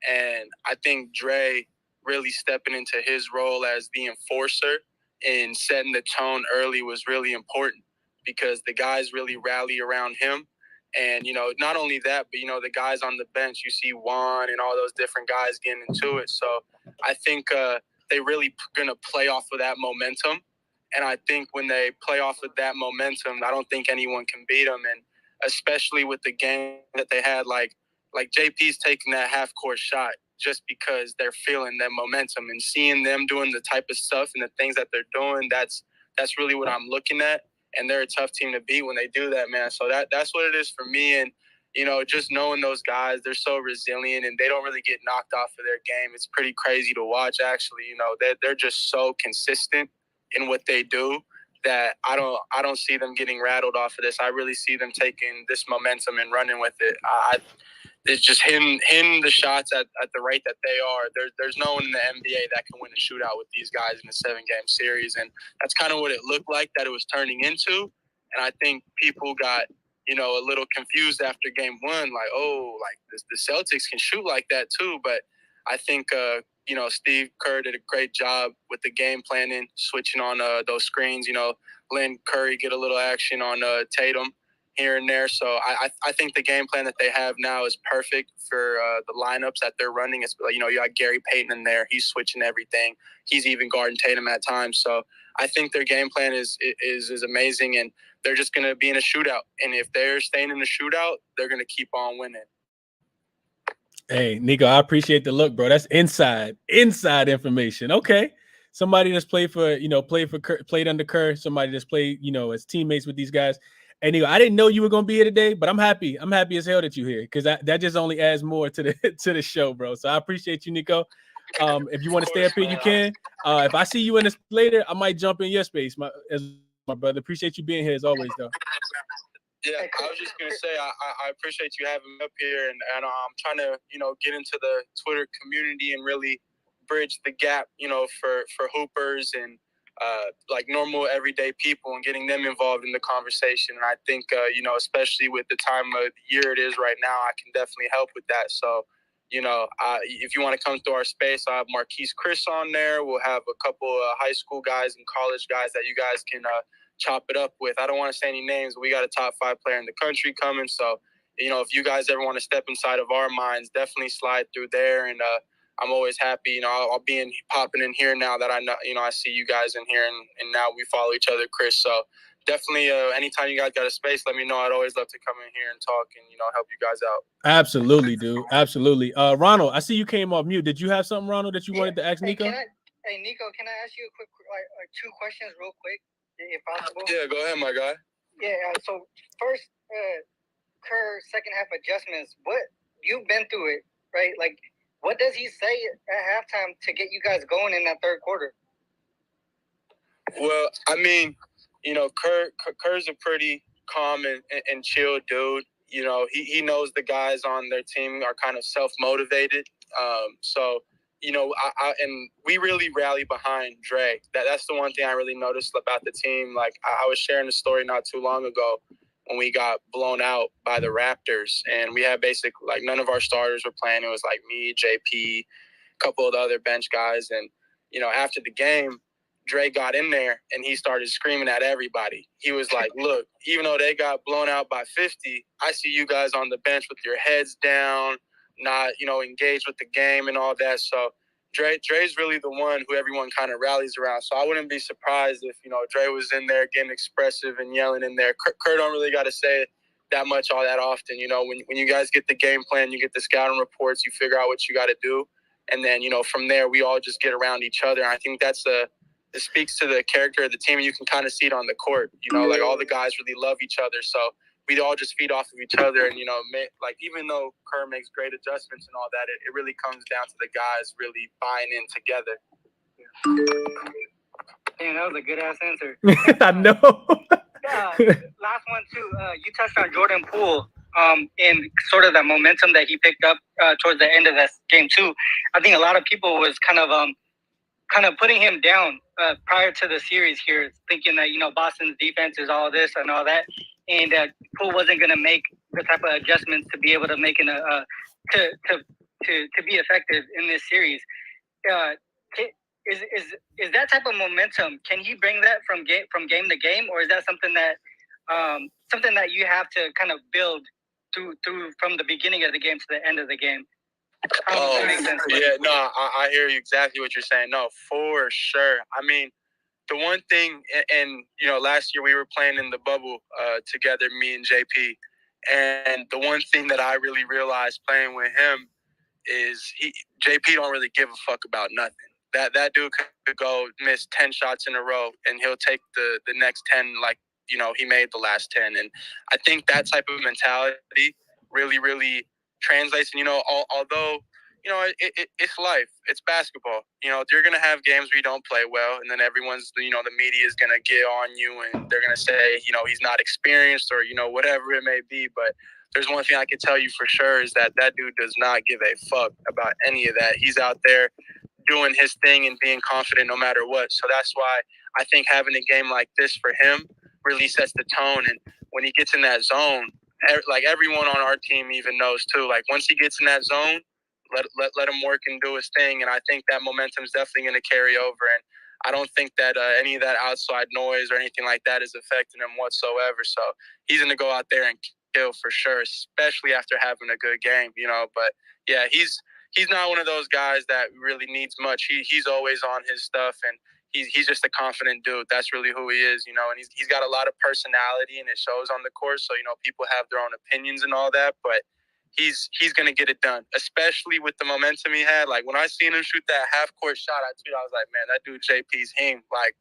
and I think Dre really stepping into his role as the enforcer and setting the tone early was really important, because the guys really rally around him. And, you know, not only that, but, you know, the guys on the bench, you see Juan and all those different guys getting into it. So I think they really going to play off of that momentum. And I think when they play off of that momentum, I don't think anyone can beat them. And especially with the game that they had, like JP's taking that half-court shot just because they're feeling that momentum, and seeing them doing the type of stuff and the things that they're doing, that's really what I'm looking at. And they're a tough team to beat when they do that, man. So that's what it is for me. And, you know, just knowing those guys, they're so resilient and they don't really get knocked off of their game. It's pretty crazy to watch, actually. You know, they're just so consistent in what they do that I don't see them getting rattled off of this. I really see them taking this momentum and running with it. It's just hitting the shots at the rate that they are. There's no one in the NBA that can win a shootout with these guys in a 7-game series. And that's kind of what it looked like that it was turning into. And I think people got, you know, a little confused after game one, like, oh, like the Celtics can shoot like that too. But I think, you know, Steve Kerr did a great job with the game planning, switching on those screens, you know, letting Curry get a little action on Tatum here and there. So I think the game plan that they have now is perfect for the lineups that they're running. It's, you know, you got Gary Payton in there. He's switching everything. He's even guarding Tatum at times. So I think their game plan is amazing, and they're just going to be in a shootout. And if they're staying in the shootout, they're going to keep on winning. Hey, Nico, I appreciate the look, bro. That's inside information. Okay. Somebody that's played under Kerr, somebody that's played, you know, as teammates with these guys. And Nico, I didn't know you were gonna be here today, but I'm happy. I'm happy as hell that you're here, because that just only adds more to the show, bro. So I appreciate you, Nico. If you want to stay up here, you can. If I see you in this later, I might jump in your space, my brother. Appreciate you being here as always, though. Yeah, I was just gonna say I appreciate you having me up here, and I'm trying to, you know, get into the Twitter community and really bridge the gap, you know, for hoopers and like normal everyday people, and getting them involved in the conversation. And I think you know, especially with the time of year it is right now, I can definitely help with that. So, if you want to come through our space, I have Marquise Chris on there. We'll have a couple of high school guys and college guys that you guys can chop it up with. I don't want to say any names, but we got a top 5 player in the country coming. So, if you guys ever want to step inside of our minds, definitely slide through there. And I'm always happy. I'll be popping in here now that I know, I see you guys in here, and now we follow each other, Chris. So definitely, anytime you guys got a space, let me know. I'd always love to come in here and talk and, help you guys out. Absolutely, dude. Absolutely. Ronald, I see you came off mute. Did you have something, Ronald, that you wanted to ask Nico? Hey, Nico, can I ask you a quick, 2 questions real quick, if possible? Yeah, go ahead, my guy. Yeah, so first, Kerr second half adjustments. What you've been through it, right? Like, what does he say at halftime to get you guys going in that third quarter? Well, I mean, Kerr's a pretty calm and chill dude. He knows the guys on their team are kind of self-motivated. So, and we really rally behind Dre. That's the one thing I really noticed about the team. Like, I was sharing a story not too long ago when we got blown out by the Raptors, and we had basically, like, none of our starters were playing. It was like me, JP, a couple of the other bench guys. And, after the game, Dre got in there and he started screaming at everybody. He was like, look, even though they got blown out by 50, I see you guys on the bench with your heads down, not, engaged with the game and all that. So Dre's really the one who everyone kind of rallies around. So I wouldn't be surprised if, Dre was in there getting expressive and yelling in there. Kerr don't really got to say it that much all that often. When you guys get the game plan, you get the scouting reports, you figure out what you got to do. And then, from there, we all just get around each other. And I think it speaks to the character of the team. You can kind of see it on the court, like all the guys really love each other. So we all just feed off of each other. And, even though Kerr makes great adjustments and all that, it really comes down to the guys really buying in together. Damn, that was a good-ass answer. I know. Last one, too. You touched on Jordan Poole and sort of the momentum that he picked up towards the end of this game, too. I think a lot of people was kind of putting him down prior to the series here, thinking that, Boston's defense is all this and all that, and that Poole wasn't going to make the type of adjustments to be able to make to be effective in this series. Is that type of momentum? Can he bring that from game to game, or is that something that you have to kind of build through from the beginning of the game to the end of the game? Yeah, no, I hear you exactly what you're saying. No, for sure. I mean, the one thing, and last year we were playing in the bubble together, me and JP, and the one thing that I really realized playing with him is JP don't really give a fuck about nothing. That dude could go miss 10 shots in a row, and he'll take the next 10 like he made the last 10. And I think that type of mentality really, really translates. And although it's life, it's basketball. You're gonna have games where you don't play well, and then everyone's the media is gonna get on you, and they're gonna say he's not experienced or whatever it may be. But there's one thing I can tell you for sure is that dude does not give a fuck about any of that. He's out there doing his thing and being confident no matter what. So that's why I think having a game like this for him really sets the tone. And when he gets in that zone, like everyone on our team even knows too, like once he gets in that zone, let him work and do his thing. And I think that momentum is definitely going to carry over. And I don't think that any of that outside noise or anything like that is affecting him whatsoever. So he's going to go out there and kill for sure, especially after having a good game, But yeah, he's not one of those guys that really needs much. He's always on his stuff, and he's just a confident dude. That's really who he is, and he's got a lot of personality, and it shows on the court. So, people have their own opinions and all that, but he's going to get it done, especially with the momentum he had. Like, when I seen him shoot that half-court shot, I was like, man, that dude JP's him. Like,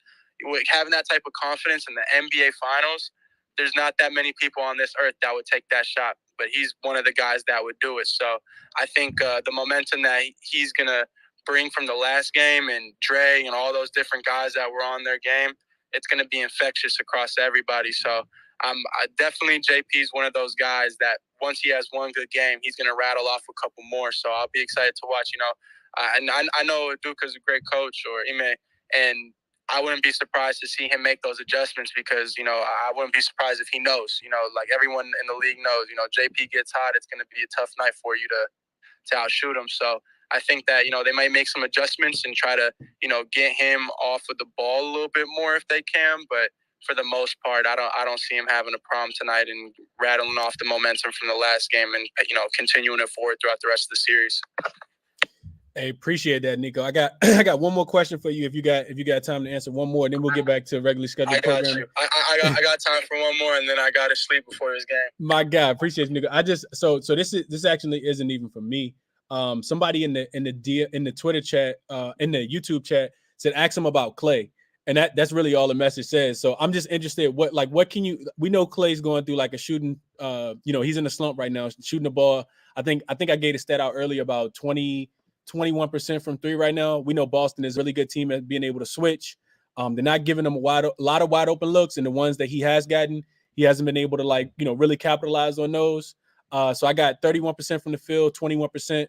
having that type of confidence in the NBA Finals, there's not that many people on this earth that would take that shot, but he's one of the guys that would do it. So I think the momentum that he's going to bring from the last game, and Dre and all those different guys that were on their game, it's going to be infectious across everybody. So definitely JP's one of those guys that once he has one good game, he's going to rattle off a couple more. So I'll be excited to watch, and I know Duka's a great coach, or Ime, and I wouldn't be surprised to see him make those adjustments because, I wouldn't be surprised if he knows, like everyone in the league knows, JP gets hot, it's going to be a tough night for you to outshoot him. So I think that, they might make some adjustments and try to, get him off of the ball a little bit more if they can. But for the most part, I don't see him having a problem tonight and rattling off the momentum from the last game and, continuing it forward throughout the rest of the series. Hey, appreciate that, Nico. I got one more question for you if you got time to answer one more, and then we'll get back to regularly scheduled programming. I got time for one more, and then I got to sleep before this game. My God, appreciate you, Nico. So this actually isn't even for me. Somebody in the Twitter chat, in the YouTube chat said ask him about Klay, and that's really all the message says. So I'm just interested. What can you? We know Klay's going through like a shooting. He's in a slump right now, shooting the ball. I think I gave a stat out earlier about 21% from three right now. We know Boston is a really good team at being able to switch. They're not giving him a lot of wide open looks, and the ones that he has gotten, he hasn't been able to really capitalize on those. So I got 31% from the field, 21%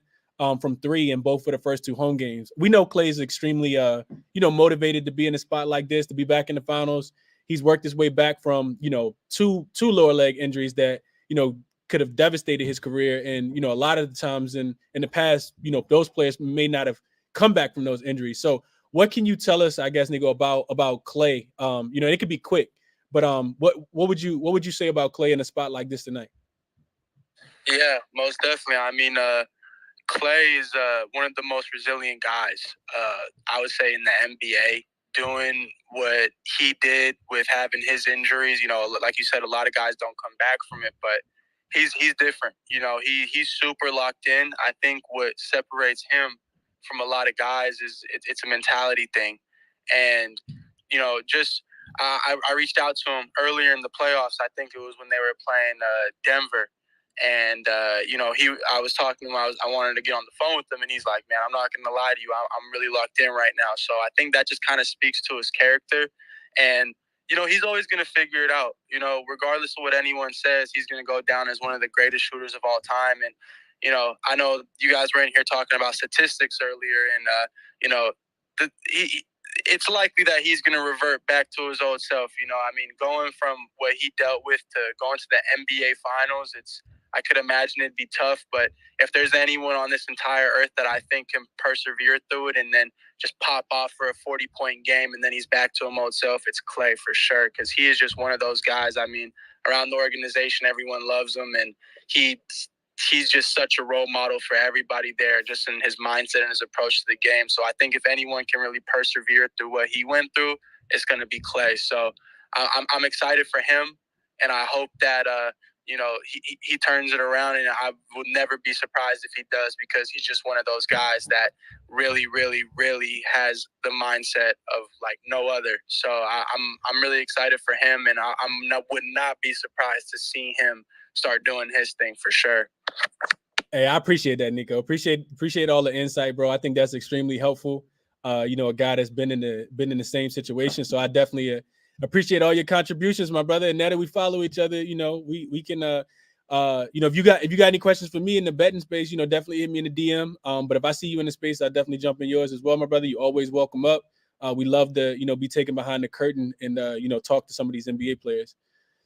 from three in both for the first two home games. We know Klay is extremely motivated to be in a spot like this, to be back in the finals. He's worked his way back from two lower leg injuries that could have devastated his career. And, a lot of the times in the past, those players may not have come back from those injuries. So what can you tell us, I guess, Nico, about Klay? It could be quick, but what would you say about Klay in a spot like this tonight? Yeah, most definitely. I mean, Klay is one of the most resilient guys, I would say, in the NBA, doing what he did with having his injuries. Like you said, a lot of guys don't come back from it, but he's different. He's super locked in. I think what separates him from a lot of guys is it's a mentality thing. And, I reached out to him earlier in the playoffs. I think it was when they were playing Denver. And, I was talking to him. I wanted to get on the phone with him. And he's like, man, I'm not going to lie to you. I'm really locked in right now. So I think that just kind of speaks to his character. And, he's always going to figure it out. Regardless of what anyone says, he's going to go down as one of the greatest shooters of all time. And, I know you guys were in here talking about statistics earlier. And, it's likely that he's going to revert back to his old self. Going from what he dealt with to going to the NBA Finals, I could imagine it'd be tough, but if there's anyone on this entire earth that I think can persevere through it and then just pop off for a 40-point game and then he's back to his old self, it's Klay for sure, because he is just one of those guys. Around the organization, everyone loves him, and he's just such a role model for everybody there, just in his mindset and his approach to the game. So I think if anyone can really persevere through what he went through, it's going to be Klay. So I'm excited for him, and I hope that he turns it around, and I would never be surprised if he does, because he's just one of those guys that really, really, really has the mindset of like no other. So I'm really excited for him, and would not be surprised to see him start doing his thing for sure. Hey, I appreciate that, Nico. Appreciate all the insight, bro. I think that's extremely helpful. A guy that's been in the same situation. So I definitely appreciate all your contributions, my brother. And now that we follow each other, we can if you got any questions for me in the betting space, definitely hit me in the DM. But if I see you in the space, I'll definitely jump in yours as well, my brother. You're always welcome up. We love to, be taken behind the curtain and talk to some of these NBA players.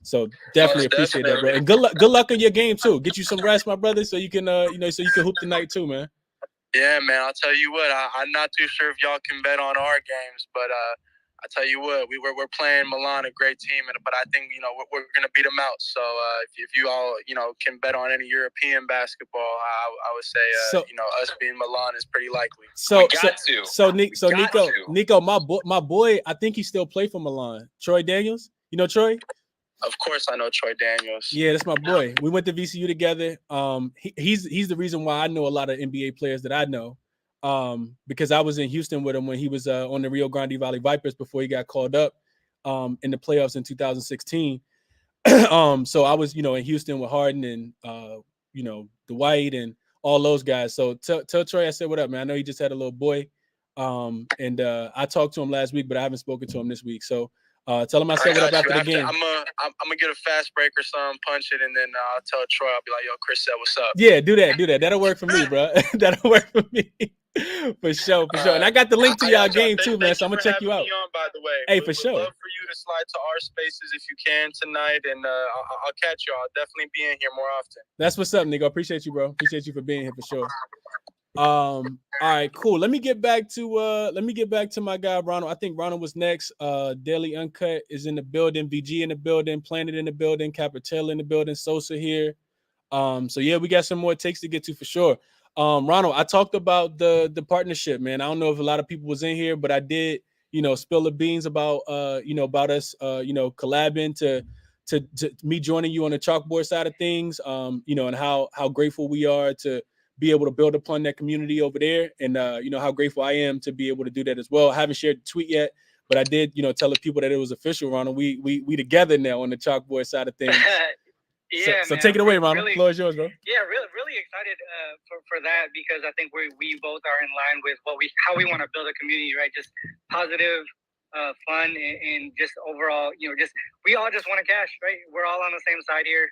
So definitely appreciate that, bro. And good luck in your game too. Get you some rest, my brother, so you can so you can hoop tonight too, man. Yeah, man. I'll tell you what. I'm not too sure if y'all can bet on our games, but I tell you what, we're playing Milan, a great team, but I think we're gonna beat them out. So if you all can bet on any European basketball, I would say us being Milan is pretty likely. Nico, my boy, I think he still play for Milan. Troy Daniels, you know Troy? Of course, I know Troy Daniels. Yeah, that's my boy. We went to VCU together. He's the reason why I know a lot of NBA players that I know. Because I was in Houston with him when he was on the Rio Grande Valley Vipers before he got called up in the playoffs in 2016. So I was, in Houston with Harden and Dwight and all those guys. So tell Troy I said what up, man. I know he just had a little boy. And I talked to him last week, but I haven't spoken to him this week. So tell him I said what up after the game. I'm gonna get a fast break or something, punch it, and then I'll tell Troy. I'll be like, "Yo, Chris said what's up." Yeah, do that. That'll work for me, bro. That'll work for me. For sure. And I got the link to y'all game too, man. So I'm gonna check you out. On, by the way. Hey, for sure. We'd love for you to slide to our spaces if you can tonight, and I'll catch you. I'll definitely be in here more often. That's what's up, nigga. Appreciate you, bro. Appreciate you for being here for sure. All right, cool. Let me get back to my guy Ronald. I think Ronald was next. Daily Uncut is in the building, VG in the building, Planet in the building, Capitell in the building, Sosa here. So yeah, we got some more takes to get to for sure. Ronald, I talked about the partnership, man. I don't know if a lot of people was in here, but I did, spill the beans about about us collabing to me joining you on the chalkboard side of things, and how grateful we are to be able to build upon that community over there, and how grateful I am to be able to do that as well. I haven't shared the tweet yet, but I did tell the people that it was official, Ronald. We together now on the chalkboard side of things. Yeah, so man, take it away, Ronald. Really, the floor is yours, bro. Yeah, really excited for that, because I think we both are in line with how we want to build a community, right? Just positive, fun, and just overall, we all just want to cash, right? We're all on the same side here,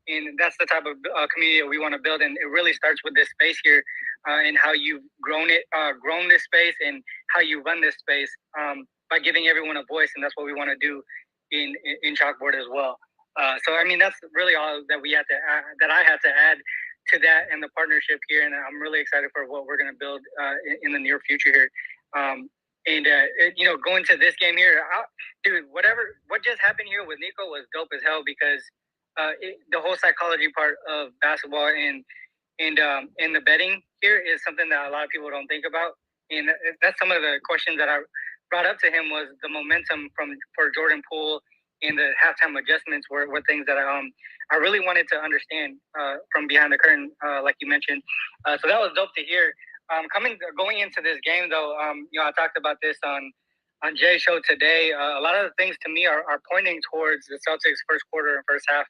and that's the type of community that we want to build. And it really starts with this space here, and how you've grown this space, and how you run this space, by giving everyone a voice, and that's what we want to do in Chalkboard as well. So I mean, that's really all that I had to add to that and the partnership here, and I'm really excited for what we're going to build in the near future here. Going to this game here, dude, what just happened here with Nico was dope as hell, because the whole psychology part of basketball and the betting here is something that a lot of people don't think about, and that's some of the questions that I brought up to him, was the momentum for Jordan Poole. And the halftime adjustments were things that I really wanted to understand from behind the curtain, like you mentioned. So that was dope to hear. Going into this game, though, I talked about this on Jay's show today. A lot of the things to me are pointing towards the Celtics first quarter and first half.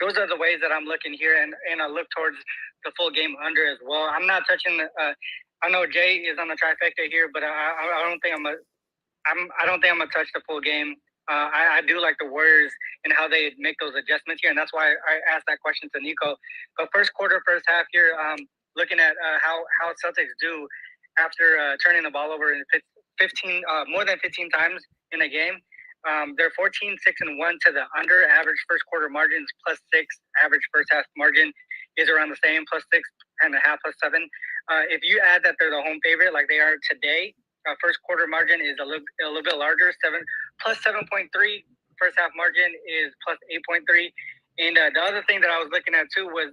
Those are the ways that I'm looking here, and I look towards the full game under as well. I'm not touching. I know Jay is on the trifecta here, but I don't think I'm gonna touch the full game. I do like the Warriors and how they make those adjustments here, and that's why I asked that question to Nico. But first quarter, first half here, looking at how Celtics do after turning the ball over more than 15 times in a game. They're 14-6-1 to the under. Average first quarter margins +6. Average first half margin is around the same, +6.5, +7. If you add that they're the home favorite like they are today, first quarter margin is a little bit larger, +7.3. First half margin is +8.3. And the other thing that I was looking at too was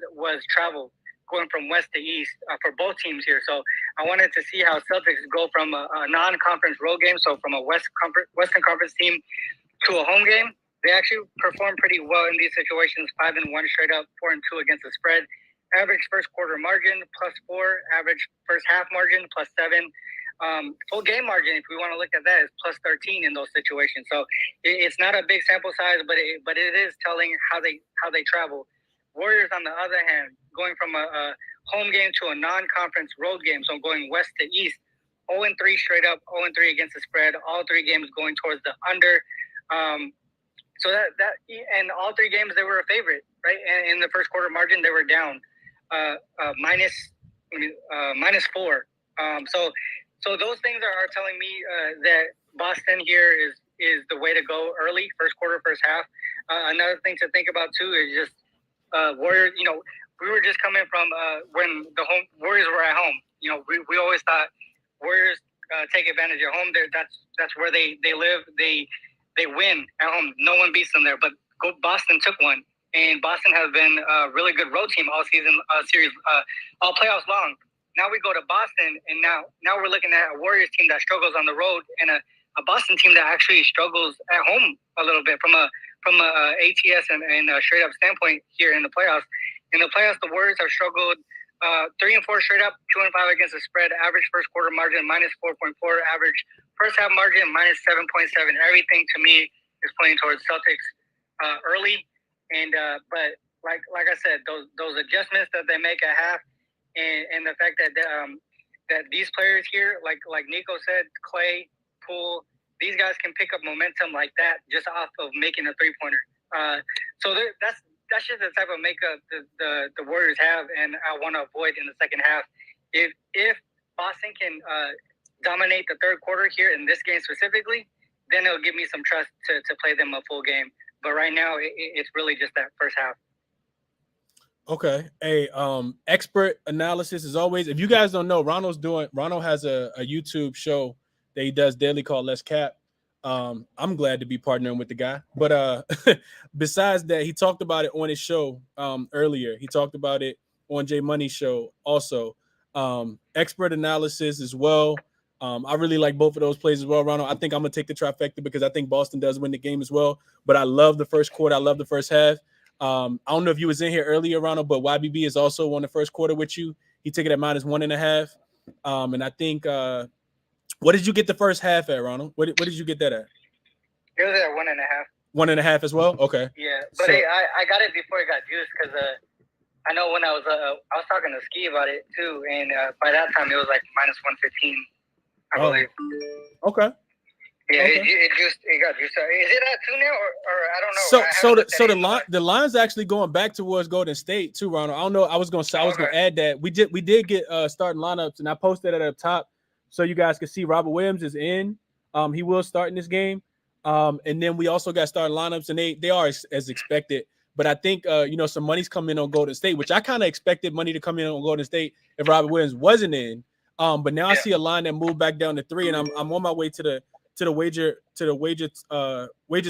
travel, going from west to east for both teams here. So I wanted to see how Celtics go from a non-conference road game, so from a Western Conference team to a home game. They actually perform pretty well in these situations, 5-1 straight up, 4-2 against the spread. Average first quarter margin +4. Average first half margin +7. Full game margin, if we want to look at that, is +13 in those situations. So it's not a big sample size, but it is telling how they travel. Warriors, on the other hand, going from a home game to a non-conference road game, so going west to east, 0-3 straight up, 0-3 against the spread. All three games going towards the under. So that and all three games they were a favorite, right? And in the first quarter margin, they were down -4. So those things are telling me that Boston here is the way to go early, first quarter, first half. Another thing to think about too is just Warriors. We were just coming from when the Warriors were at home. We always thought Warriors take advantage at home. That's where they live. They win at home. No one beats them there. But Boston took one, and Boston has been a really good road team all season, series, all playoffs long. Now we go to Boston, and now we're looking at a Warriors team that struggles on the road, and a Boston team that actually struggles at home a little bit from a ATS and a straight up standpoint here in the playoffs. In the playoffs, the Warriors have struggled 3-4 straight up, 2-5 against the spread. Average first quarter margin -4.4. Average first half margin -7.7. Everything to me is pointing towards Celtics early, and but like I said, those adjustments that they make at half. And the fact that these players here, like Nico said, Clay, Poole, these guys can pick up momentum like that just off of making a three-pointer. So that's just the type of makeup the Warriors have, and I want to avoid in the second half. if Boston can dominate the third quarter here in this game specifically, then it'll give me some trust to play them a full game. But right now, it's really just that first half. Okay. Hey, expert analysis as always. If you guys don't know, Ronald has a YouTube show that he does daily called Let's Cap. I'm glad to be partnering with the guy. But besides that, he talked about it on his show earlier. He talked about it on J Money's show also. Expert analysis as well. I really like both of those plays as well, Ronald. I think I'm going to take the trifecta because I think Boston does win the game as well. But I love the first quarter. I love the first half. I don't know if you was in here earlier, Ronald, but YBB is also on the first quarter with you. He took it at -1.5. And I think what did you get the first half at, Ronald? What did you get that at? It was at 1.5. 1.5 as well? Okay. Yeah, but hey, I got it before it got juiced because I know when I was talking to Ski about it too, and by that time it was like -115, I believe. Okay. Yeah, okay. it got juiced. Is it at 2 now, or I don't know? So the line's actually going back towards Golden State too, Ronald. I don't know. I was gonna add that we did get starting lineups, and I posted it at the top so you guys can see Robert Williams is in. He will start in this game. And then we also got starting lineups, and they are as expected. But I think some money's coming in on Golden State, which I kind of expected money to come in on Golden State if Robert Williams wasn't in. But now I see a line that moved back down to 3, and I'm on my way to the wager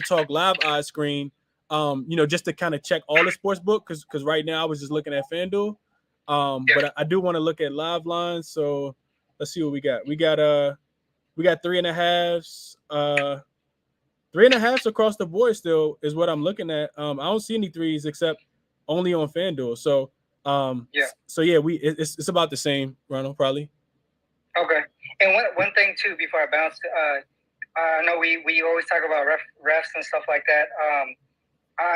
talk live odds screen. Just to kind of check all the sports book because right now I was just looking at FanDuel. But I do want to look at live lines. So let's see what we got. We got 3.5s. 3.5s across the board still is what I'm looking at. I don't see any 3s except only on FanDuel. So it's about the same, Ronald, probably. Okay. And one thing too before I bounce, I know we always talk about refs and stuff like that.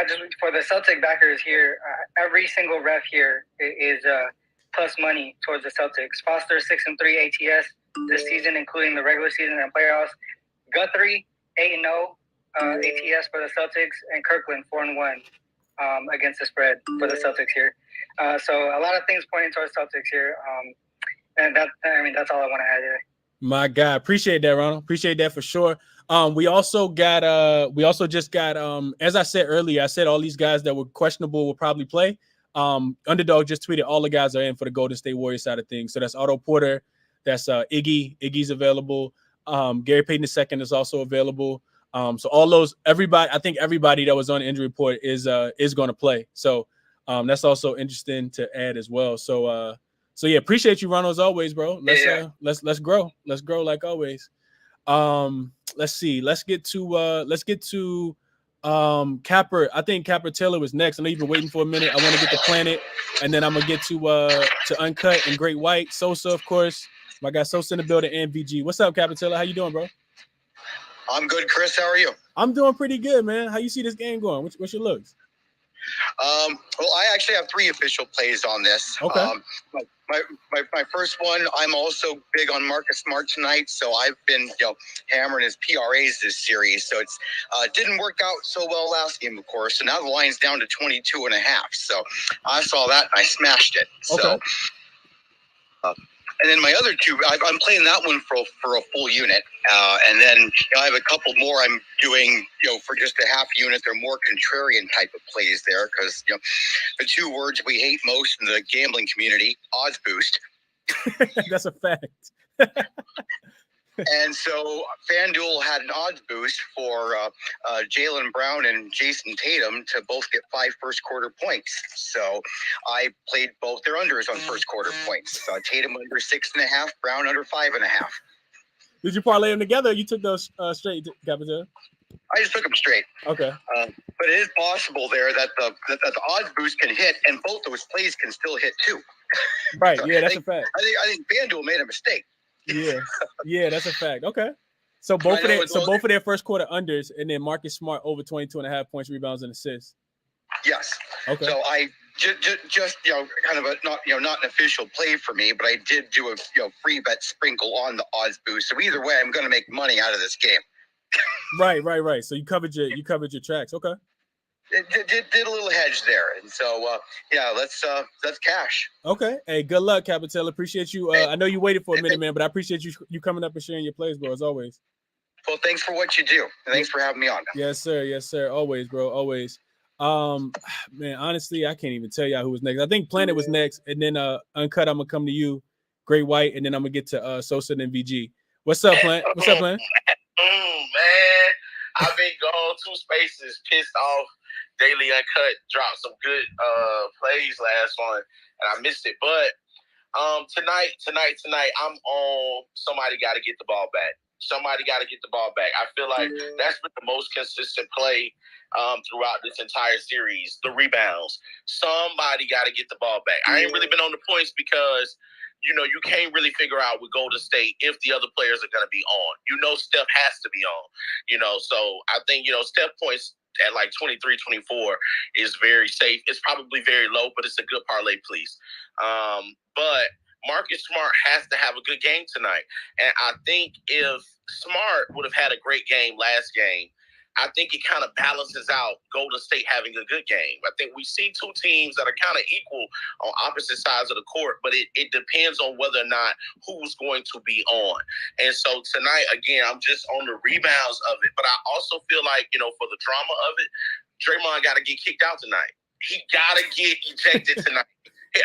Just for the Celtic backers here, every single ref here is plus money towards the Celtics. Foster 6-3 ATS this season, including the regular season and playoffs. Guthrie 8-0 ATS for the Celtics, and Kirkland 4-1 against the spread for the Celtics here. So a lot of things pointing towards Celtics here. And that's all I want to add here. My God, appreciate that, Ronald. Appreciate that for sure. We also just got as I said earlier, I said all these guys that were questionable will probably play. Underdog just tweeted all the guys are in for the Golden State Warriors side of things. So that's Otto Porter, that's Iggy's available. Gary Payton II is also available. So all those, I think everybody that was on the injury report is going to play. So that's also interesting to add as well. So yeah, appreciate you, Ronald, as always, bro. Let's grow. Let's grow like always. Let's see. Let's get to Capper. I think Capper Taylor was next. I know you've been waiting for a minute. I want to get to Planet, and then I'm gonna get to Uncut and Great White. Sosa, of course. My guy Sosa in the building and VG. What's up, Capper Taylor? How you doing, bro? I'm good, Chris. How are you? I'm doing pretty good, man. How you see this game going? What's your looks? Well, I actually have 3 official plays on this. Okay. My first one, I'm also big on Marcus Smart tonight, so I've been hammering his PRAs this series. So it's didn't work out so well last game, of course. So now the line's down to 22.5. So I saw that and I smashed it. So. And then my other 2, I'm playing that one for a full unit. And then I have a couple more I'm doing, for just a half unit. They're more contrarian type of plays there because, the 2 words we hate most in the gambling community, odds boost. That's a fact. And so FanDuel had an odds boost for Jaylen Brown and Jason Tatum to both get 5 first quarter points. So I played both their unders on first quarter points. Tatum under 6.5, Brown under 5.5. Did you parlay them together? Or you took those straight, Captain? I just took them straight. Okay. But it is possible there that the odds boost can hit, and both those plays can still hit too. Right. Yeah, that's a fact. I think FanDuel made a mistake. Yeah, that's a fact. Okay. So both of their first quarter unders, and then Marcus Smart over 22.5 points, rebounds, and assists. Yes. Okay. So I just kind of not an official play for me, but I did do a free bet sprinkle on the odds boost. So either way, I'm going to make money out of this game. Right. So you covered your tracks. Okay. did a little hedge there, and so let's cash. Okay. Hey, good luck, Capital. Appreciate you. I know you waited for a minute, man, but I appreciate you coming up and sharing your plays, bro, as always. Well, thanks for what you do. Thanks for having me on. Yes, sir. Yes, sir. Always, bro. Always. Man, honestly, I can't even tell y'all who was next. I think Planet was next, and then Uncut, I'm gonna come to you, Great White, and then I'm gonna get to Sosa and VG. What's up, Planet? What's up, Planet? Man, I've been gone 2 spaces, pissed off. Daily Uncut dropped some good plays last one, and I missed it. But tonight, I'm on somebody got to get the ball back. Somebody got to get the ball back. I feel like that's been the most consistent play throughout this entire series, the rebounds. Somebody got to get the ball back. I ain't really been on the points because, you can't really figure out with Golden State if the other players are going to be on. Steph has to be on, so I think, Steph points at like 23, 24 is very safe. It's probably very low, but it's a good parlay, please. But Marcus Smart has to have a good game tonight. And I think if Smart would have had a great game last game, I think it kind of balances out Golden State having a good game. I think we see 2 teams that are kind of equal on opposite sides of the court, but it depends on whether or not who's going to be on. And so tonight, again, I'm just on the rebounds of it. But I also feel like, for the drama of it, Draymond got to get kicked out tonight. He got to get ejected tonight.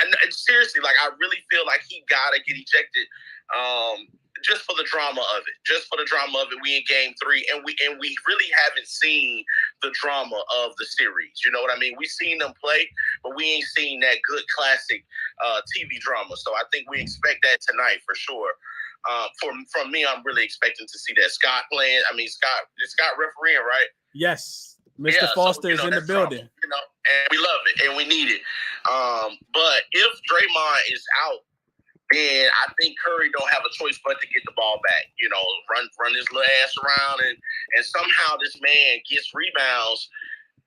And seriously, like, I really feel like he got to get ejected. Just for the drama of it. We in game 3, and we really haven't seen the drama of the series. You know what I mean? We've seen them play, but we ain't seen that good classic TV drama. So I think we expect that tonight for sure. From me, I'm really expecting to see that Scott playing. I mean, Scott refereeing, right? Yes. Mr. Foster is in the building. Drama, and we love it and we need it. But if Draymond is out, then I think Curry don't have a choice but to get the ball back. Run his little ass around, and somehow this man gets rebounds.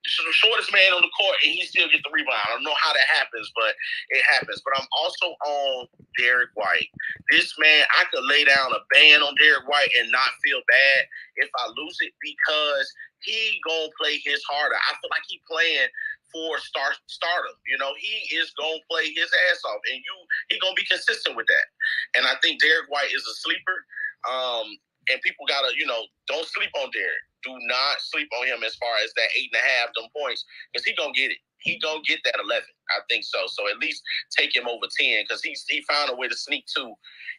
The shortest man on the court, and he still gets the rebound. I don't know how that happens, but it happens. But I'm also on Derek White. This man, I could lay down a ban on Derek White and not feel bad if I lose it because he gonna play his harder. I feel like he playing for stardom. He is gonna play his ass off, and he gonna be consistent with that. And I think Derek White is a sleeper. And people gotta, don't sleep on Derek. Do not sleep on him as far as that 8.5 them points, because he gonna get it. He gonna get that 11. I think so. So at least take him over 10, because he found a way to sneak 2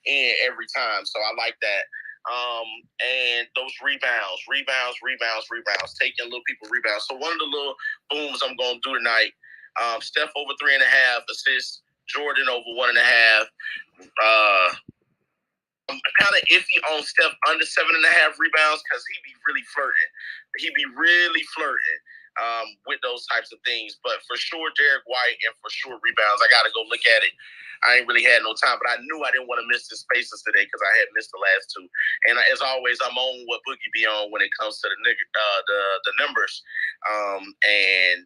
in every time. So I like that. And those rebounds, taking little people rebounds. So one of the little booms I'm going to do tonight, Steph over 3.5 assists, Jordan over 1.5. I'm kind of iffy on Steph under 7.5 rebounds because he be really flirting with those types of things. But for sure, Derek White, and for sure rebounds. I got to go look at it. I ain't really had no time, but I knew I didn't want to miss the spaces today because I had missed the last 2. And as always, I'm on what Boogie be on when it comes to the numbers. And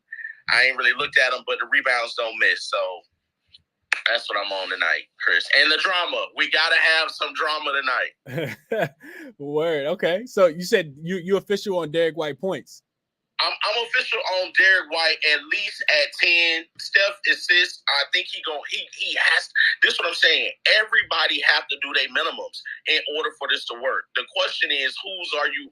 I ain't really looked at them, but the rebounds don't miss. So that's what I'm on tonight, Chris. And the drama. We got to have some drama tonight. Word. Okay. So you said you official on Derek White points. I'm official on Derek White at least at 10. Steph assists. I think he has. This is what I'm saying. Everybody have to do their minimums in order for this to work. The question is, who are you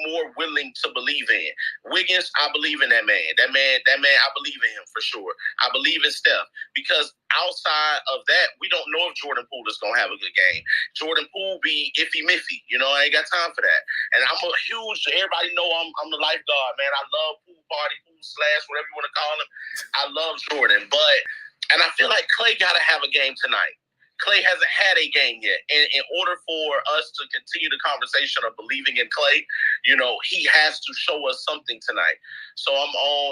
more willing to believe in? Wiggins, I believe in that man. That man, I believe in him for sure. I believe in Steph because outside of that, we don't know if Jordan Poole is gonna have a good game. Jordan Poole be iffy miffy. I ain't got time for that. And I'm a huge. Everybody know I'm the lifeguard. Man, I love pool party, pool slash, whatever you want to call him. I love Jordan, and I feel like Klay got to have a game tonight. Klay hasn't had a game yet, and in order for us to continue the conversation of believing in Klay, he has to show us something tonight. So I'm on.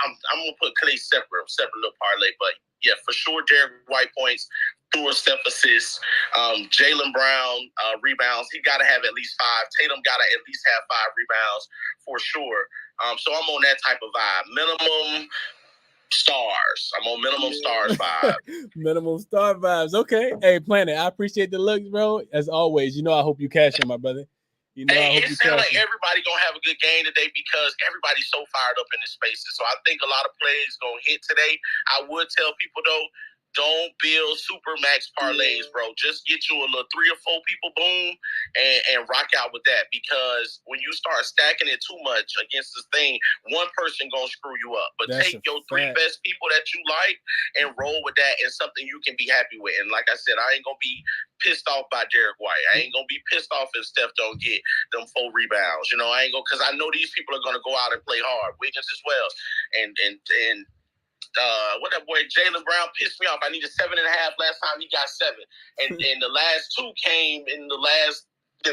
I'm gonna put Klay separate little parlay, but yeah, for sure, Derek White points. Through a Steph assist, Jaylen Brown rebounds. He got to have at least 5. Tatum got to at least have 5 rebounds for sure. So I'm on that type of vibe. Minimum stars. I'm on minimum stars vibe. Minimum star vibes. Okay. Hey, Planet, I appreciate the looks, bro. As always, I hope you cash in, my brother. You know, Hey, I hope it you sounds catch like it. everybody gonna have a good game today because everybody's so fired up in the spaces. So I think a lot of plays gonna hit today. I would tell people though, don't build super max parlays, bro. Just get you a little 3 or 4 people, boom, and rock out with that. Because when you start stacking it too much against this thing, one person gonna screw you up. But That's take a your 3 fact. best people that you like and roll with that and something you can be happy with. And like I said, I ain't gonna be pissed off by Derek White. I ain't gonna be pissed off if Steph don't get them 4 rebounds. You know, I ain't gonna, because I know these people are gonna go out and play hard. Wiggins as well, and what that boy Jaylen Brown pissed me off. I needed 7.5 last time. He got 7, and the last 2 came in the last 2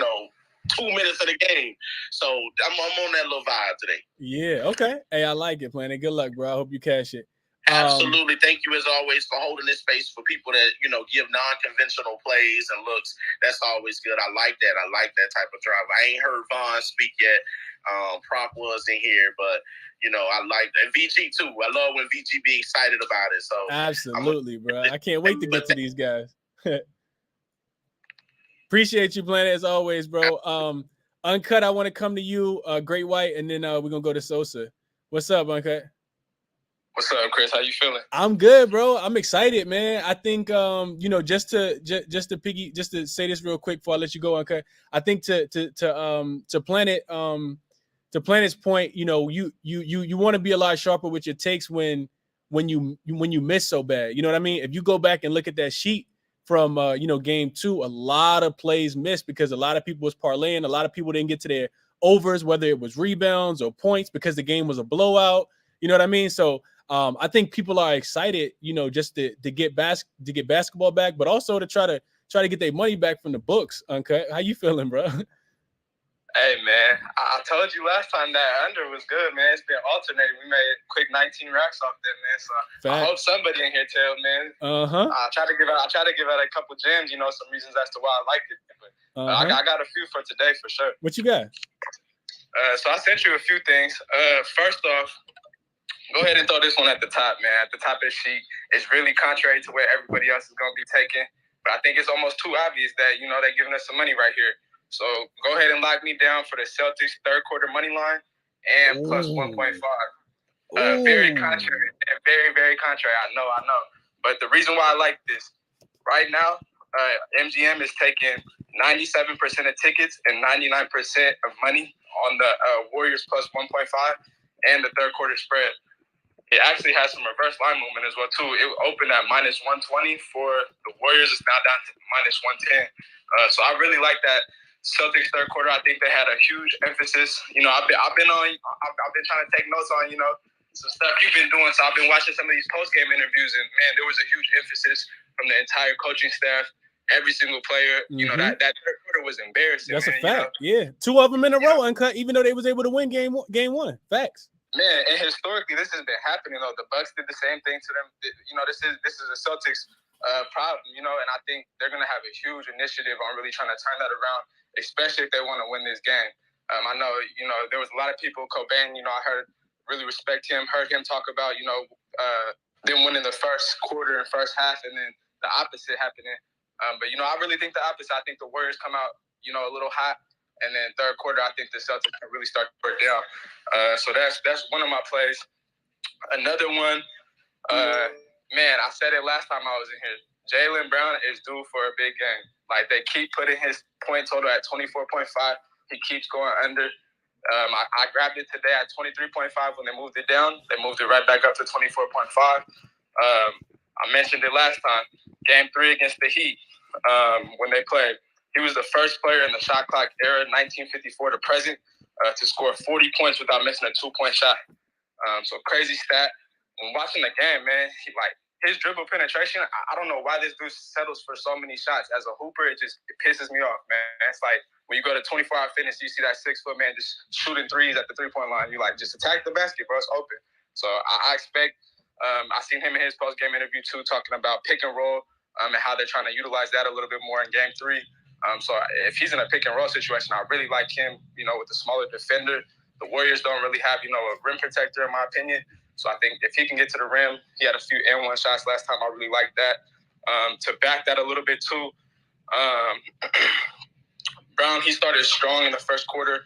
minutes of the game. So I'm on that little vibe today. Yeah. Okay. Hey, I like it, Planet. Good luck, bro. I hope you cash it. Absolutely. Thank you as always for holding this space for people that, give non-conventional plays and looks. That's always good. I like that. I like that type of drive. I ain't heard Vaughn speak yet. Prop was in here, but I like that. VG too. I love when VG be excited about it. So Absolutely, bro. I can't wait to get to these guys. Appreciate you, Planet, as always, bro. Uncut, I want to come to you, Great White, and then we're gonna go to Sosa. What's up, Uncut? What's up, Chris? How you feeling? I'm good, bro. I'm excited, man. I think just to say this real quick before I let you go, Uncut. I think to Planet's point, you want to be a lot sharper with your takes when you miss so bad. You know what I mean? If you go back and look at that sheet from game 2, a lot of plays missed because a lot of people was parlaying. A lot of people didn't get to their overs, whether it was rebounds or points, because the game was a blowout. You know what I mean? So I think people are excited, just to get basketball back, but also to try to get their money back from the books. Uncut, how you feeling, bro? Hey, man, I told you last time that under was good, man. It's been alternating. We made quick 19 racks off that, man. So Fact. I hope somebody in here tell, man. I try to give out a couple gems, some reasons as to why I liked it. But I got a few for today for sure. What you got? So I sent you a few things. First off, go ahead and throw this one at the top, man. At the top of the sheet, it's really contrary to where everybody else is going to be taking. But I think it's almost too obvious that, they're giving us some money right here. So go ahead and lock me down for the Celtics third quarter money line and plus 1.5. Very contrary. Very, very contrary. I know. But the reason why I like this, right now, MGM is taking 97% of tickets and 99% of money on the Warriors plus 1.5 and the third quarter spread. It actually has some reverse line movement as well, too. It opened at minus 120 for the Warriors. It's now down to minus 110. So I really like that Celtics third quarter. I think they had a huge emphasis. I've been trying to take notes on, some stuff you've been doing. So I've been watching some of these post-game interviews, and, man, there was a huge emphasis from the entire coaching staff, every single player. That third quarter was embarrassing. That's a fact. Yeah. 2 of them in a row, Uncut, even though they was able to win game 1. Facts. Man, and historically, this has been happening. The Bucks did the same thing to them. This is a Celtics problem. And I think they're going to have a huge initiative on really trying to turn that around, especially if they want to win this game. I know, there was a lot of people. Cobain, I heard really respect him. Heard him talk about, them winning the first quarter and first half, and then the opposite happening. But I really think the opposite. I think the Warriors come out, a little hot. And then third quarter, I think the Celtics can really start to break down. So that's one of my plays. Another one, man, I said it last time I was in here. Jaylen Brown is due for a big game. Like, they keep putting his point total at 24.5. He keeps going under. I grabbed it today at 23.5 when they moved it down. They moved it right back up to 24.5. I mentioned it last time. Game 3 against the Heat, when they played. He was the first player in the shot clock era, 1954 to present, to score 40 points without missing a 2-point shot. So crazy stat. When watching the game, man, his dribble penetration, I don't know why this dude settles for so many shots. As a hooper, it pisses me off, man. It's like when you go to 24-hour fitness, you see that 6-foot man just shooting threes at the 3-point line. You just attack the basket, bro. It's open. So I expect. I seen him in his post-game interview too, talking about pick and roll and how they're trying to utilize that a little bit more in Game 3. So if he's in a pick and roll situation, I really like him, with the smaller defender. The Warriors don't really have, a rim protector, in my opinion. So I think if he can get to the rim, he had a few N1 shots last time. I really like that. To back that a little bit too, Brown, he started strong in the first quarter.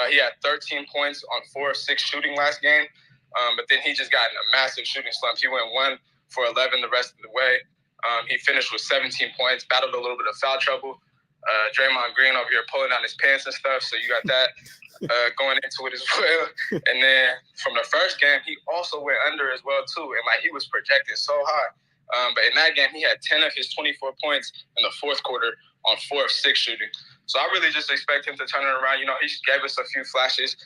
He had 13 points on 4 of 6 shooting last game, but then he just got in a massive shooting slump. He went 1 for 11 the rest of the way. He finished with 17 points, battled a little bit of foul trouble. Draymond Green over here pulling down his pants and stuff, so you got that going into it as well. And then from the first game, he also went under as well too, and like he was projected so high. But in that game, he had 10 of his 24 points in the fourth quarter on 4 of 6 shooting. So I really just expect him to turn it around. You know, he gave us a few flashes,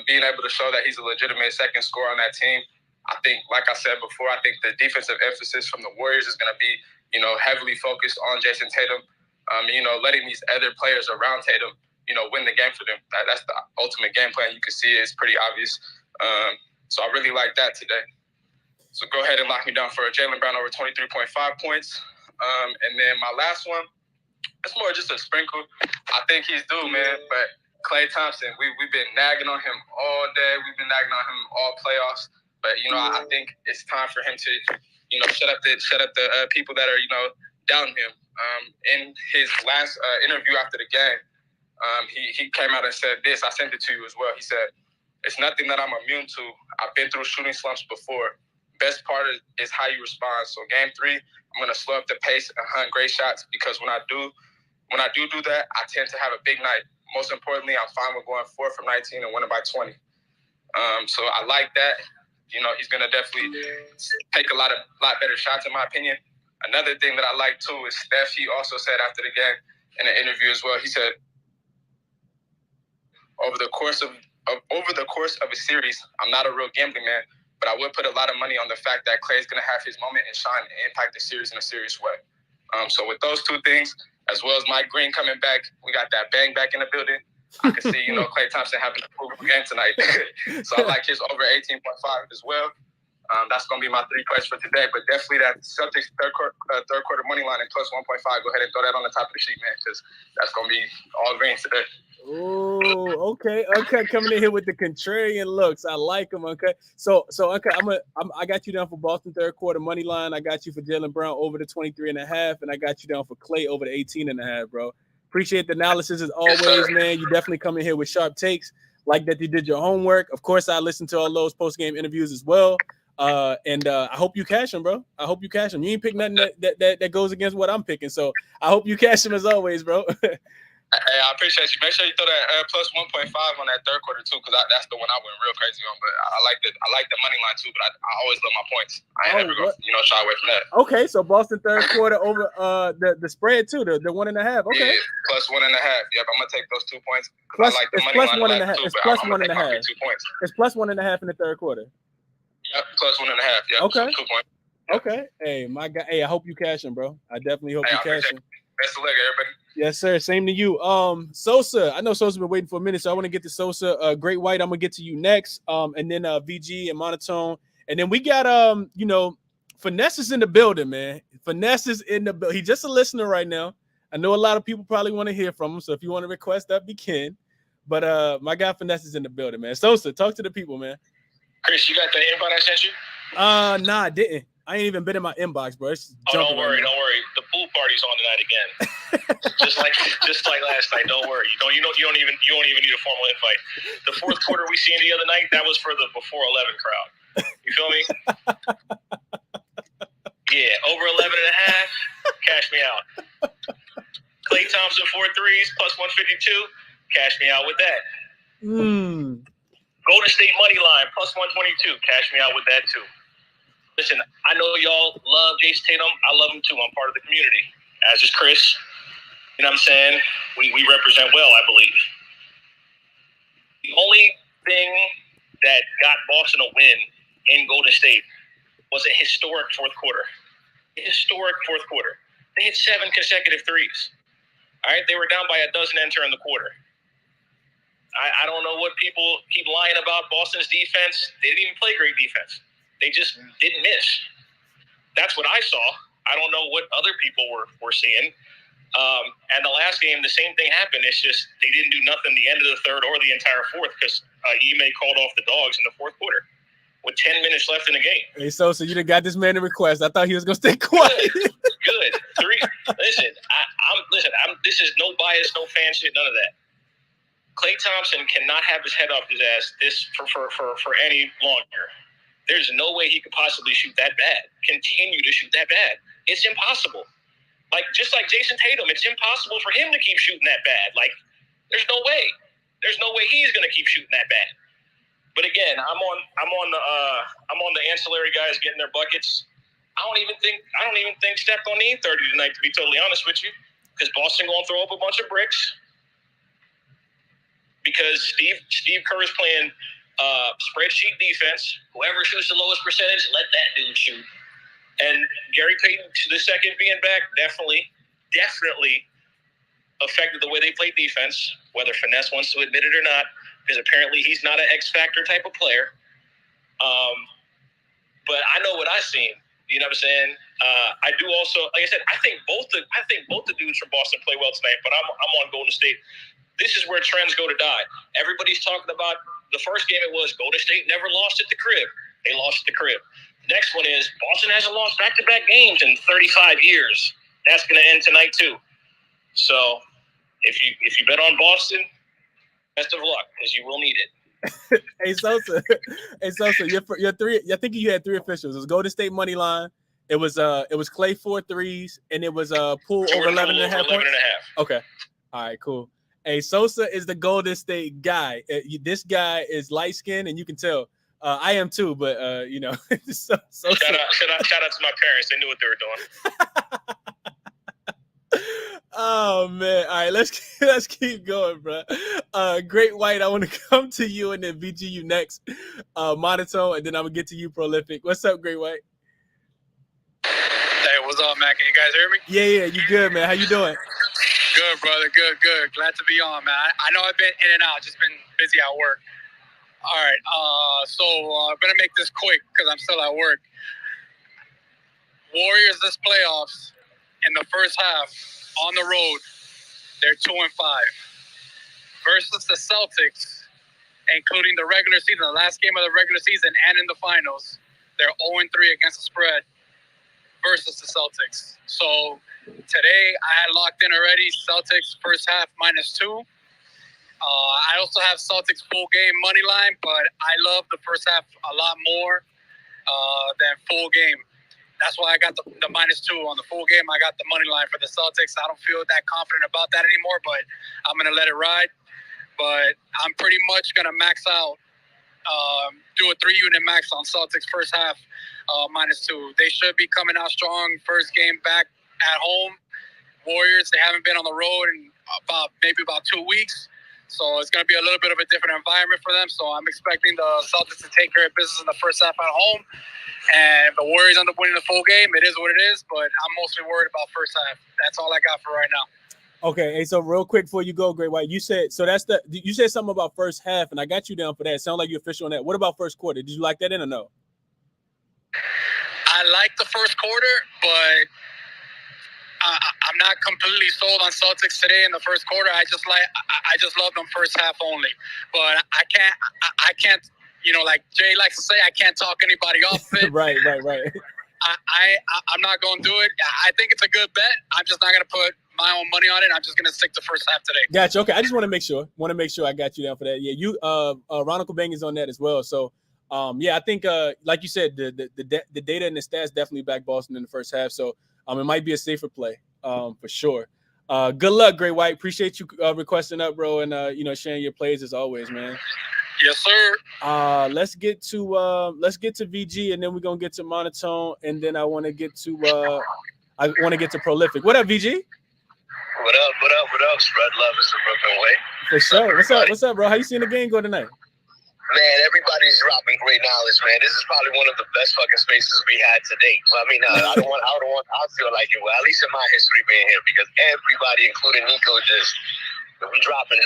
being able to show that he's a legitimate second scorer on that team. I think, like I said before, I think the defensive emphasis from the Warriors is going to be, you know, heavily focused on Jason Tatum. You know, letting these other players around Tatum, you know, win the game for them. That's the ultimate game plan. You can see it. It's pretty obvious. So I really like that today. So go ahead and lock me down for Jaylen Brown over 23.5 points. And then my last one, it's more just a sprinkle. I think he's due, man. But Klay Thompson, we've been nagging on him all day. We've been nagging on him all playoffs. But, you know, I think it's time for him to, you know, shut up the people that are, you know, doubting him. In his last interview after the game, he came out and said this. I sent it to you as well. He said, "It's nothing that I'm immune to. I've been through shooting slumps before. Best part is how you respond. So game 3, I'm going to slow up the pace and hunt great shots because when I do that, I tend to have a big night. Most importantly, I'm fine with going 4 from 19 and winning by 20. So I like that. You know, he's going to definitely take a lot better shots in my opinion. Another thing that I like too is Steph. He also said after the game in an interview as well. He said, over the course of a series, I'm not a real gambling man, but I would put a lot of money on the fact that Klay's going to have his moment and shine and impact the series in a serious way. So with those two things, as well as Mike Green coming back, we got that bang back in the building. I can see, you know, Klay Thompson having a proven game tonight. So I like his over 18.5 as well. That's going to be my 3 plays for today. But definitely that Celtics third quarter money line and plus 1.5. Go ahead and throw that on the top of the sheet, man, because that's going to be all green today. Oh, okay. Coming in here with the contrarian looks. I like him. Okay. So okay, I got you down for Boston third quarter money line. I got you for Jaylen Brown over the 23.5, and I got you down for Klay over the 18.5, bro. Appreciate the analysis as always, man. You definitely come in here with sharp takes, like that you did your homework. Of course, I listened to all those post-game interviews as well. And I hope you cash him, bro. I hope you cash him. You ain't pick nothing that goes against what I'm picking. So I hope you cash him as always, bro. Hey, I appreciate you. Make sure you throw that plus 1.5 on that third quarter too, because that's the one I went real crazy on. But I like the money line too. But I always love my points. I ain't ever gonna shy away from that. Okay, so Boston third quarter over the spread too, the 1.5. Okay, yeah, plus 1.5. Yep, I'm gonna take those 2 points. Plus, I like the it's money plus line 1.5. too, It's plus 1.5. 2 points. It's plus 1.5 in the third quarter. Yep, plus 1.5. Yep. Okay. So 2 points. Yep. Okay. Hey, my guy. Hey, I hope you cash him, bro. I definitely hope you cash him. Best of luck, everybody. Yes, sir. Same to you. Sosa. I know Sosa's been waiting for a minute, so I want to get to Sosa. Great White. I'm gonna get to you next. And then VG and Monotone. And then we got Finesse is in the building, man. Finesse is in the building. He's just a listener right now. I know a lot of people probably want to hear from him. So if you want to request that, we can. But my guy Finesse is in the building, man. Sosa, talk to the people, man. Chris, you got the invite I sent you? Nah, I didn't. I ain't even been in my inbox, bro. Don't worry. The pool party's on tonight again. just like last night. Don't worry. You don't even need a formal invite. The fourth quarter we seen the other night, that was for the before 11 crowd. You feel me? Yeah, over 11.5. Cash me out. Klay Thompson 4 threes plus 152. Cash me out with that. Golden State money line plus 122. Cash me out with that too. Listen, I know y'all love Jason Tatum. I love him too. I'm part of the community, as is Chris. You know what I'm saying? We represent well, I believe. The only thing that got Boston a win in Golden State was a historic fourth quarter. They hit 7 consecutive threes. All right, they were down by a dozen entering the quarter. I don't know what people keep lying about Boston's defense. They didn't even play great defense. They just didn't miss. That's what I saw. I don't know what other people were seeing. And the last game, the same thing happened. It's just they didn't do nothing the end of the third or the entire fourth because Ime called off the dogs in the fourth quarter with 10 minutes left in the game. Hey, so you done got this man a request. I thought he was going to stay quiet. Good. Listen, this is no bias, no fan shit, none of that. Klay Thompson cannot have his head off his ass for any longer. There's no way he could possibly shoot that bad. Continue to shoot that bad. It's impossible. Like, just like Jason Tatum, it's impossible for him to keep shooting that bad. Like, there's no way. There's no way he's gonna keep shooting that bad. But again, I'm on the ancillary guys getting their buckets. I don't even think Steph gonna need 30 tonight, to be totally honest with you, because Boston gonna throw up a bunch of bricks. Because Steve Kerr is playing spreadsheet defense. Whoever shoots the lowest percentage, let that dude shoot. And Gary Payton II being back definitely affected the way they play defense, whether Finesse wants to admit it or not, because apparently he's not an X factor type of player. But I know what I've seen. You know what I'm saying? I do also, like I said, I think both the dudes from Boston play well tonight. But I'm on Golden State. This is where trends go to die. Everybody's talking about the first game. It was Golden State never lost at the crib. They lost at the crib. Next one is Boston hasn't lost back-to-back games in 35 years. That's going to end tonight too. So if you bet on Boston, best of luck, because you will need it. Hey Sosa, your three. I think you had three officials. It was Golden State money line. It was Klay 4 threes, and it was Poole over 11.5 points. Okay, all right, cool. Hey, Sosa is the Golden State guy. This guy is light skinned, and you can tell. I am too, but you know. Shout out to my parents. They knew what they were doing. Oh man! All right, let's keep going, bro. Great White, I want to come to you and then VGU next. Monotone, and then I'm gonna get to you, Prolific. What's up, Great White? Hey, what's up, man? Can you guys hear me? Yeah, you good, man? How you doing? Good, brother. Good. Glad to be on, man. I know I've been in and out, just been busy at work. All right, so I'm going to make this quick because I'm still at work. Warriors this playoffs, in the first half, on the road, they're 2-5. Versus the Celtics, including the regular season, the last game of the regular season and in the finals, they're 0-3 against the spread versus the Celtics. So today I had locked in already Celtics first half -2. I also have Celtics full game money line, but I love the first half a lot more than full game. That's why I got the -2 on the full game. I got the money line for the Celtics. I don't feel that confident about that anymore, but I'm going to let it ride. But I'm pretty much going to max out, do a 3-unit max on Celtics first half -2. They should be coming out strong. First game back at home. Warriors, they haven't been on the road in maybe about 2 weeks. So it's going to be a little bit of a different environment for them. So I'm expecting the Celtics to take care of business in the first half at home. And if the Warriors end up winning the full game, it is what it is. But I'm mostly worried about first half. That's all I got for right now. Okay, hey, so real quick before you go, Great White, you said you said something about first half, and I got you down for that. Sound like you're official on that. What about first quarter? Did you like that in or no? I like the first quarter, but I'm not completely sold on Celtics today in the first quarter. I just love them first half only. But I can't. You know, like Jay likes to say, I can't talk anybody off of it. Right. I'm not going to do it. I think it's a good bet. I'm just not going to put my own money on it. I'm just going to stick to first half today. Gotcha. Okay, I just want to make sure. I got you down for that. Yeah, you, Ronald Bang is on that as well. So, yeah, I think, like you said, the data and the stats definitely back Boston in the first half. So, it might be a safer play, for sure. Good luck, Great White. Appreciate you requesting up, bro, and sharing your plays as always, man. Yes, sir. Let's get to VG, and then we're gonna get to Monotone, and then I want to get to Prolific. What up, VG? What up? Spread love is the Brooklyn way. For sure. What's up, bro? How you seeing the game go tonight? Man, everybody's dropping great knowledge, man. This is probably one of the best fucking spaces we had to date. I mean, I feel like it. Well, at least in my history being here, because everybody, including Nico, just. We dropping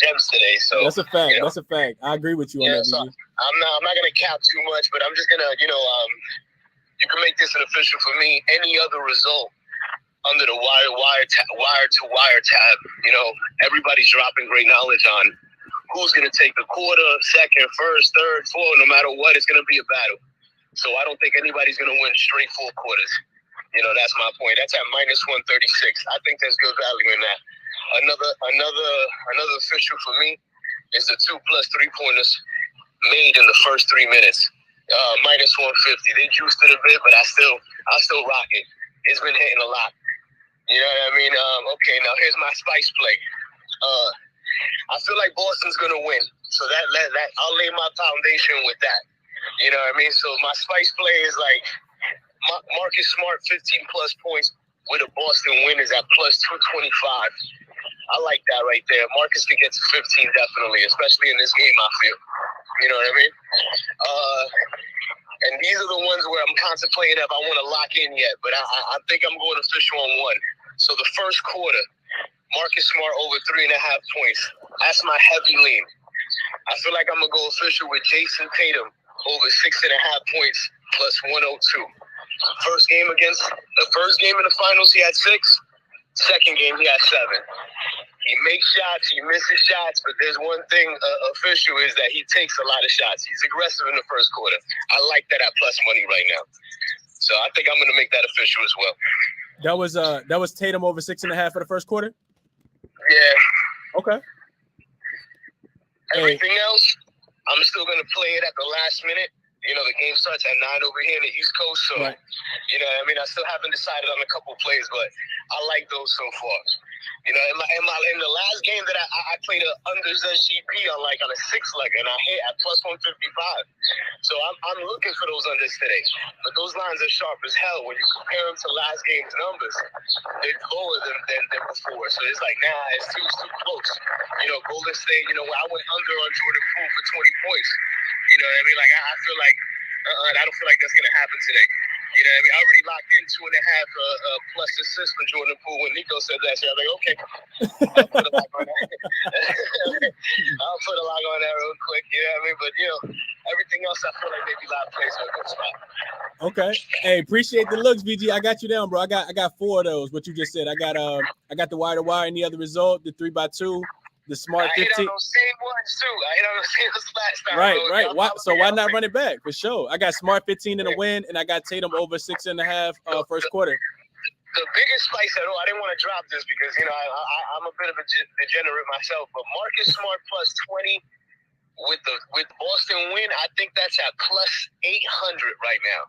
gems today, so that's a fact. That's a fact. I agree with you on that. So I'm not gonna cap too much, but I'm just gonna, you can make this an official for me. Any other result under the wire to wire tab, everybody's dropping great knowledge on who's gonna take the quarter, second, first, third, fourth. No matter what, it's gonna be a battle. So I don't think anybody's gonna win straight 4 quarters. You know, that's my point. That's at -136. I think there's good value in that. Another official for me is the 2+ 3-pointers made in the first 3 minutes. -150. They juiced it a bit, but I still rock it. It's been hitting a lot. You know what I mean? Okay, now here's my spice play. I feel like Boston's gonna win, so that I'll lay my foundation with that. You know what I mean? So my spice play is like Marcus Smart 15+ points with a Boston win is at +225. I like that right there. Marcus can get to 15 definitely, especially in this game. I feel. You know what I mean? And these are the ones where I'm contemplating if I want to lock in yet, but I think I'm going official on one. So the first quarter, Marcus Smart over 3.5 points. That's my heavy lean. I feel like I'm going to go official with Jason Tatum over 6.5 points +102. First game in the finals, he had 6. Second game, he had 7. He makes shots, he misses shots, but there's one thing official is that he takes a lot of shots. He's aggressive in the first quarter. I like that at plus money right now. So I think I'm going to make that official as well. That was Tatum over 6.5 for the first quarter? Yeah. Okay. Everything else, I'm still going to play it at the last minute. You know, the game starts at 9 over here in the East Coast. So, right. You know, I mean, I still haven't decided on a couple plays, but I like those so far. You know, in the last game that I played an under ZGP on a 6-leg, and I hit at +155. So I'm looking for those unders today. But those lines are sharp as hell. When you compare them to last game's numbers, they're lower than before. So it's like, nah, it's too close. You know, Golden State, you know, I went under on Jordan Poole for 20 points. You know what I mean? Like, I feel like I don't feel like that's going to happen today. You know what I mean? I already locked in 2.5 plus assists for Jordan Poole when Nico said that. So I was like, okay. I'll put a lock on that. I'll put a lock on that real quick. You know what I mean? But, you know, everything else I feel like maybe live plays are a good spot. Okay. Hey, appreciate the looks, VG. I got you down, bro. I got 4 of those, what you just said. I got the wire to wire and the other result, the 3x2. The Smart 15. I hit on those same ones too. I hit on those same last time. Right. Why not run it back? For sure. I got Smart 15 in a win, and I got Tatum over 6.5 first quarter. The biggest spice at all, I didn't want to drop this because, you know, I'm a bit of a degenerate myself, but Marcus Smart +20 with Boston win, I think that's at +800 right now.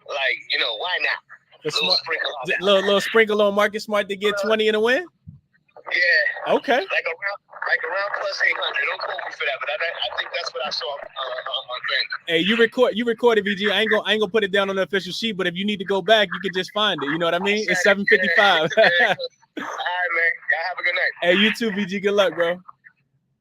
Like, you know, why not? Little sprinkle on Marcus Smart to get 20 in a win? Yeah. Okay. Like around +800. Don't quote me for that, but I think that's what I saw on thing. Hey, you recorded, VG. I ain't gonna put it down on the official sheet, but if you need to go back, you can just find it. You know what I mean? It's 7:55. All right, man. Y'all have a good night. Hey, you too, VG. Good luck, bro.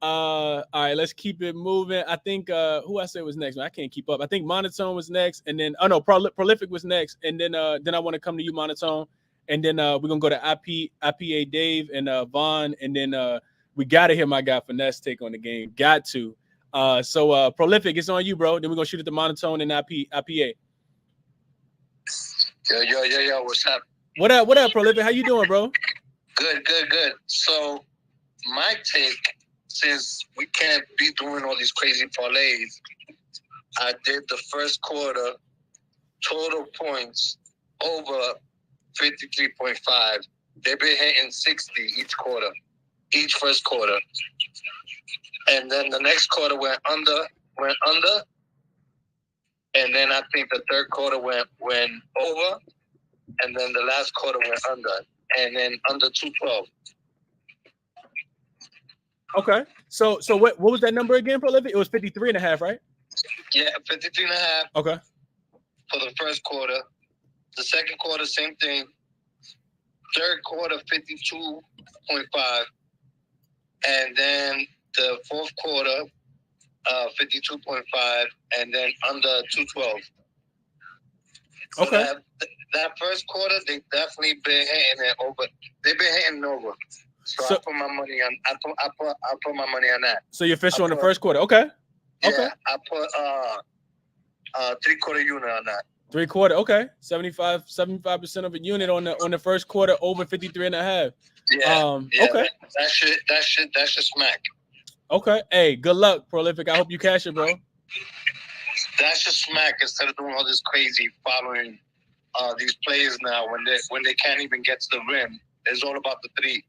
All right, let's keep it moving. I think who I said was next, man. I can't keep up. I think Monotone was next, and then Prolific was next, and then I want to come to you, Monotone. And then we're going to go to IPA Dave and Vaughn. And then we got to hear my guy Finesse take on the game. Got to. So Prolific, it's on you, bro. Then we're going to shoot at the Monotone and IPA. Yo. What's up? What up, Prolific? How you doing, bro? Good. So my take, since we can't be doing all these crazy parlays, I did the first quarter total points over 53.5. They've been hitting 60 each first quarter. And then the next quarter went under. And then I think the third quarter went over. And then the last quarter went under. And then under 212. Okay. So what was that number again, Prolific? It was 53.5, right? Yeah, 53.5. Okay. For the first quarter. The second quarter, same thing. Third quarter, 52.5. And then the fourth quarter, 52.5. And then under 212. So okay. That first quarter, they definitely been hitting it over. They've been hitting over. So I put my money on. I put my money on that. So you're official on the first quarter, okay? Yeah, okay. I put 3/4 unit on that. 3/4, okay. 75% of a unit on the first quarter over 53.5. Yeah. Okay. That should smack. Okay. Hey, good luck, Prolific. I hope you cash it, bro. That should smack instead of doing all this crazy following these players now when they can't even get to the rim. It's all about the three.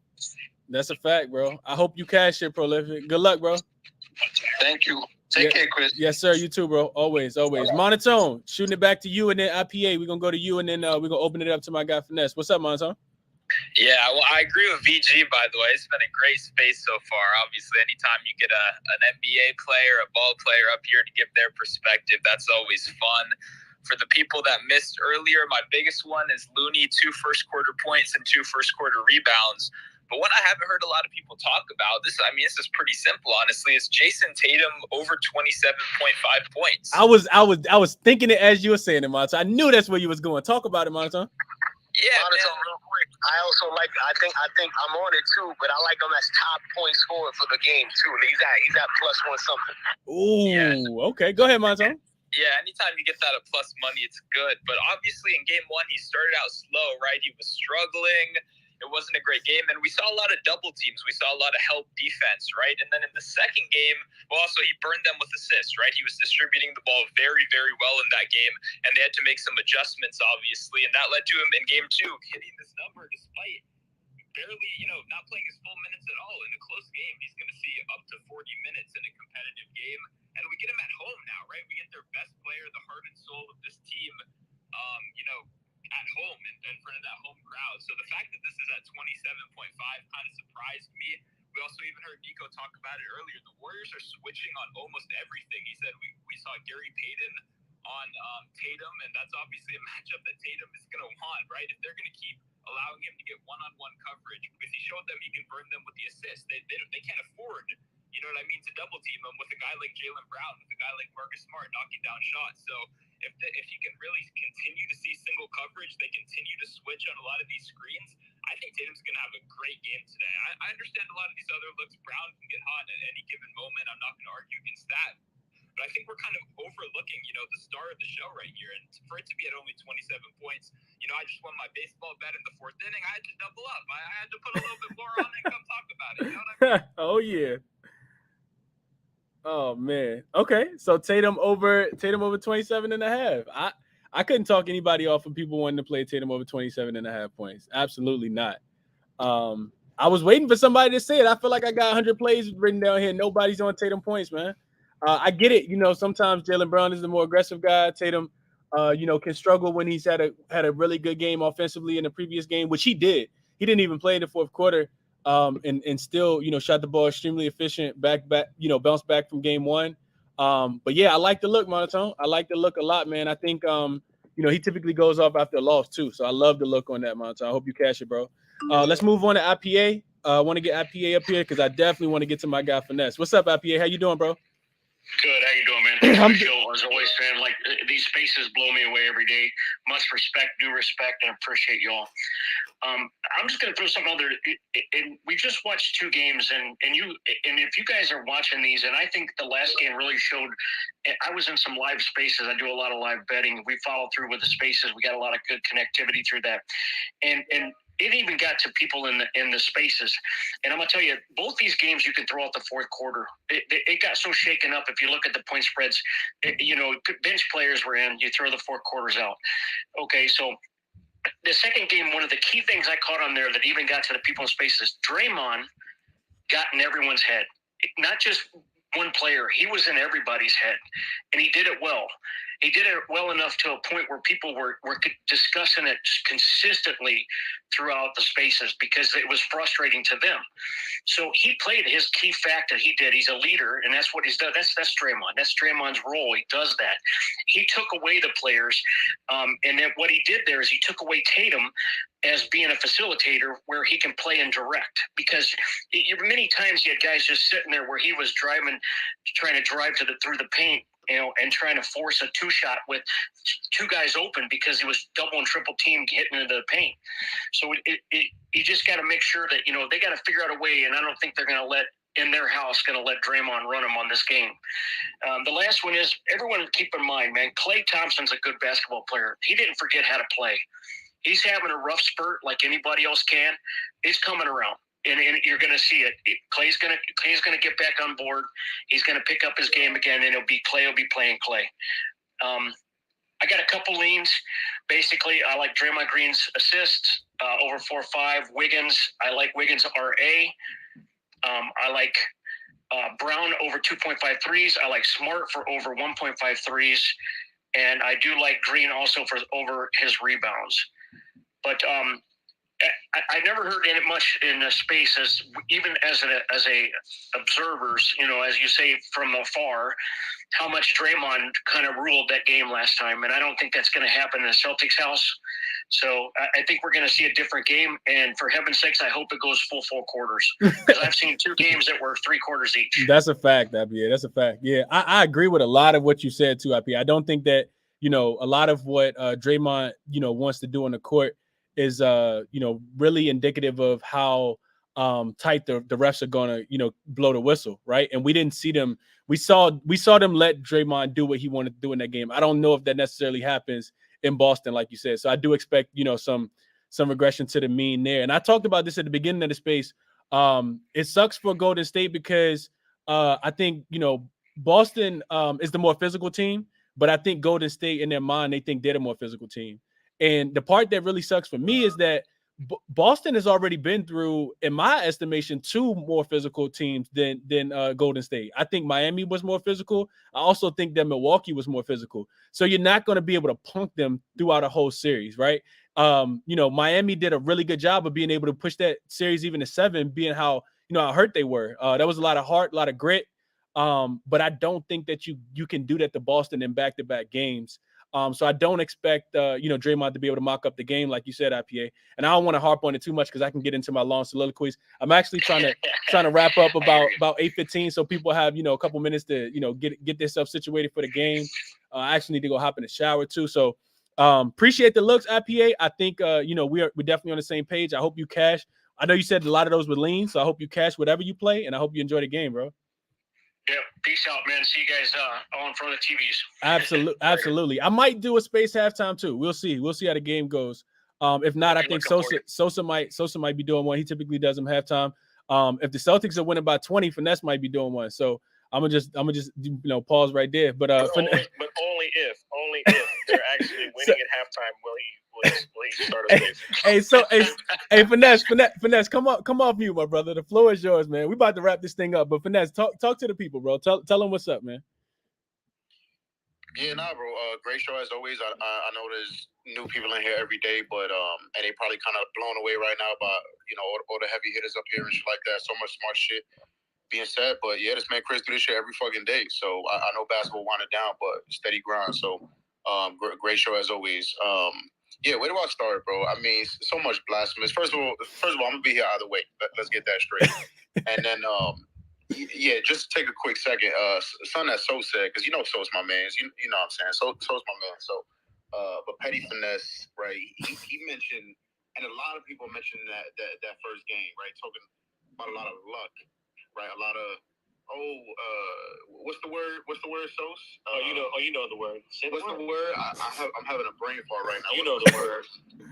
That's a fact, bro. I hope you cash it, Prolific. Good luck, bro. Thank you. Take care, Chris. Yes, sir. You too, bro. Always. Monotone, shooting it back to you, and then IPA. We're going to go to you, and then we're going to open it up to my guy, Finesse. What's up, Monotone? Yeah, well, I agree with VG, by the way. It's been a great space so far. Obviously, anytime you get an NBA player, a ball player up here to give their perspective, that's always fun. For the people that missed earlier, my biggest one is Looney, 2 first-quarter points and 2 first-quarter rebounds. But what I haven't heard a lot of people talk about, this is pretty simple, honestly, is Jason Tatum over 27.5 points. I was thinking it as you were saying it, Monotone. I knew that's where you was going. Talk about it, Monotone. Yeah, real quick. I also like. I think I'm on it too, but I like him as top point scorer for the game too. He's at +1 something. Ooh, okay. Go ahead, Monotone. Yeah, anytime you get that at plus money, it's good. But obviously, in game 1, he started out slow, right? He was struggling. It wasn't a great game, and we saw a lot of double teams. We saw a lot of help defense, right? And then in the second game, well, also he burned them with assists, right? He was distributing the ball very, very well in that game, and they had to make some adjustments, obviously, and that led to him in game 2 hitting this number despite barely, not playing his full minutes at all. In a close game, he's going to see up to 40 minutes in a competitive game, and we get him at home now, right? We get their best player, the heart and soul of this team, at home in front of that home crowd. So the fact that this is at 27.5 kind of surprised me. We also even heard Nico talk about it earlier. The Warriors are switching on almost everything. He said we saw Gary Payton on Tatum, and that's obviously a matchup that Tatum is going to want, right? If they're going to keep allowing him to get one-on-one coverage, because he showed them he can burn them with the assist. They can't afford, to double team him with a guy like Jaylen Brown, with a guy like Marcus Smart knocking down shots. So if you can really continue to see single coverage, they continue to switch on a lot of these screens, I think Tatum's going to have a great game today. I understand a lot of these other looks. Brown can get hot at any given moment. I'm not going to argue against that. But I think we're kind of overlooking, the star of the show right here. And for it to be at only 27 points, I just won my baseball bet in the 4th inning. I had to double up. I had to put a little bit more on and come talk about it. You know what I mean? Oh, yeah. Oh, man. Okay, so Tatum over 27 and a half. I couldn't talk anybody off of people wanting to play Tatum over 27 and a half points. Absolutely not. I was waiting for somebody to say it. I feel like I got 100 plays written down here. Nobody's on Tatum points, man. I get it. Sometimes Jaylen Brown is the more aggressive guy. Tatum, can struggle when he's had a really good game offensively in the previous game, which he did. He didn't even play in the 4th quarter. And still, shot the ball extremely efficient, bounced back from game 1. But yeah, I like the look, Monotone. I like the look a lot, man. I think, he typically goes off after a loss too. So I love the look on that, Monotone. I hope you cash it, bro. Let's move on to IPA. I want to get IPA up here because I definitely want to get to my guy Finesse. What's up, IPA? How you doing, bro? Good. How you doing, man? Thanks for the show. As always, man, these spaces blow me away every day. Much respect, due respect, and appreciate y'all. I'm just going to throw something out there. We just watched 2 games, and if you guys are watching these, and I think the last game really showed. I was in some live spaces. I do a lot of live betting. We follow through with the spaces. We got a lot of good connectivity through that, and it even got to people in the spaces. And I'm going to tell you, both these games you can throw out the 4th quarter. It got so shaken up. If you look at the point spreads, bench players were in. You throw the 4th quarters out. Okay, so the second game, one of the key things I caught on there that even got to the people in spaces, Draymond got in everyone's head. Not just one player. He was in everybody's head, and he did it well. He did it well enough to a point where people were discussing it consistently throughout the spaces because it was frustrating to them. So he played his key factor. He did. He's a leader, and that's what he's done. That's Draymond. That's Draymond's role. He does that. He took away the players, and then what he did there is he took away Tatum as being a facilitator where he can play and direct, because many times you had guys just sitting there where he was trying to drive through the paint, and trying to force a 2-shot with 2 guys open because he was double and triple team getting into the paint. So you just got to make sure that, they got to figure out a way, and I don't think they're going to let Draymond run him on this game. The last one is, everyone keep in mind, man, Klay Thompson's a good basketball player. He didn't forget how to play. He's having a rough spurt like anybody else can. It's coming around. And you're going to see it. Clay's going to get back on board. He's going to pick up his game again, and Klay will be playing Klay. I got a couple leans. Basically, I like Draymond Green's assist over 4.5. Wiggins, I like Wiggins RA. I like Brown over 2.5 threes. I like Smart for over 1.5 threes. And I do like Green also for over his rebounds. But I never heard it much in the space as even as a observers, as you say from afar, how much Draymond kind of ruled that game last time. And I don't think that's going to happen in the Celtics house. So I think we're going to see a different game. And for heaven's sakes, I hope it goes full 4 quarters. Because I've seen 2 games that were 3 quarters each. That's a fact, IPA. That's a fact. Yeah, I agree with a lot of what you said too, IPA. I don't think that, a lot of what Draymond, wants to do on the court is, really indicative of how tight the refs are going to, blow the whistle, right? And we didn't see them. We saw them let Draymond do what he wanted to do in that game. I don't know if that necessarily happens in Boston, like you said. So I do expect, some regression to the mean there. And I talked about this at the beginning of the space. It sucks for Golden State because I think, Boston is the more physical team, but I think Golden State in their mind, they think they're the more physical team. And the part that really sucks for me is that Boston has already been through, in my estimation, 2 more physical teams than Golden State. I think Miami was more physical. I also think that Milwaukee was more physical. So you're not going to be able to punk them throughout a whole series, right? Miami did a really good job of being able to push that series even to 7, being how hurt they were. That was a lot of heart, a lot of grit. But I don't think that you can do that to Boston in back-to-back games. So I don't expect, Draymond to be able to mock up the game, like you said, IPA. And I don't want to harp on it too much because I can get into my long soliloquies. I'm actually trying to wrap up about 8:15, so people have, a couple minutes to, get themselves situated for the game. I actually need to go hop in the shower too. So appreciate the looks, IPA. I think, we're definitely on the same page. I hope you cash. I know you said a lot of those were lean, so I hope you cash whatever you play, and I hope you enjoy the game, bro. Yeah, peace out, man. See you guys on front of the TVs. Absolutely. I might do a space halftime too. We'll see how the game goes. If not, I think Sosa might be doing one. He typically does them halftime. If the Celtics are winning by 20, Finesse might be doing one. So I'm gonna just pause right there. But only if they're actually winning at halftime will he start a space. Hey, Finesse, come off mute, my brother. The floor is yours, man. We about to wrap this thing up, but Finesse, talk to the people, bro. Tell them what's up, man. Yeah, bro. Great show as always. I know there's new people in here every day, but and they probably kind of blown away right now by all the heavy hitters up here and shit like that. So much smart shit being said, but yeah, this man Chris do this shit every fucking day. So I know basketball winding down, but steady grind. So great show as always. Yeah, where do I start, bro? I mean, so much blasphemous. First of all, I'm gonna be here either way. Let's get that straight. And then yeah, just take a quick second. Something that So said, because So's my man. You know what I'm saying? So's my man. So but Petty Finesse, right? He mentioned, and a lot of people mentioned that first game, right? Talking about a lot of luck. Right, a lot of what's the word, Sos? You know the word. What's the word? I'm having a brain fart right now. You know the word.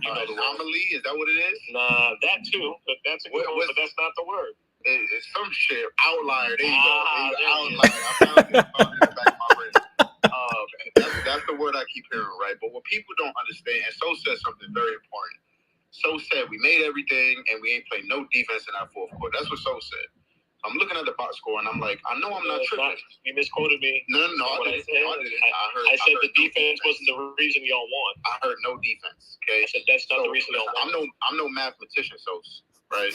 Anomaly, is that what it is? Nah, that too, but that's a good one, but that's not the word. It's some shit. Outlier. There you go. Outlier. I found it in the back of my brain. That's the word I keep hearing, right? But what people don't understand, and So said something very important. So said we made everything and we ain't played no defense in our fourth quarter. That's what So said. I'm looking at the box score and I'm like, I know I'm not tripping. You misquoted me. No, I didn't. I said the defense wasn't the reason y'all won. I heard no defense. Okay, I said that's not the reason y'all won. I'm no mathematician, Sos, right?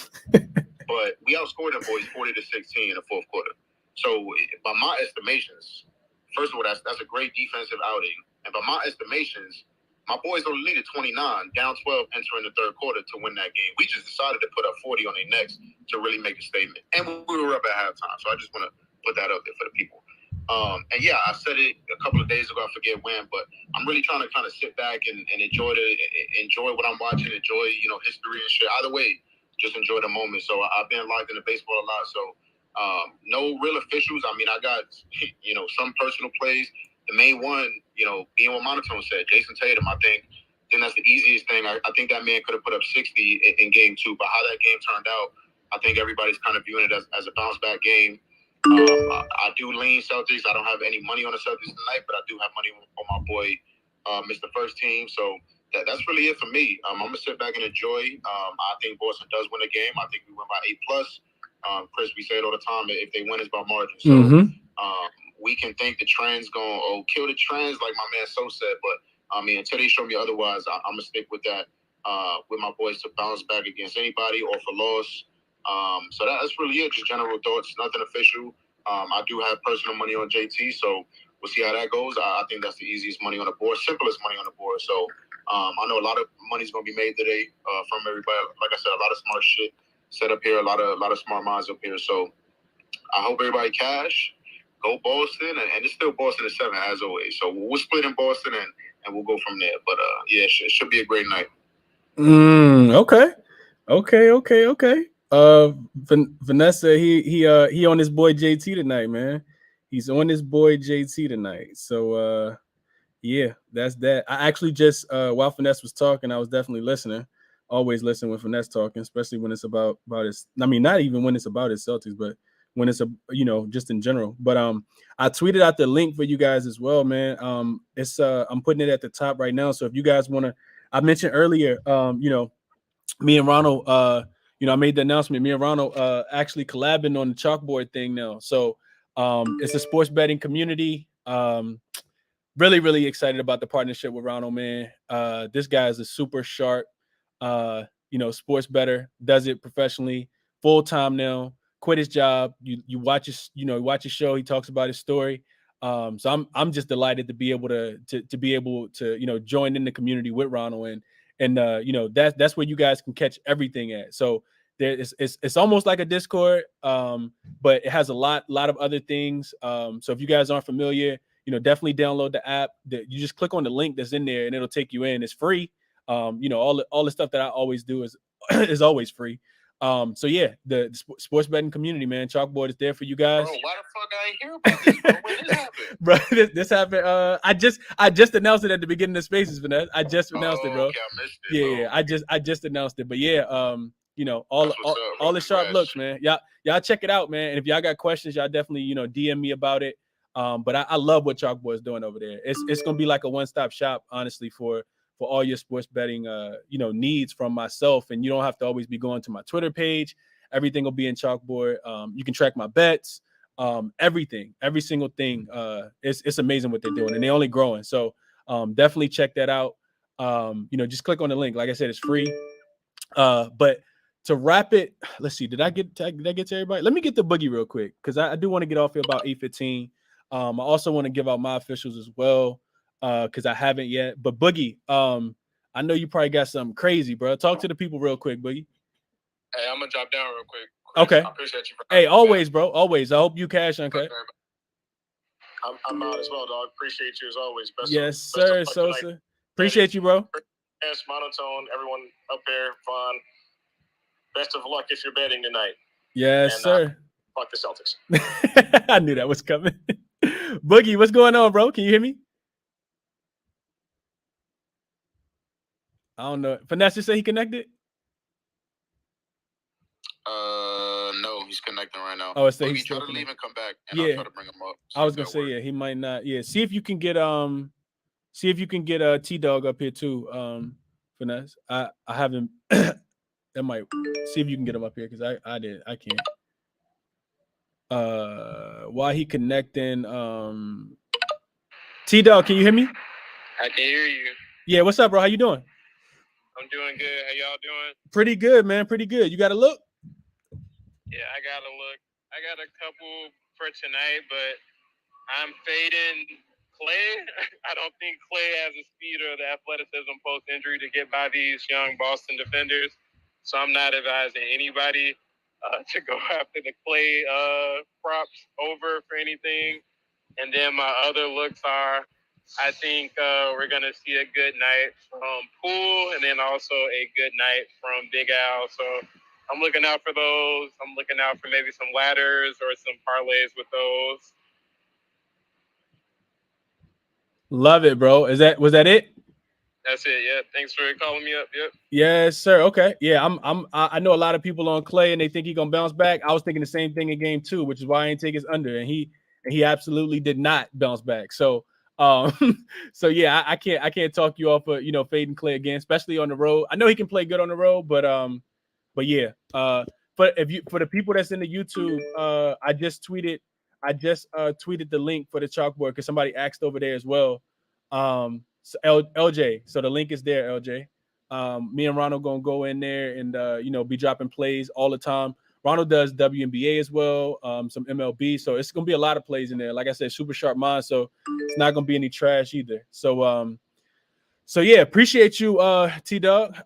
But we outscored them boys 40-16 in the fourth quarter. So by my estimations, first of all, that's a great defensive outing, and by my estimations, my boys only needed 29, down 12, entering the third quarter to win that game. We just decided to put up 40 on their necks to really make a statement. And we were up at halftime, so I just want to put that out there for the people. And yeah, I said it a couple of days ago, I forget when, but I'm really trying to kind of sit back and enjoy what I'm watching, enjoy, history and shit. Either way, just enjoy the moment. So I've been locked into baseball a lot, so no real officials. I mean, I got, some personal plays. The main one, being what Monotone said, Jason Tatum, I think that's the easiest thing. I think that man could have put up 60 in game 2, but how that game turned out, I think everybody's kind of viewing it as a bounce back game. I do lean Celtics. I don't have any money on the Celtics tonight, but I do have money on my boy missed the first team. So that's really it for me. I'm gonna sit back and enjoy. I think Boston does win the game. I think we win by 8+. Chris, we say it all the time. If they win, it's by margin. So we can think the trend's going kill the trends, like my man So said. But I mean, until they show me otherwise, I'm gonna stick with that. With my boys to bounce back against anybody or for loss. So that's really it. Just general thoughts, nothing official. I do have personal money on JT, so we'll see how that goes. I think that's the easiest money on the board, simplest money on the board. So I know a lot of money's gonna be made today from everybody. Like I said, a lot of smart shit set up here, a lot of smart minds up here. So I hope everybody cash. Go Boston, and it's still Boston at 7 as always. So we'll split in Boston and we'll go from there. But yeah, it should be a great night. Okay. Vanessa, he on his boy JT tonight, man. He's on his boy JT tonight. So yeah, that's that. I actually just while Finesse was talking, I was definitely listening. Always listen when Finesse talking, especially when it's about his. I mean, not even when it's about his Celtics, but when it's just in general. But I tweeted out the link for you guys as well, man. It's I'm putting it at the top right now. So if you guys want to, I mentioned earlier, me and Ronald, I made the announcement. Me and Ronald actually collabing on the chalkboard thing now. So it's a sports betting community. Really, really excited about the partnership with Ronald, man. This guy is a super sharp, sports bettor. Does it professionally, full time now. Quit his job. You watch his, watch his show. He talks about his story. So I'm just delighted to be able to join in the community with Ronald and that's where you guys can catch everything at. So it's almost like a Discord, but it has a lot of other things. So if you guys aren't familiar, definitely download the app. You just click on the link that's in there and it'll take you in. It's free. All the stuff that I always do is always free. So yeah, the sports betting community, man, Chalkboard is there for you guys. Bro, why the fuck I ain't hear about this, bro? When this happened? Bro, this happened. I just announced it at the beginning of Spaces, Vanessa. I just announced it, bro. Okay, I missed it, Yeah, I just announced it. But yeah, all the sharp looks, man. Y'all check it out, man. And if y'all got questions, y'all definitely DM me about it. But I love what Chalkboard is doing over there. It's gonna be like a one-stop shop, honestly, for all your sports betting needs from myself. And you don't have to always be going to my Twitter page. Everything will be in Chalkboard. You can track my bets, everything, every single thing. It's amazing what they're doing, and they're only growing. So definitely check that out. Just click on the link. Like I said, it's free. But to wrap it, let's see. Did I get to everybody? Let me get the Boogie real quick, because I do want to get off here about 8:15. I also want to give out my officials as well, because I haven't yet. But Boogie, I know you probably got something crazy, bro. Talk to the people real quick, Boogie. Hey, I'm gonna drop down real quick. Chris, Okay. I appreciate you. Hey, always, bro. Always. I hope you cash, okay? I'm out as well, dog. Appreciate you as always. Yes, sir, Sosa. Appreciate you, bro. Yes, monotone. Everyone up there, fun. Best of luck if you're betting tonight. Yes, sir. Fuck the Celtics. I knew that was coming. Boogie, what's going on, bro? Can you hear me? I don't know. Finesse say he connected? No, he's connecting right now. Oh, it's Boogie, try to leave and come back, and I'll try to bring him up. I was gonna say, yeah, he might not. Yeah, see if you can get T-Dog up here too. Finesse. I haven't. That might see if you can get him up here, because I can't. While he connecting, T-Dog, can you hear me? I can hear you. Yeah, what's up, bro? How you doing? I'm doing good. How y'all doing? Pretty good, man. Pretty good. You got a look? Yeah, I got a look. I got a couple for tonight, but I'm fading Clay. I don't think Clay has the speed or the athleticism post-injury to get by these young Boston defenders. So I'm not advising anybody to go after the Clay props over for anything. And then my other looks are, I think we're going to see a good night from Poole, and then also a good night from Big Al. So I'm looking out for those. I'm looking out for maybe some ladders or some parlays with those. Love it, bro. Was that it? That's it. Yeah. Thanks for calling me up. Yep. Yes, sir. Okay. Yeah, I know a lot of people on Clay and they think he's gonna bounce back. I was thinking the same thing in game 2, which is why I didn't take his under, and he absolutely did not bounce back. So So yeah, I can't talk you off of, fading Clay again, especially on the road. I know he can play good on the road, but yeah. For the people that's in the YouTube, I just tweeted the link for the chalkboard because somebody asked over there as well. So LJ, so the link is there, LJ. Me and Ronald gonna go in there and be dropping plays all the time. Ronald does WNBA as well, some MLB, so it's gonna be a lot of plays in there. Like I said, super sharp mind, so it's not gonna be any trash either. So yeah, appreciate you, T Dog.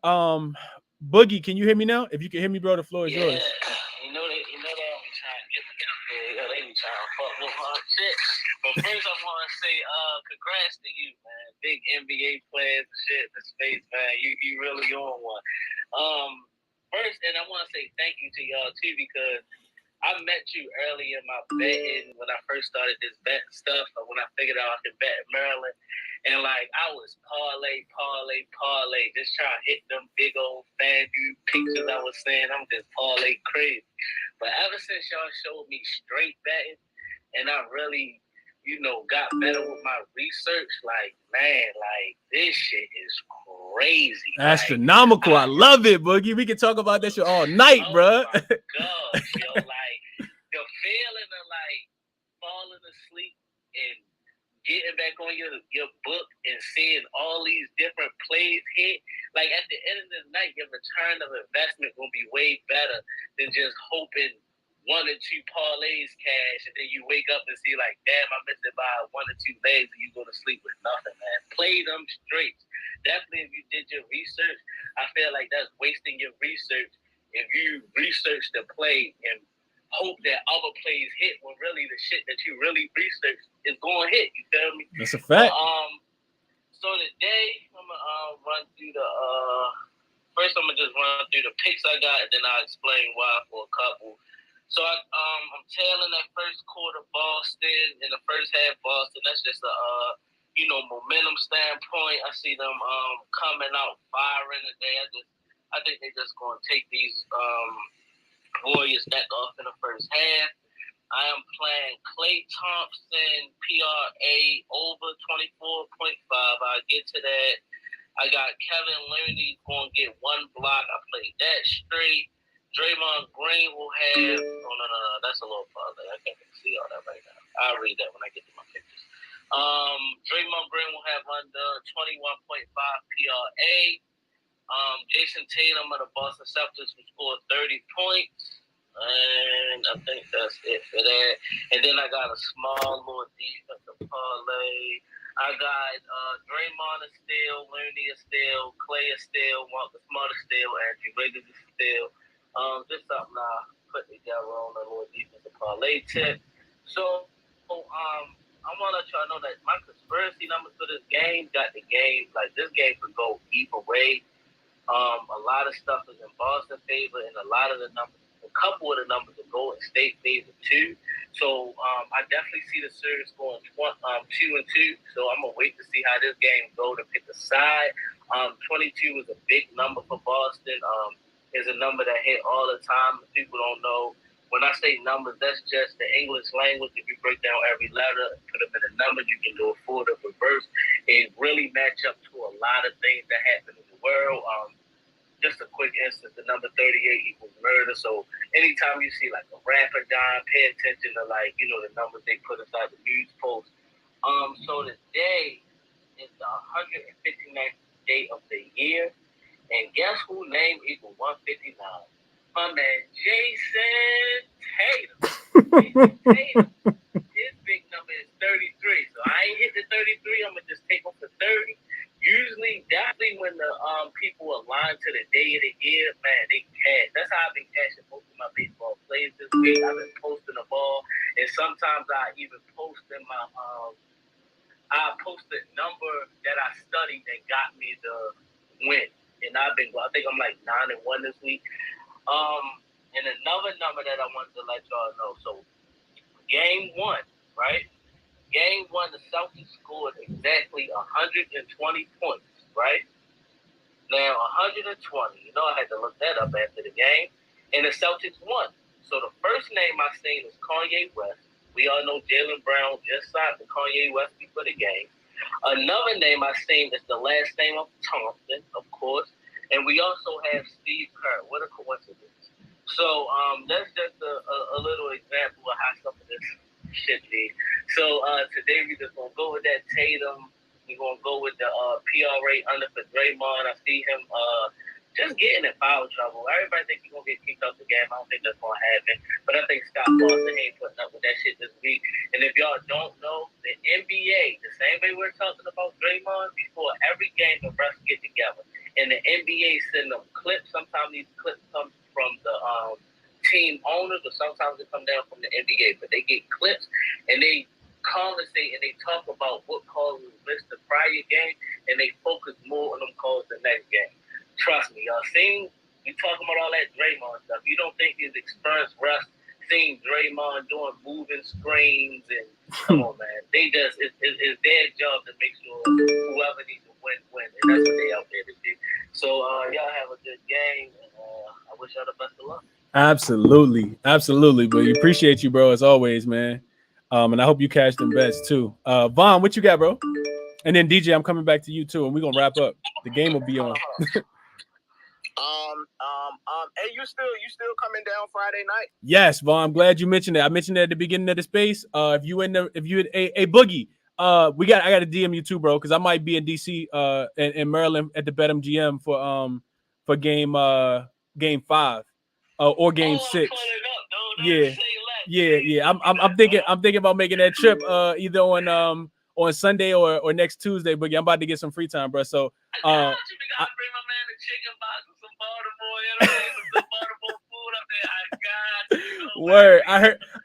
Boogie, can you hear me now? If you can hear me, bro, the floor is yours. You know they always trying to get me out there. They be trying to fuck with my shit. But first, I want to say, congrats to you, man. Big NBA players and shit in the space, man. You really on one. First, and I want to say thank you to y'all too, because I met you early in my betting when I first started this bet stuff, or when I figured out I could bet in Maryland. And like I was parlay, just trying to hit them big old FanDuel pictures I was saying. I'm just parlay crazy. But ever since y'all showed me straight betting, and I really, got better with my research, like, man, like this shit is crazy. Astronomical. I love it, Boogie. We can talk about that shit all night, bro. Oh my gosh, yo, like the feeling of like falling asleep and getting back on your book and seeing all these different plays hit. Like at the end of the night, your return of investment will be way better than just hoping one or two parlays cash, and then you wake up and see like, damn, I missed it by one or two legs, and you go to sleep with nothing, man. Play them straight. Definitely, if you did your research, I feel like that's wasting your research if you research the play and hope that other plays hit when really the shit that you really researched is going to hit. You feel me? That's a fact. So today I'm gonna run through the first. I'm gonna just run through the picks I got, and then I'll explain why for a couple. So I'm tailing that first quarter Boston in the first half. Boston. That's just a momentum standpoint. I see them coming out firing today. I think they're just gonna take these Warriors neck off in the first half. I am playing Klay Thompson PRA over 24.5. I'll get to that. I got Kavon Looney going to get one block. I played that straight. Draymond Green will have... Oh, no. That's a little farther. I can't see all that right now. I'll read that when I get to my pictures. Draymond Green will have under 21.5 PRA. Jason Tatum of the Boston Celtics will score 30 points. And I think that's it for that. And then I got a small little defensive parlay. I got Draymond is still, Looney is still, Clay is still, Marcus Smart is still, Andrew Wiggins is still. Just something I put together on a little defensive parlay tip. So I want to let y'all know that my conspiracy numbers for this game got the game. Like, this game could go either way. A lot of stuff is in Boston favor, and a couple of the numbers are Golden State favor too. So I definitely see the series going 2-2. So I'm gonna wait to see how this game goes to pick a side. 22 is a big number for Boston. Is a number that hit all the time. People don't know. When I say numbers, that's just the English language. If you break down every letter, put them in a number, you can do a forward or reverse. It really match up to a lot of things that happen in the world. Just a quick instance, the number 38 equals murder. So anytime you see like a rapper dying, pay attention to the numbers they put inside the news post. So today is the 159th day of the year. And guess who name equals 159? My man, Jason Tatum. His big number is 33. So I ain't hit the 33. I'm going to just take him for 30. Usually, definitely when the people align to the day of the year, man, they cash. That's how I've been cashing most of my baseball plays this week. I've been posting the ball. And sometimes I even post in my I post a number that I studied that got me the win. And I think I'm like 9-1 this week. And another number that I wanted to let y'all know. So, game 1, right? Game 1, the Celtics scored exactly 120 points, right? Now, 120. I had to look that up after the game. And the Celtics won. So the first name I seen is Kanye West. We all know Jaylen Brown just signed to Kanye West before the game. Another name I seen is the last name of Thompson, of course. And we also have Steve Kerr. What a coincidence. So that's just a little example of how some of this should be. So today we're just going to go with that Tatum. We're going to go with the PRA under for Draymond. I see him just getting in foul trouble. Everybody thinks he's going to get kicked out the game. I don't think that's going to happen. But I think Scott Boston ain't putting up with that shit this week. And if y'all don't know, the NBA, the same way we're talking about Draymond, before every game the refs get together. And the NBA send them clips. Sometimes these clips come from the team owners, or sometimes they come down from the NBA. But they get clips and they conversate and they talk about what calls was missed the prior game, and they focus more on them calls the next game. Trust me, y'all seen we talking about all that Draymond stuff. You don't think these experienced refs seen Draymond doing moving screens and come on, man. They just it's their job to make sure whoever needs to win, and that's what they out there to do. So y'all have a good game, and I wish y'all the best of luck. Absolutely. But we appreciate you, bro, as always, man. And I hope you cash them bets too. Vaughn, what you got, bro? And then DJ, I'm coming back to you too, and we're gonna wrap up. The game will be on. Hey, you still coming down Friday night? Yes, Vaughn. I'm glad you mentioned that. I mentioned that at the beginning of the space. If you a Boogie, I got to DM you too, bro, because I might be in DC in Maryland at the BetMGM for game 5 or game 6. Yeah. I'm thinking about making that trip either on Sunday or next Tuesday. Boogie, I'm about to get some free time, bro. So you gotta bring my man a chicken box with some Baltimore, you know, some Baltimore food up there. I got you. Word.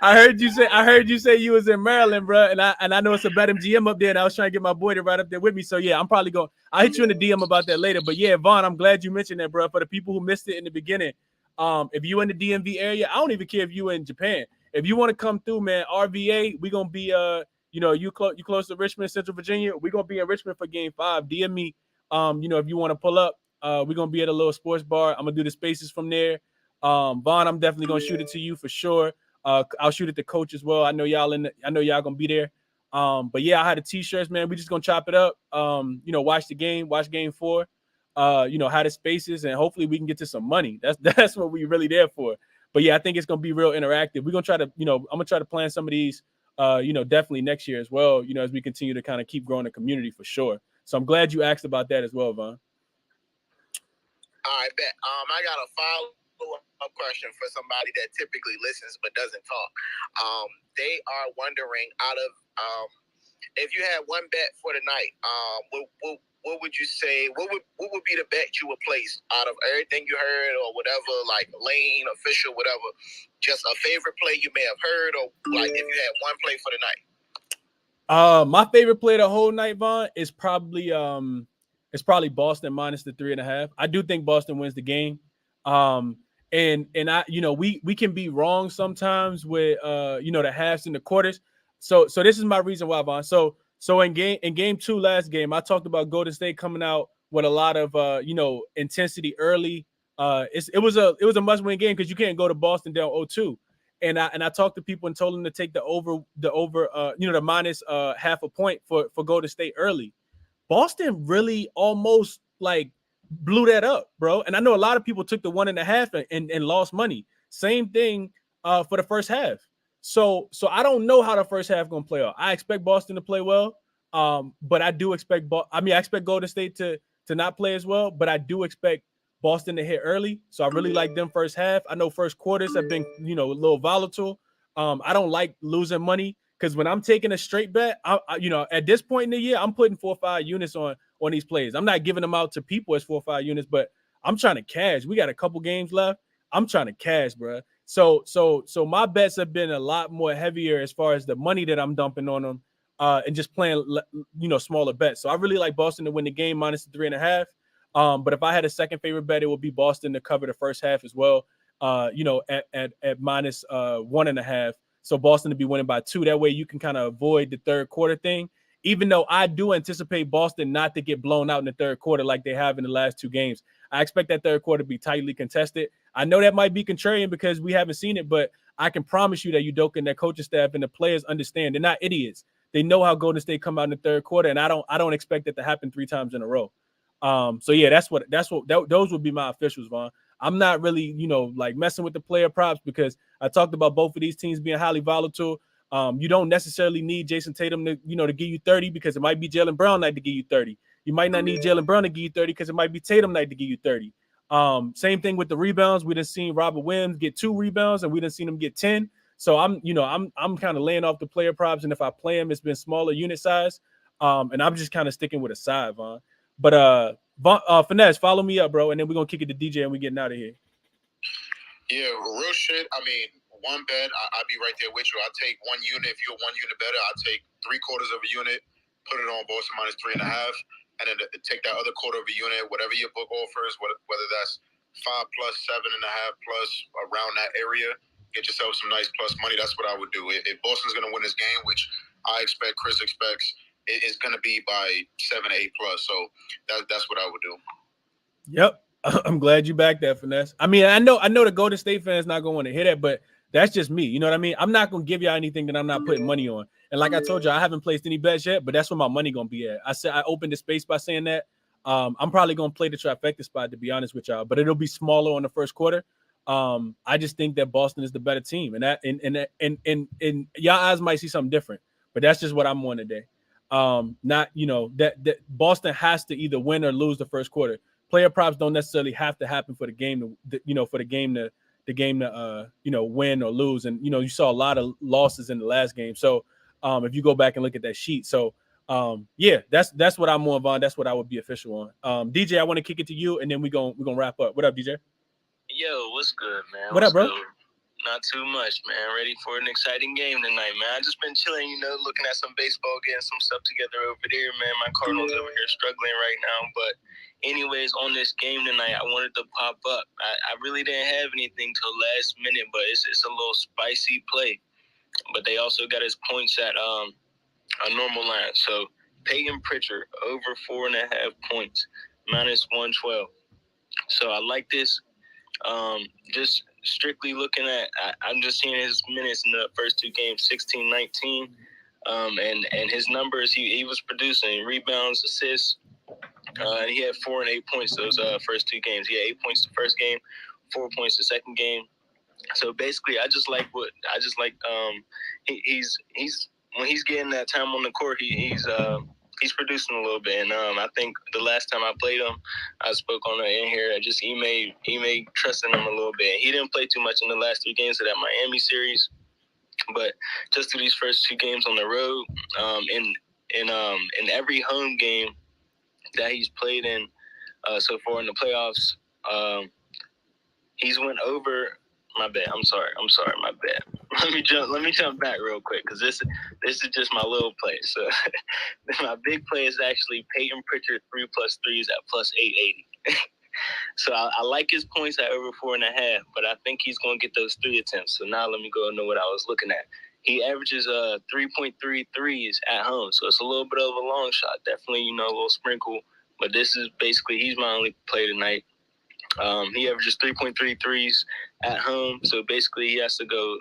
I heard you say you was in Maryland, bro, and I know it's a BetMGM up there, and I was trying to get my boy to ride up there with me. So yeah, I'm probably going. I'll hit you in the DM about that later. But yeah, Vaughn, I'm glad you mentioned that, bro. For the people who missed it in the beginning, if you in the DMV area, I don't even care if you in Japan. If you want to come through, man, RVA, we gonna be you close to Richmond, Central Virginia. We're gonna be in Richmond for game 5. DM me. If you want to pull up, we're gonna be at a little sports bar. I'm gonna do the spaces from there. Vaughn, I'm definitely gonna shoot it to you for sure. I'll shoot it to Coach as well. I know y'all gonna be there. But yeah, I had the t-shirts, man. We just gonna chop it up. Watch game 4. How the spaces, and hopefully we can get to some money. That's what we really there for. But yeah, I think it's gonna be real interactive. We're gonna try to, I'm gonna try to plan some of these, definitely next year as well. As we continue to kind of keep growing the community for sure. So I'm glad you asked about that as well, Vaughn. All right, bet. I got a follow-up question for somebody that typically listens but doesn't talk. They are wondering, if you had one bet for the night, what would you say? What would be the bet you would place out of everything you heard or whatever, like lane, official, whatever? Just a favorite play you may have heard, or like if you had one play for the night. My favorite play the whole night, Vaughn, is probably Boston minus the 3.5. I do think Boston wins the game. And I, we can be wrong sometimes with the halves and the quarters. So this is my reason why, Vaughn. So in game 2 last game, I talked about Golden State coming out with a lot of intensity early. It was a must-win game because you can't go to Boston down 0-2. And I talked to people and told them to take the minus half a point for Golden State early. Boston really almost like blew that up, bro. And I know a lot of people took the 1.5 and lost money. Same thing for the first half. So I don't know how the first half gonna play out. I expect Boston to play well, but I do expect I expect Golden State to not play as well, but I do expect Boston to hit early. So I really like them first half. I know first quarters have been, a little volatile. I don't like losing money because when I'm taking a straight bet, I at this point in the year, I'm putting 4 or 5 units on these plays. I'm not giving them out to people as 4 or 5 units, but I'm trying to cash. We got a couple games left. I'm trying to cash, bro. So my bets have been a lot more heavier as far as the money that I'm dumping on them, and just playing, smaller bets. So I really like Boston to win the game minus the 3.5. But if I had a second favorite bet, it would be Boston to cover the first half as well. At minus 1.5. So Boston to be winning by 2. That way you can kind of avoid the third quarter thing. Even though I do anticipate Boston not to get blown out in the third quarter like they have in the last 2 games. I expect that third quarter to be tightly contested. I know that might be contrarian because we haven't seen it, but I can promise you that Udoka and their coaching staff and the players understand. They're not idiots. they know how Golden State come out in the third quarter, and I don't expect it to happen 3 times in a row. So yeah, those would be my officials, Vaughn. I'm not really, like messing with the player props because I talked about both of these teams being highly volatile. You don't necessarily need Jason Tatum to give you 30 because it might be Jaylen Brown night to give you 30. You might not need Jaylen Brown to give you 30 because it might be Tatum night to give you 30. Same thing with the rebounds. We done seen Robert Williams get 2 rebounds and we done seen him get 10. So I'm kind of laying off the player props, and if I play him, it's been smaller unit size. And I'm just kind of sticking with a side, Vaughn. But Finesse, follow me up, bro, and then we're gonna kick it to DJ and we getting out of here. Yeah, real shit. I mean, one bet, I'd be right there with you. I'll take 1 unit. If you're 1 unit better, I'll take 3/4 of a unit, put it on Boston minus 3.5, and then take that other quarter of a unit, whatever your book offers, whether that's 5 plus, 7.5 plus, around that area. Get yourself some nice plus money. That's what I would do. If Boston's gonna win this game, which I expect, Chris expects, it's gonna be by 7, 8 plus. So that's what I would do. Yep. I'm glad you backed that, Finesse. I mean, I know the Golden State fans not gonna want to hear that, but that's just me. You know what I mean? I'm not gonna give y'all anything that I'm not putting money on. And like I told you, I haven't placed any bets yet, but that's where my money gonna be at. I said I opened the space by saying that. I'm probably gonna play the trifecta spot, to be honest with y'all, but it'll be smaller on the first quarter. I just think that Boston is the better team, and that and y'all eyes might see something different, but that's just what I'm on today. Not that Boston has to either win or lose the first quarter. Player props don't necessarily have to happen for the game to win or lose. And you saw a lot of losses in the last game. So if you go back and look at that sheet, so yeah, that's what I'm on, Vaughn. That's what I would be official on. DJ, I want to kick it to you, and then we're gonna wrap up. What up, DJ? Yo, what's good, man? What up, bro? Good? Not too much, man. Ready for an exciting game tonight, man. I just been chilling, looking at some baseball, getting some stuff together over there, man. My Cardinals over here struggling right now. But anyways, on this game tonight, I wanted to pop up. I really didn't have anything till last minute, but it's a little spicy play. But they also got his points at a normal line. So Peyton Pritchard over 4.5 points, minus 112. So I like this. Just strictly looking at, I'm just seeing his minutes in the first 2 games, 16, 19. And his numbers, he was producing rebounds, assists. And he had 4 and 8 points those first 2 games. He had 8 points the first game, 4 points the second game. So basically, he's when he's getting that time on the court, he's producing a little bit. And I think the last time I played him, I spoke on it in here. He made trusting him a little bit. He didn't play too much in the last 3 games of that Miami series, but just through these first 2 games on the road, in every home game that he's played in so far in the playoffs, he's went over. My bad. I'm sorry. My bad. Let me jump back real quick because this is just my little play. So my big play is actually Peyton Pritchard 3+3s at plus 880. So I like his points at over 4.5, but I think he's going to get those 3 attempts. So now let me go and know what I was looking at. He averages 3.3 threes at home, so it's a little bit of a long shot. Definitely, a little sprinkle. But this is basically he's my only play tonight. He averages 3.3 threes at home, so basically he has to go.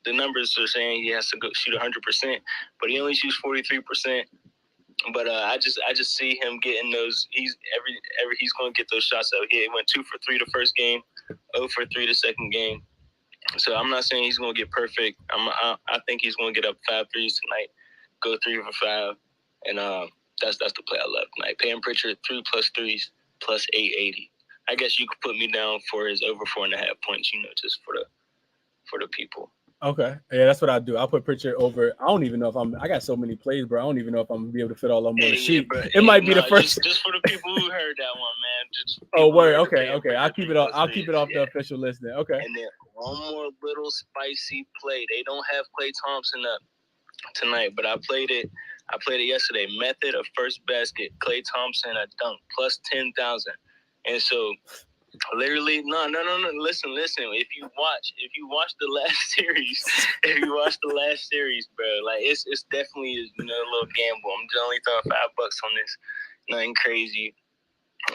The numbers are saying he has to go shoot 100%, but he only shoots 43%. But I just see him getting those. He's going to get those shots out. He went 2 for 3 the first game, 0 for 3 the second game. So I'm not saying he's going to get perfect. I think he's going to get up 5 threes tonight, go 3 for 5, and that's the play I love tonight. Peyton Pritchard 3+3s plus 880. I guess you could put me down for his over 4.5 points, just for the people. Okay. Yeah, that's what I do. I'll put Pritchard over. I don't even know if I got so many plays, bro. I don't even know if I'm gonna be able to fit all of them on the sheet. It might be the first. Just for the people who heard that one, man. Oh, word. Okay. I'll keep it off the official list then. Okay. And then one more little spicy play. They don't have Klay Thompson up tonight, but I played it yesterday. Method of first basket. Klay Thompson a dunk plus 10,000. And so, literally, no. Listen. If you watch the last series, bro, like it's definitely a little gamble. I'm just only throwing $5 on this, nothing crazy.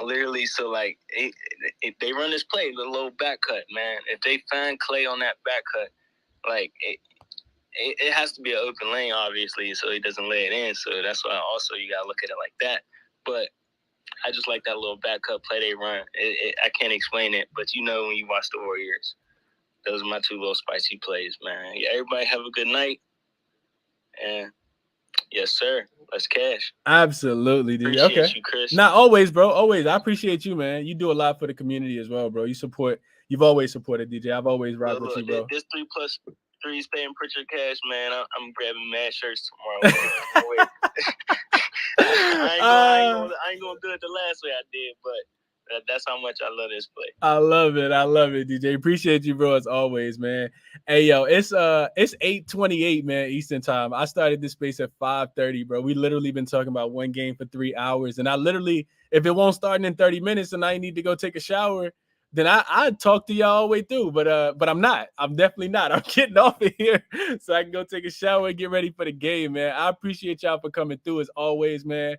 Literally, so like they run this play, the little back cut, man. If they find Klay on that back cut, like it has to be an open lane, obviously, so he doesn't lay it in. So that's why also you got to look at it like that. But I just like that little back cut play they run. I can't explain it, but you know when you watch the Warriors. Those are my two little spicy plays, man. Yeah, everybody have a good night. And yes, sir. Let's cash. Absolutely, dude. Appreciate Okay. you, Chris. Not always, bro. Always. I appreciate you, man. You do a lot for the community as well, bro. You've always supported DJ. I've always rocked with you, bro. This 3+3's paying Pritchard cash, man. I'm grabbing mad shirts tomorrow. I ain't gonna do it the last way I did, but that's how much I love this play. I love it, DJ. Appreciate you, bro, as always, man. Hey, yo, it's 8:28, man, Eastern time. I started this space at 5:30, bro. We literally been talking about one game for 3 hours, and I literally, if it won't start in 30 minutes and I need to go take a shower, then I'd talk to y'all all the way through. But I'm not. I'm definitely not. I'm getting off of here so I can go take a shower and get ready for the game, man. I appreciate y'all for coming through as always, man.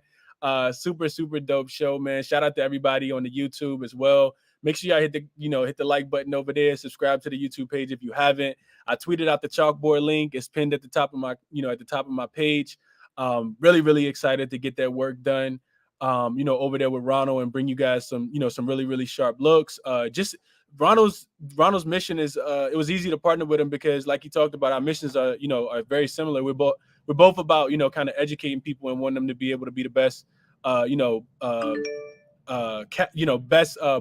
Super dope show, man. Shout out to everybody on the YouTube as well. Make sure y'all hit the like button over there. Subscribe to the YouTube page if you haven't. I tweeted out the chalkboard link. It's pinned at the top of my page. Really excited to get that work done. Over there with Ronald and bring you guys some really sharp looks. Just Ronald's mission is it was easy to partner with him because, like he talked about, our missions are very similar. We're both about kind of educating people and wanting them to be able to be the best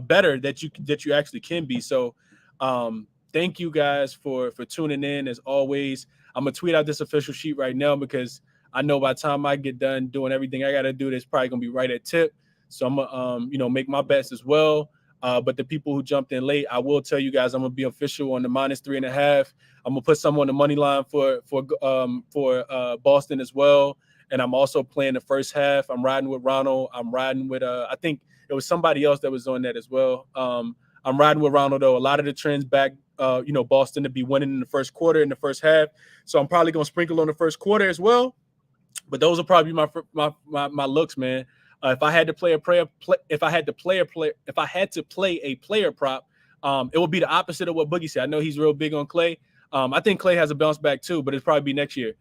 better that you actually can be. So thank you guys for tuning in as always. I'm gonna tweet out this official sheet right now because I know by the time I get done doing everything I gotta do, it's probably gonna be right at tip. So I'm gonna make my bets as well. But the people who jumped in late, I will tell you guys I'm gonna be official on the -3.5. I'm gonna put some on the money line for Boston as well. And I'm also playing the first half. I'm riding with Ronald. I'm riding with I think it was somebody else that was on that as well. I'm riding with Ronald though. A lot of the trends back Boston to be winning in the first quarter, in the first half. So I'm probably gonna sprinkle on the first quarter as well. But those will probably be my looks, man. If I had to play a player prop, it would be the opposite of what Boogie said. I know he's real big on Clay. I think Clay has a bounce back too, but it'll probably be next year.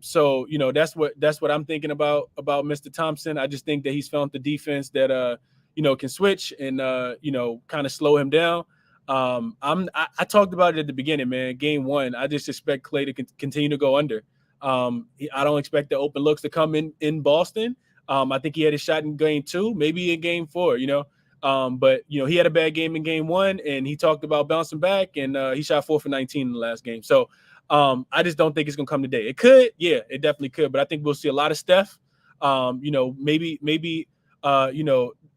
So that's what I'm thinking about Mr. Thompson. I just think that he's found the defense that can switch and kind of slow him down. I talked about it at the beginning, man. Game 1, I just expect Clay to continue to go under. I don't expect the open looks to come in Boston. I think he had a shot in game 2, maybe in game 4, but he had a bad game in game 1 and he talked about bouncing back and he shot 4 for 19 in the last game. So I just don't think it's going to come today. It could. Yeah, it definitely could. But I think we'll see a lot of Steph. Maybe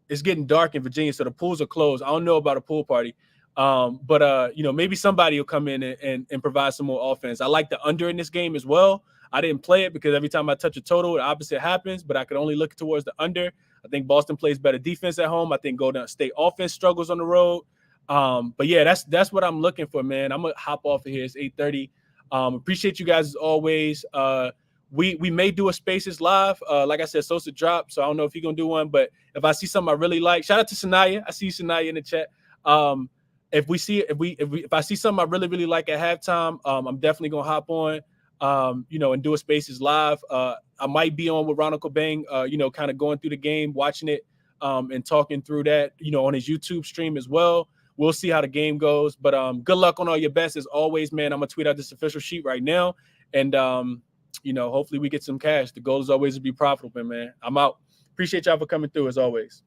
it's getting dark in Virginia, so the pools are closed. I don't know about a pool party. But maybe somebody will come in and provide some more offense. I like the under in this game as well. I didn't play it because every time I touch a total, the opposite happens, but I could only look towards the under. I think Boston plays better defense at home. I think Golden State offense struggles on the road. But yeah, that's what I'm looking for, man. I'm going to hop off of here. It's 8:30. Appreciate you guys as always. We may do a Spaces live. Like I said, Sosa dropped, so I don't know if he's going to do one, but if I see something I really like, shout out to Sanaya. I see Sanaya in the chat. If I see something I really like at halftime, I'm definitely gonna hop on, and do a Spaces live. I might be on with Ronald Cobain, kind of going through the game, watching it, and talking through that, on his YouTube stream as well. We'll see how the game goes, but good luck on all your bets as always, man. I'm gonna tweet out this official sheet right now, and hopefully we get some cash. The goal is always to be profitable, man. I'm out. Appreciate y'all for coming through as always.